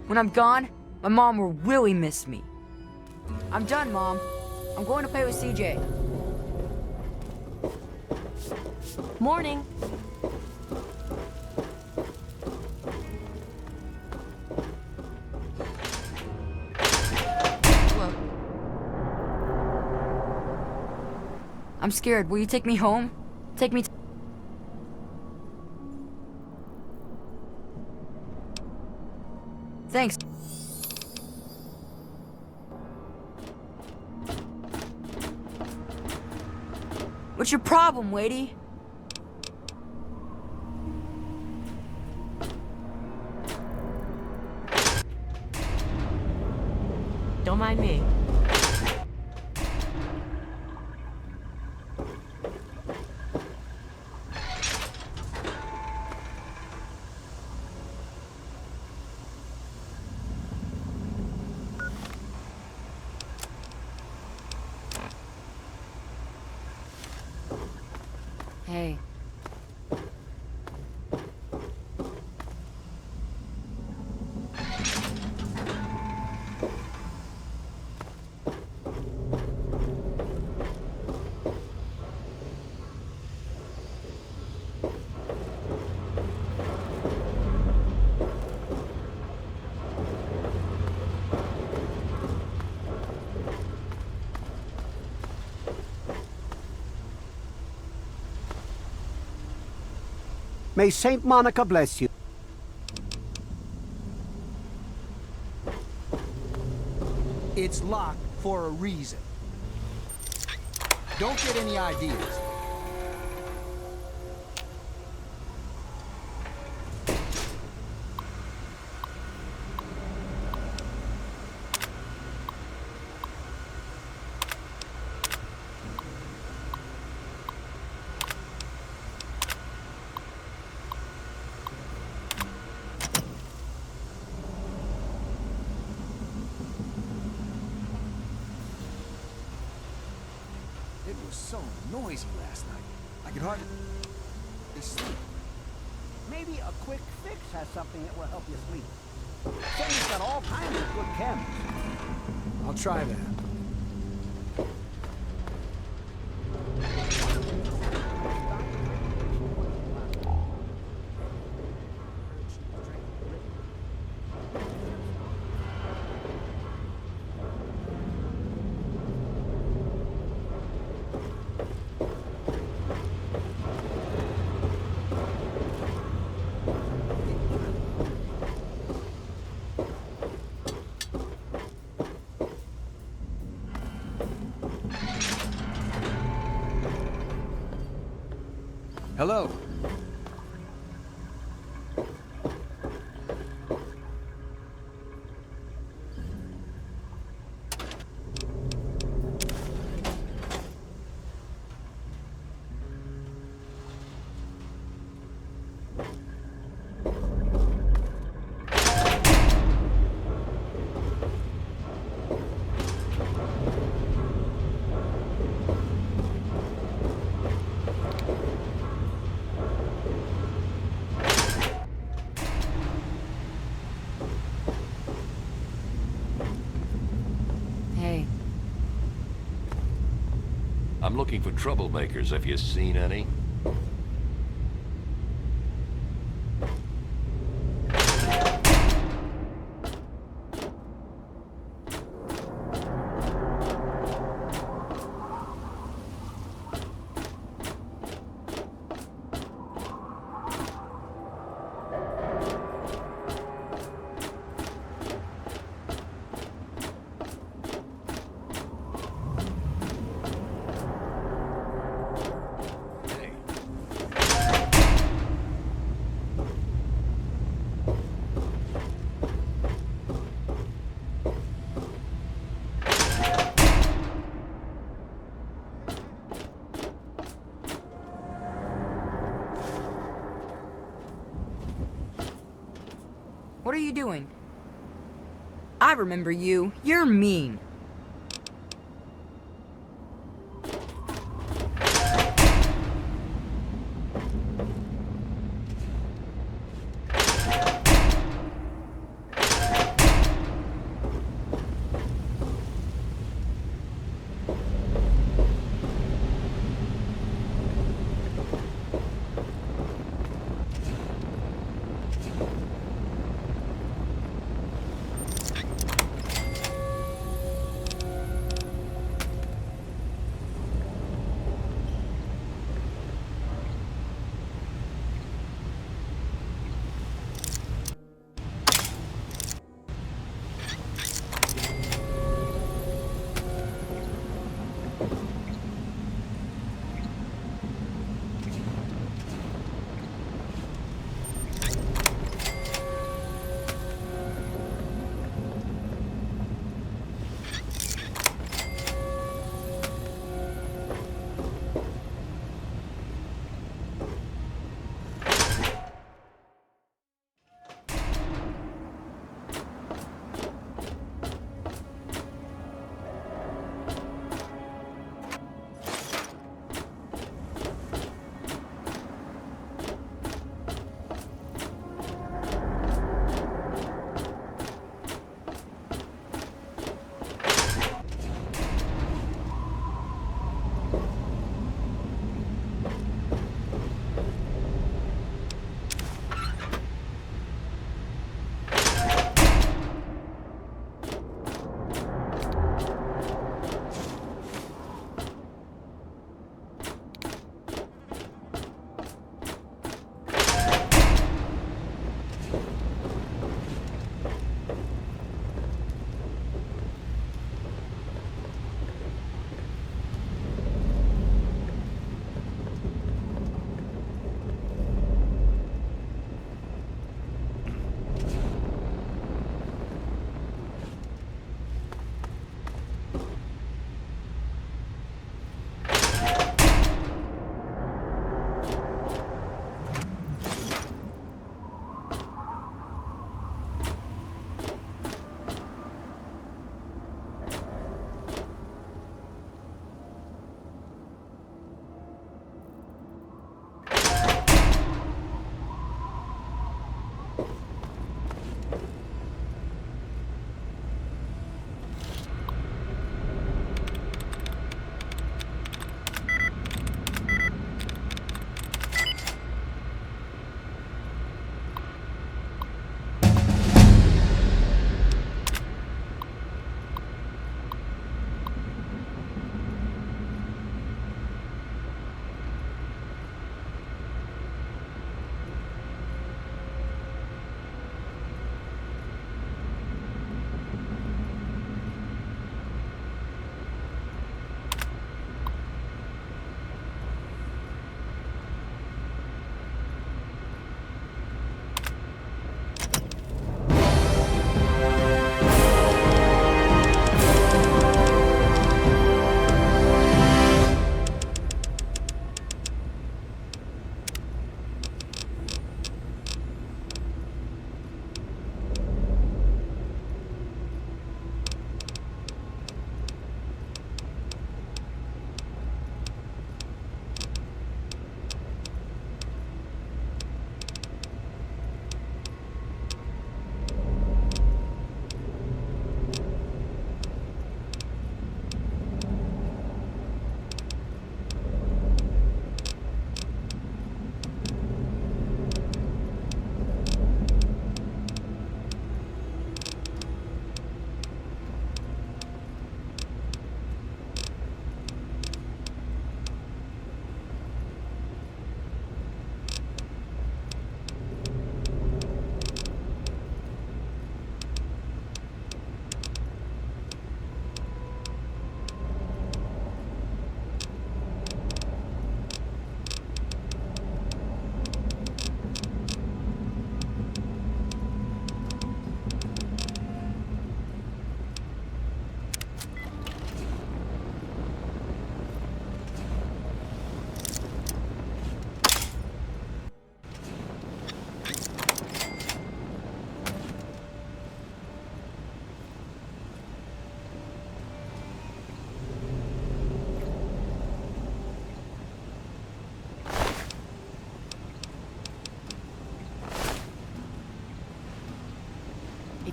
Speaker 20: When I'm gone, my mom will really miss me. I'm done, Mom. I'm going to play with CJ.
Speaker 2: Morning.
Speaker 20: Look. I'm scared. Will you take me home? Take me Thanks. What's your problem, Wadey?
Speaker 2: Don't mind me.
Speaker 20: Hey.
Speaker 4: May Saint Monica bless you.
Speaker 19: It's locked for a reason. Don't get any ideas. It was so noisy last night. I could hardly sleep.
Speaker 4: Maybe a quick fix has something that will help you sleep. Sam's got all kinds of good chems.
Speaker 19: I'll try that. Hello.
Speaker 17: I'm looking for troublemakers. Have you seen any?
Speaker 20: What are you doing? I remember you. You're mean.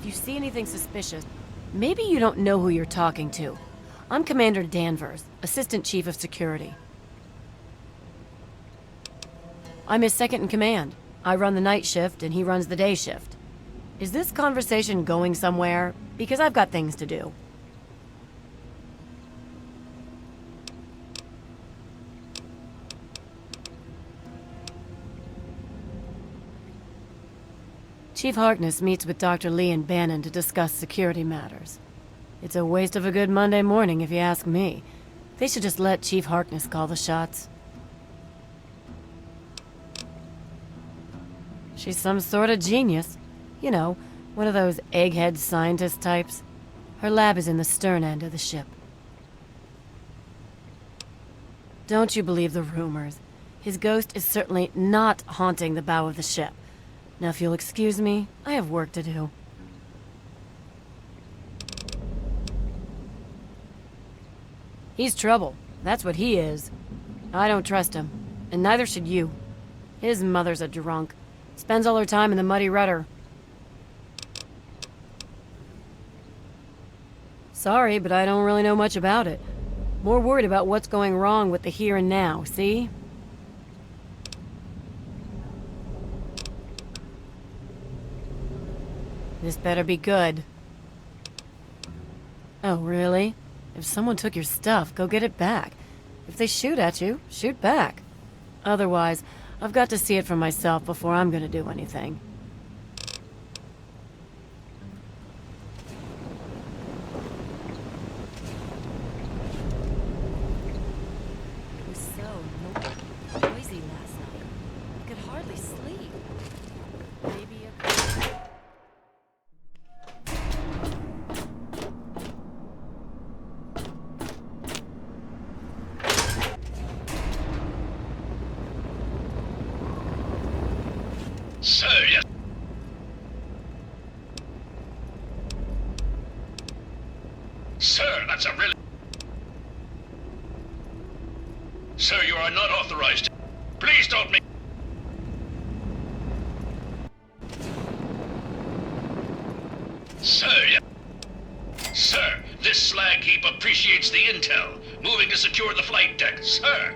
Speaker 2: you see anything suspicious, maybe you don't know who you're talking to. I'm Commander Danvers, Assistant Chief of Security. I'm his second in command. I run the night shift and he runs the day shift. Is this conversation going somewhere? Because I've got things to do. Chief Harkness meets with Dr. Lee and Bannon to discuss security matters. It's a waste of a good Monday morning, if you ask me. They should just let Chief Harkness call the shots. She's some sort of genius. You know, one of those egghead scientist types. Her lab is in the stern end of the ship. Don't you believe the rumors. His ghost is certainly not haunting the bow of the ship. Now, if you'll excuse me, I have work to do. He's trouble. That's what he is. I don't trust him, and neither should you. His mother's a drunk. Spends all her time in the muddy rudder. Sorry, but I don't really know much about it. More worried about what's going wrong with the here and now, see? This better be good. Oh, really? If someone took your stuff, go get it back. If they shoot at you, shoot back. Otherwise, I've got to see it for myself before I'm gonna do anything. It was so noisy last night. I could hardly sleep. Maybe a...
Speaker 9: Sir, yes. Sir, that's a really... Sir, you are not authorized. Please don't make... Sir, yes. Sir, this slag heap appreciates the intel. Moving to secure the flight deck, sir.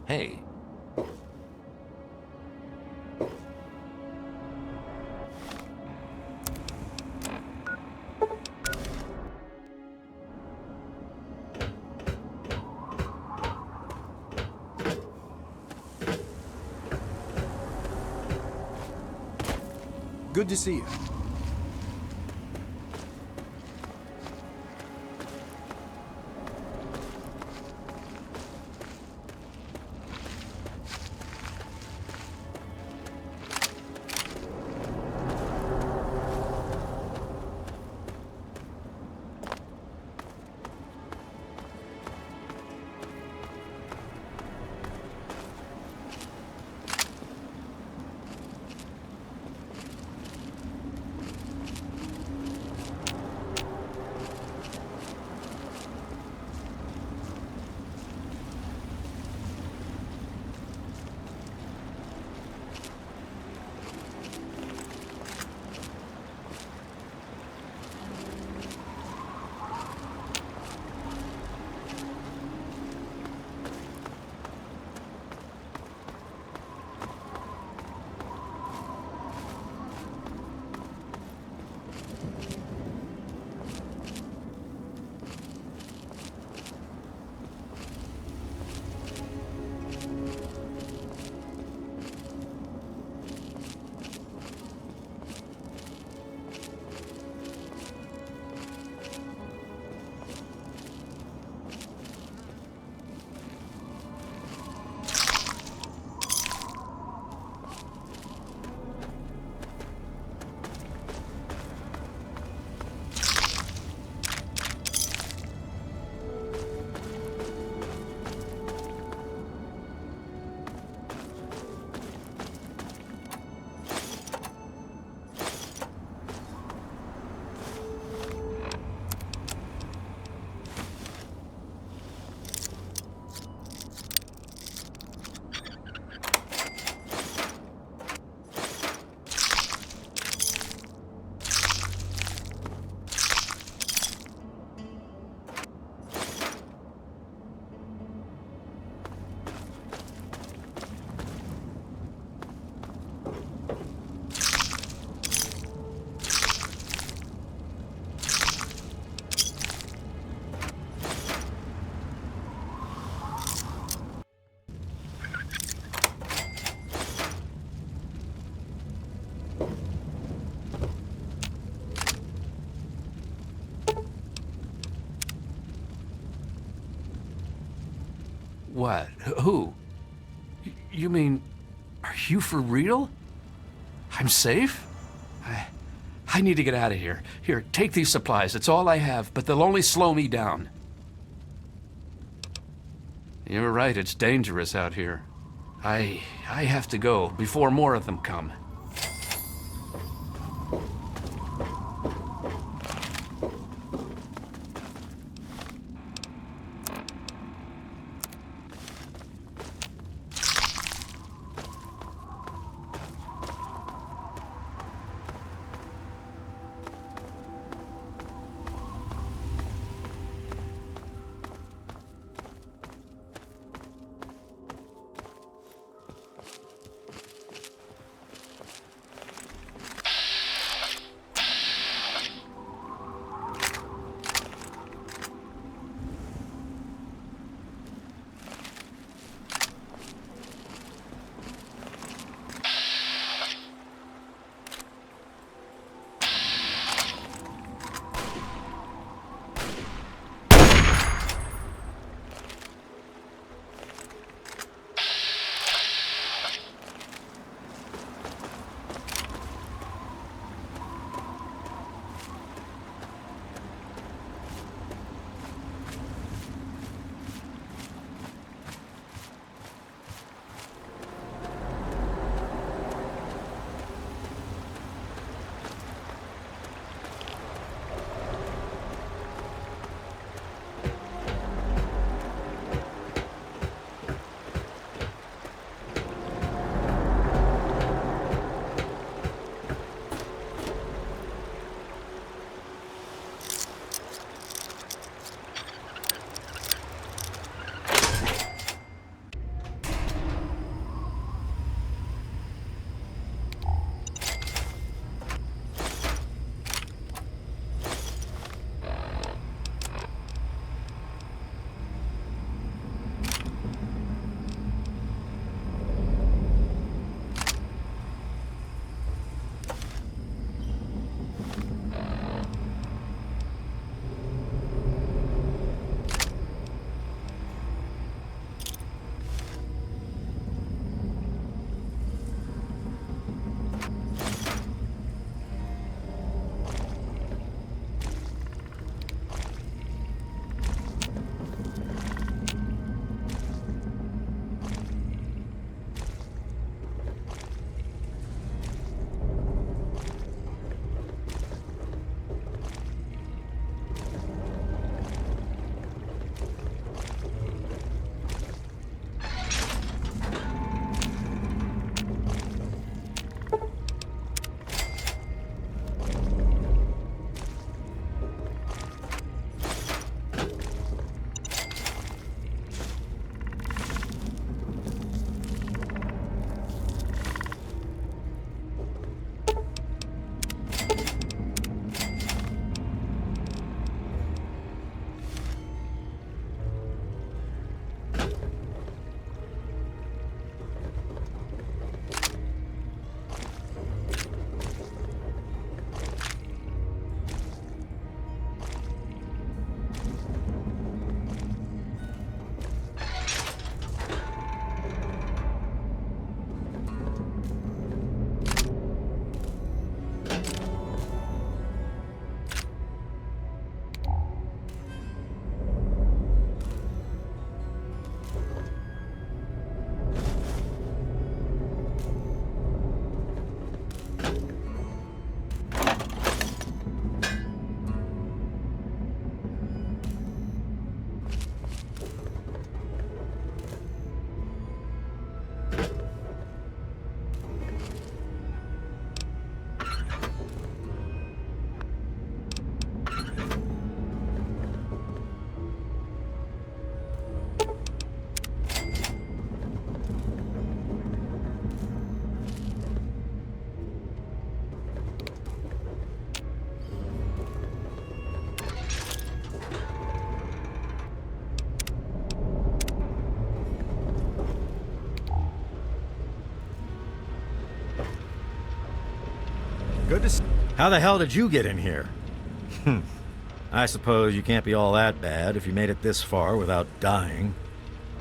Speaker 17: Hey.
Speaker 21: Good to see you.
Speaker 7: What? Who? You mean, are you for real? I'm safe? I need to get out of here. Here, take these supplies. It's all I have, but they'll only slow me down. You're right, it's dangerous out here. I have to go before more of them come.
Speaker 10: Good to see. How the hell did you get in here? I suppose you can't be all that bad if you made it this far without dying.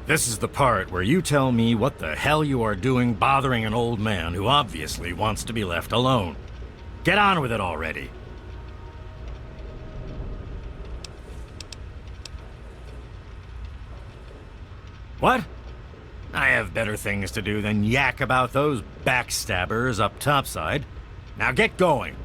Speaker 10: This is the part where you tell me what the hell you are doing bothering an old man who obviously wants to be left alone. Get on with it already. What? I have better things to do than yak about those backstabbers up topside. Now get going.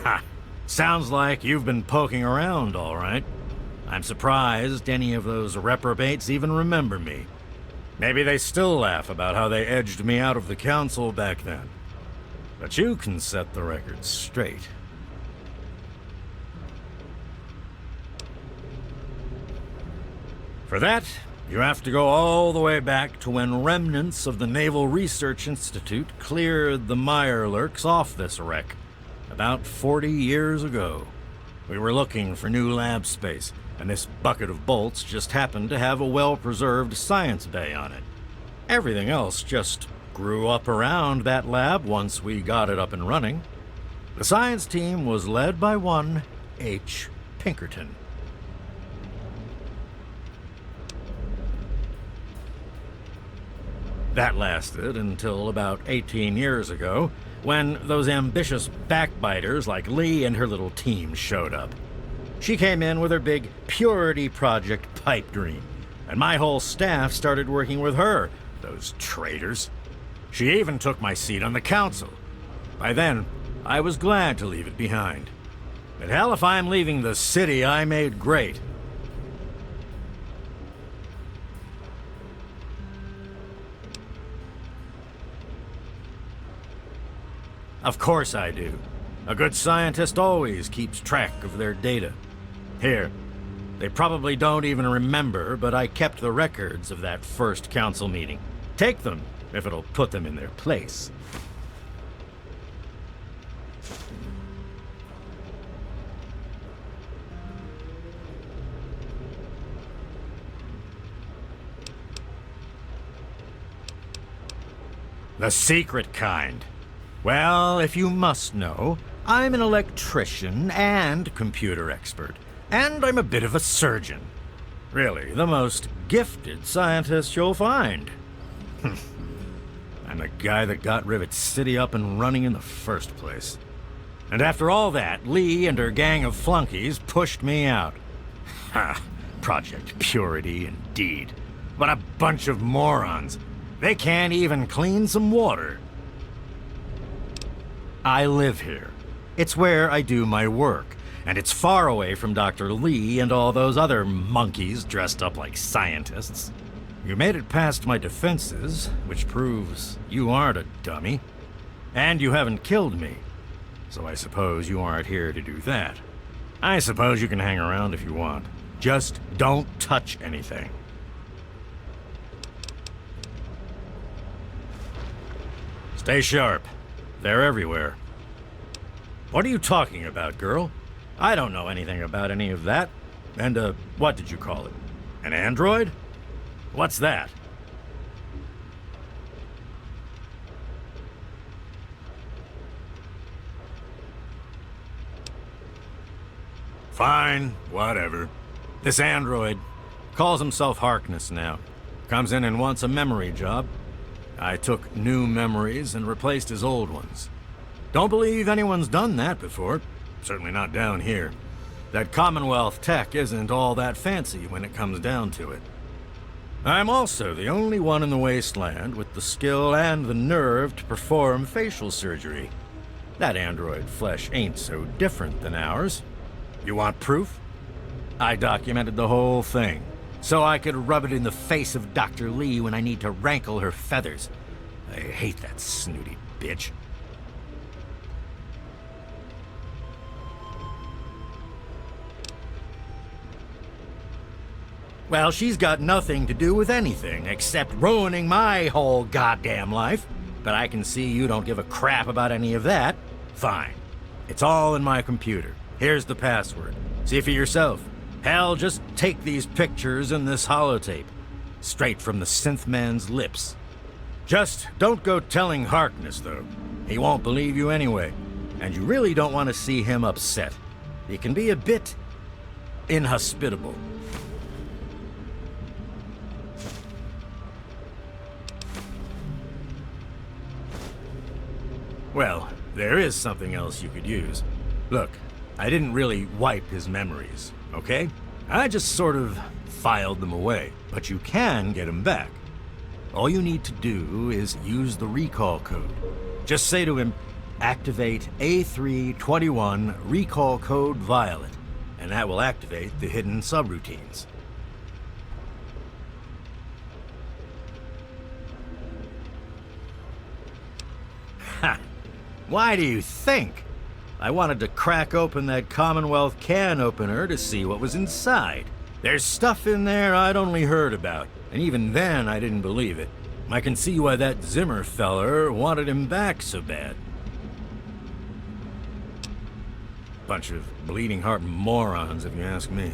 Speaker 10: Ha! Sounds like you've been poking around, all right. I'm surprised any of those reprobates even remember me. Maybe they still laugh about how they edged me out of the council back then. But you can set the record straight. For that, you have to go all the way back to when remnants of the Naval Research Institute cleared the Mirelurks off this wreck. About 40 years ago. We were looking for new lab space, and this bucket of bolts just happened to have a well-preserved science bay on it. Everything else just grew up around that lab once we got it up and running. The science team was led by one H. Pinkerton. That lasted until about 18 years ago, when those ambitious backbiters like Lee and her little team showed up. She came in with her big Purity Project pipe dream, and my whole staff started working with her, those traitors. She even took my seat on the council. By then, I was glad to leave it behind. But hell, if I'm leaving the city I made great. Of course I do. A good scientist always keeps track of their data. Here, they probably don't even remember, but I kept the records of that first council meeting. Take them, if it'll put them in their place. The secret kind. Well, if you must know, I'm an electrician and computer expert, and I'm a bit of a surgeon. Really, the most gifted scientist you'll find. I'm the guy that got Rivet City up and running in the first place. And after all that, Lee and her gang of flunkies pushed me out. Ha! Project Purity, indeed. What a bunch of morons. They can't even clean some water. I live here. It's where I do my work, and it's far away from Dr. Lee and all those other monkeys dressed up like scientists. You made it past my defenses, which proves you aren't a dummy. And you haven't killed me, so I suppose you aren't here to do that. I suppose you can hang around if you want. Just don't touch anything. Stay sharp. They're everywhere. What are you talking about, girl? I don't know anything about any of that. And, what did you call it? An android? What's that? Fine, whatever. This android calls himself Harkness now. Comes in and wants a memory job. I took new memories and replaced his old ones. Don't believe anyone's done that before. Certainly not down here. That Commonwealth tech isn't all that fancy when it comes down to it. I'm also the only one in the wasteland with the skill and the nerve to perform facial surgery. That android flesh ain't so different than ours. You want proof? I documented the whole thing, so I could rub it in the face of Dr. Lee when I need to rankle her feathers. I hate that snooty bitch. Well, she's got nothing to do with anything except ruining my whole goddamn life. But I can see you don't give a crap about any of that. Fine. It's all in my computer. Here's the password. See for yourself. Hell, just take these pictures and this holotape. Straight from the synth man's lips. Just don't go telling Harkness, though. He won't believe you anyway. And you really don't want to see him upset. He can be a bit inhospitable. Well, there is something else you could use. Look, I didn't really wipe his memories, okay? I just sort of filed them away, but you can get them back. All you need to do is use the recall code. Just say to him, activate A321 recall code Violet, and that will activate the hidden subroutines. Ha! Why do you think? I wanted to crack open that Commonwealth can opener to see what was inside. There's stuff in there I'd only heard about, and even then I didn't believe it. I can see why that Zimmer feller wanted him back so bad. Bunch of bleeding heart morons, if you ask me.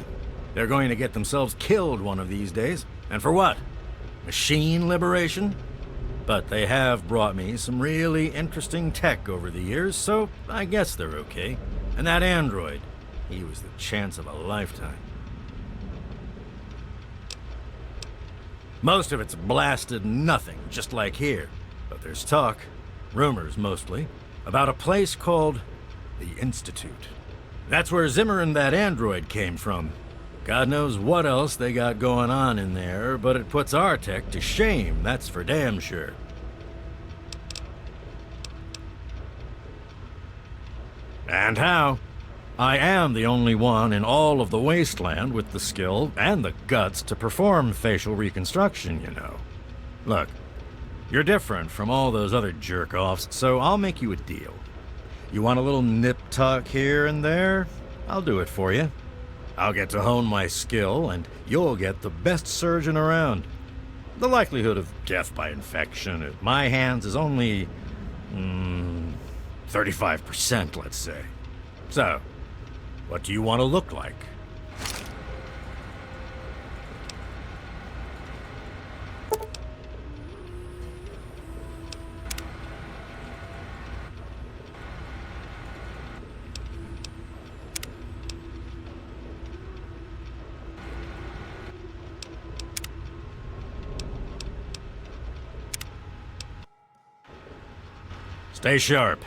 Speaker 10: They're going to get themselves killed one of these days. And for what? Machine liberation? But they have brought me some really interesting tech over the years, so I guess they're okay. And that android, he was the chance of a lifetime. Most of it's blasted nothing, just like here. But there's talk, rumors mostly, about a place called the Institute. That's where Zimmer and that android came from. God knows what else they got going on in there, but it puts our tech to shame, that's for damn sure. And how? I am the only one in all of the wasteland with the skill and the guts to perform facial reconstruction, you know. Look, you're different from all those other jerk-offs, so I'll make you a deal. You want a little nip-tuck here and there? I'll do it for you. I'll get to hone my skill, and you'll get the best surgeon around. The likelihood of death by infection at my hands is only 35%, let's say. So, what do you want to look like? Stay sharp.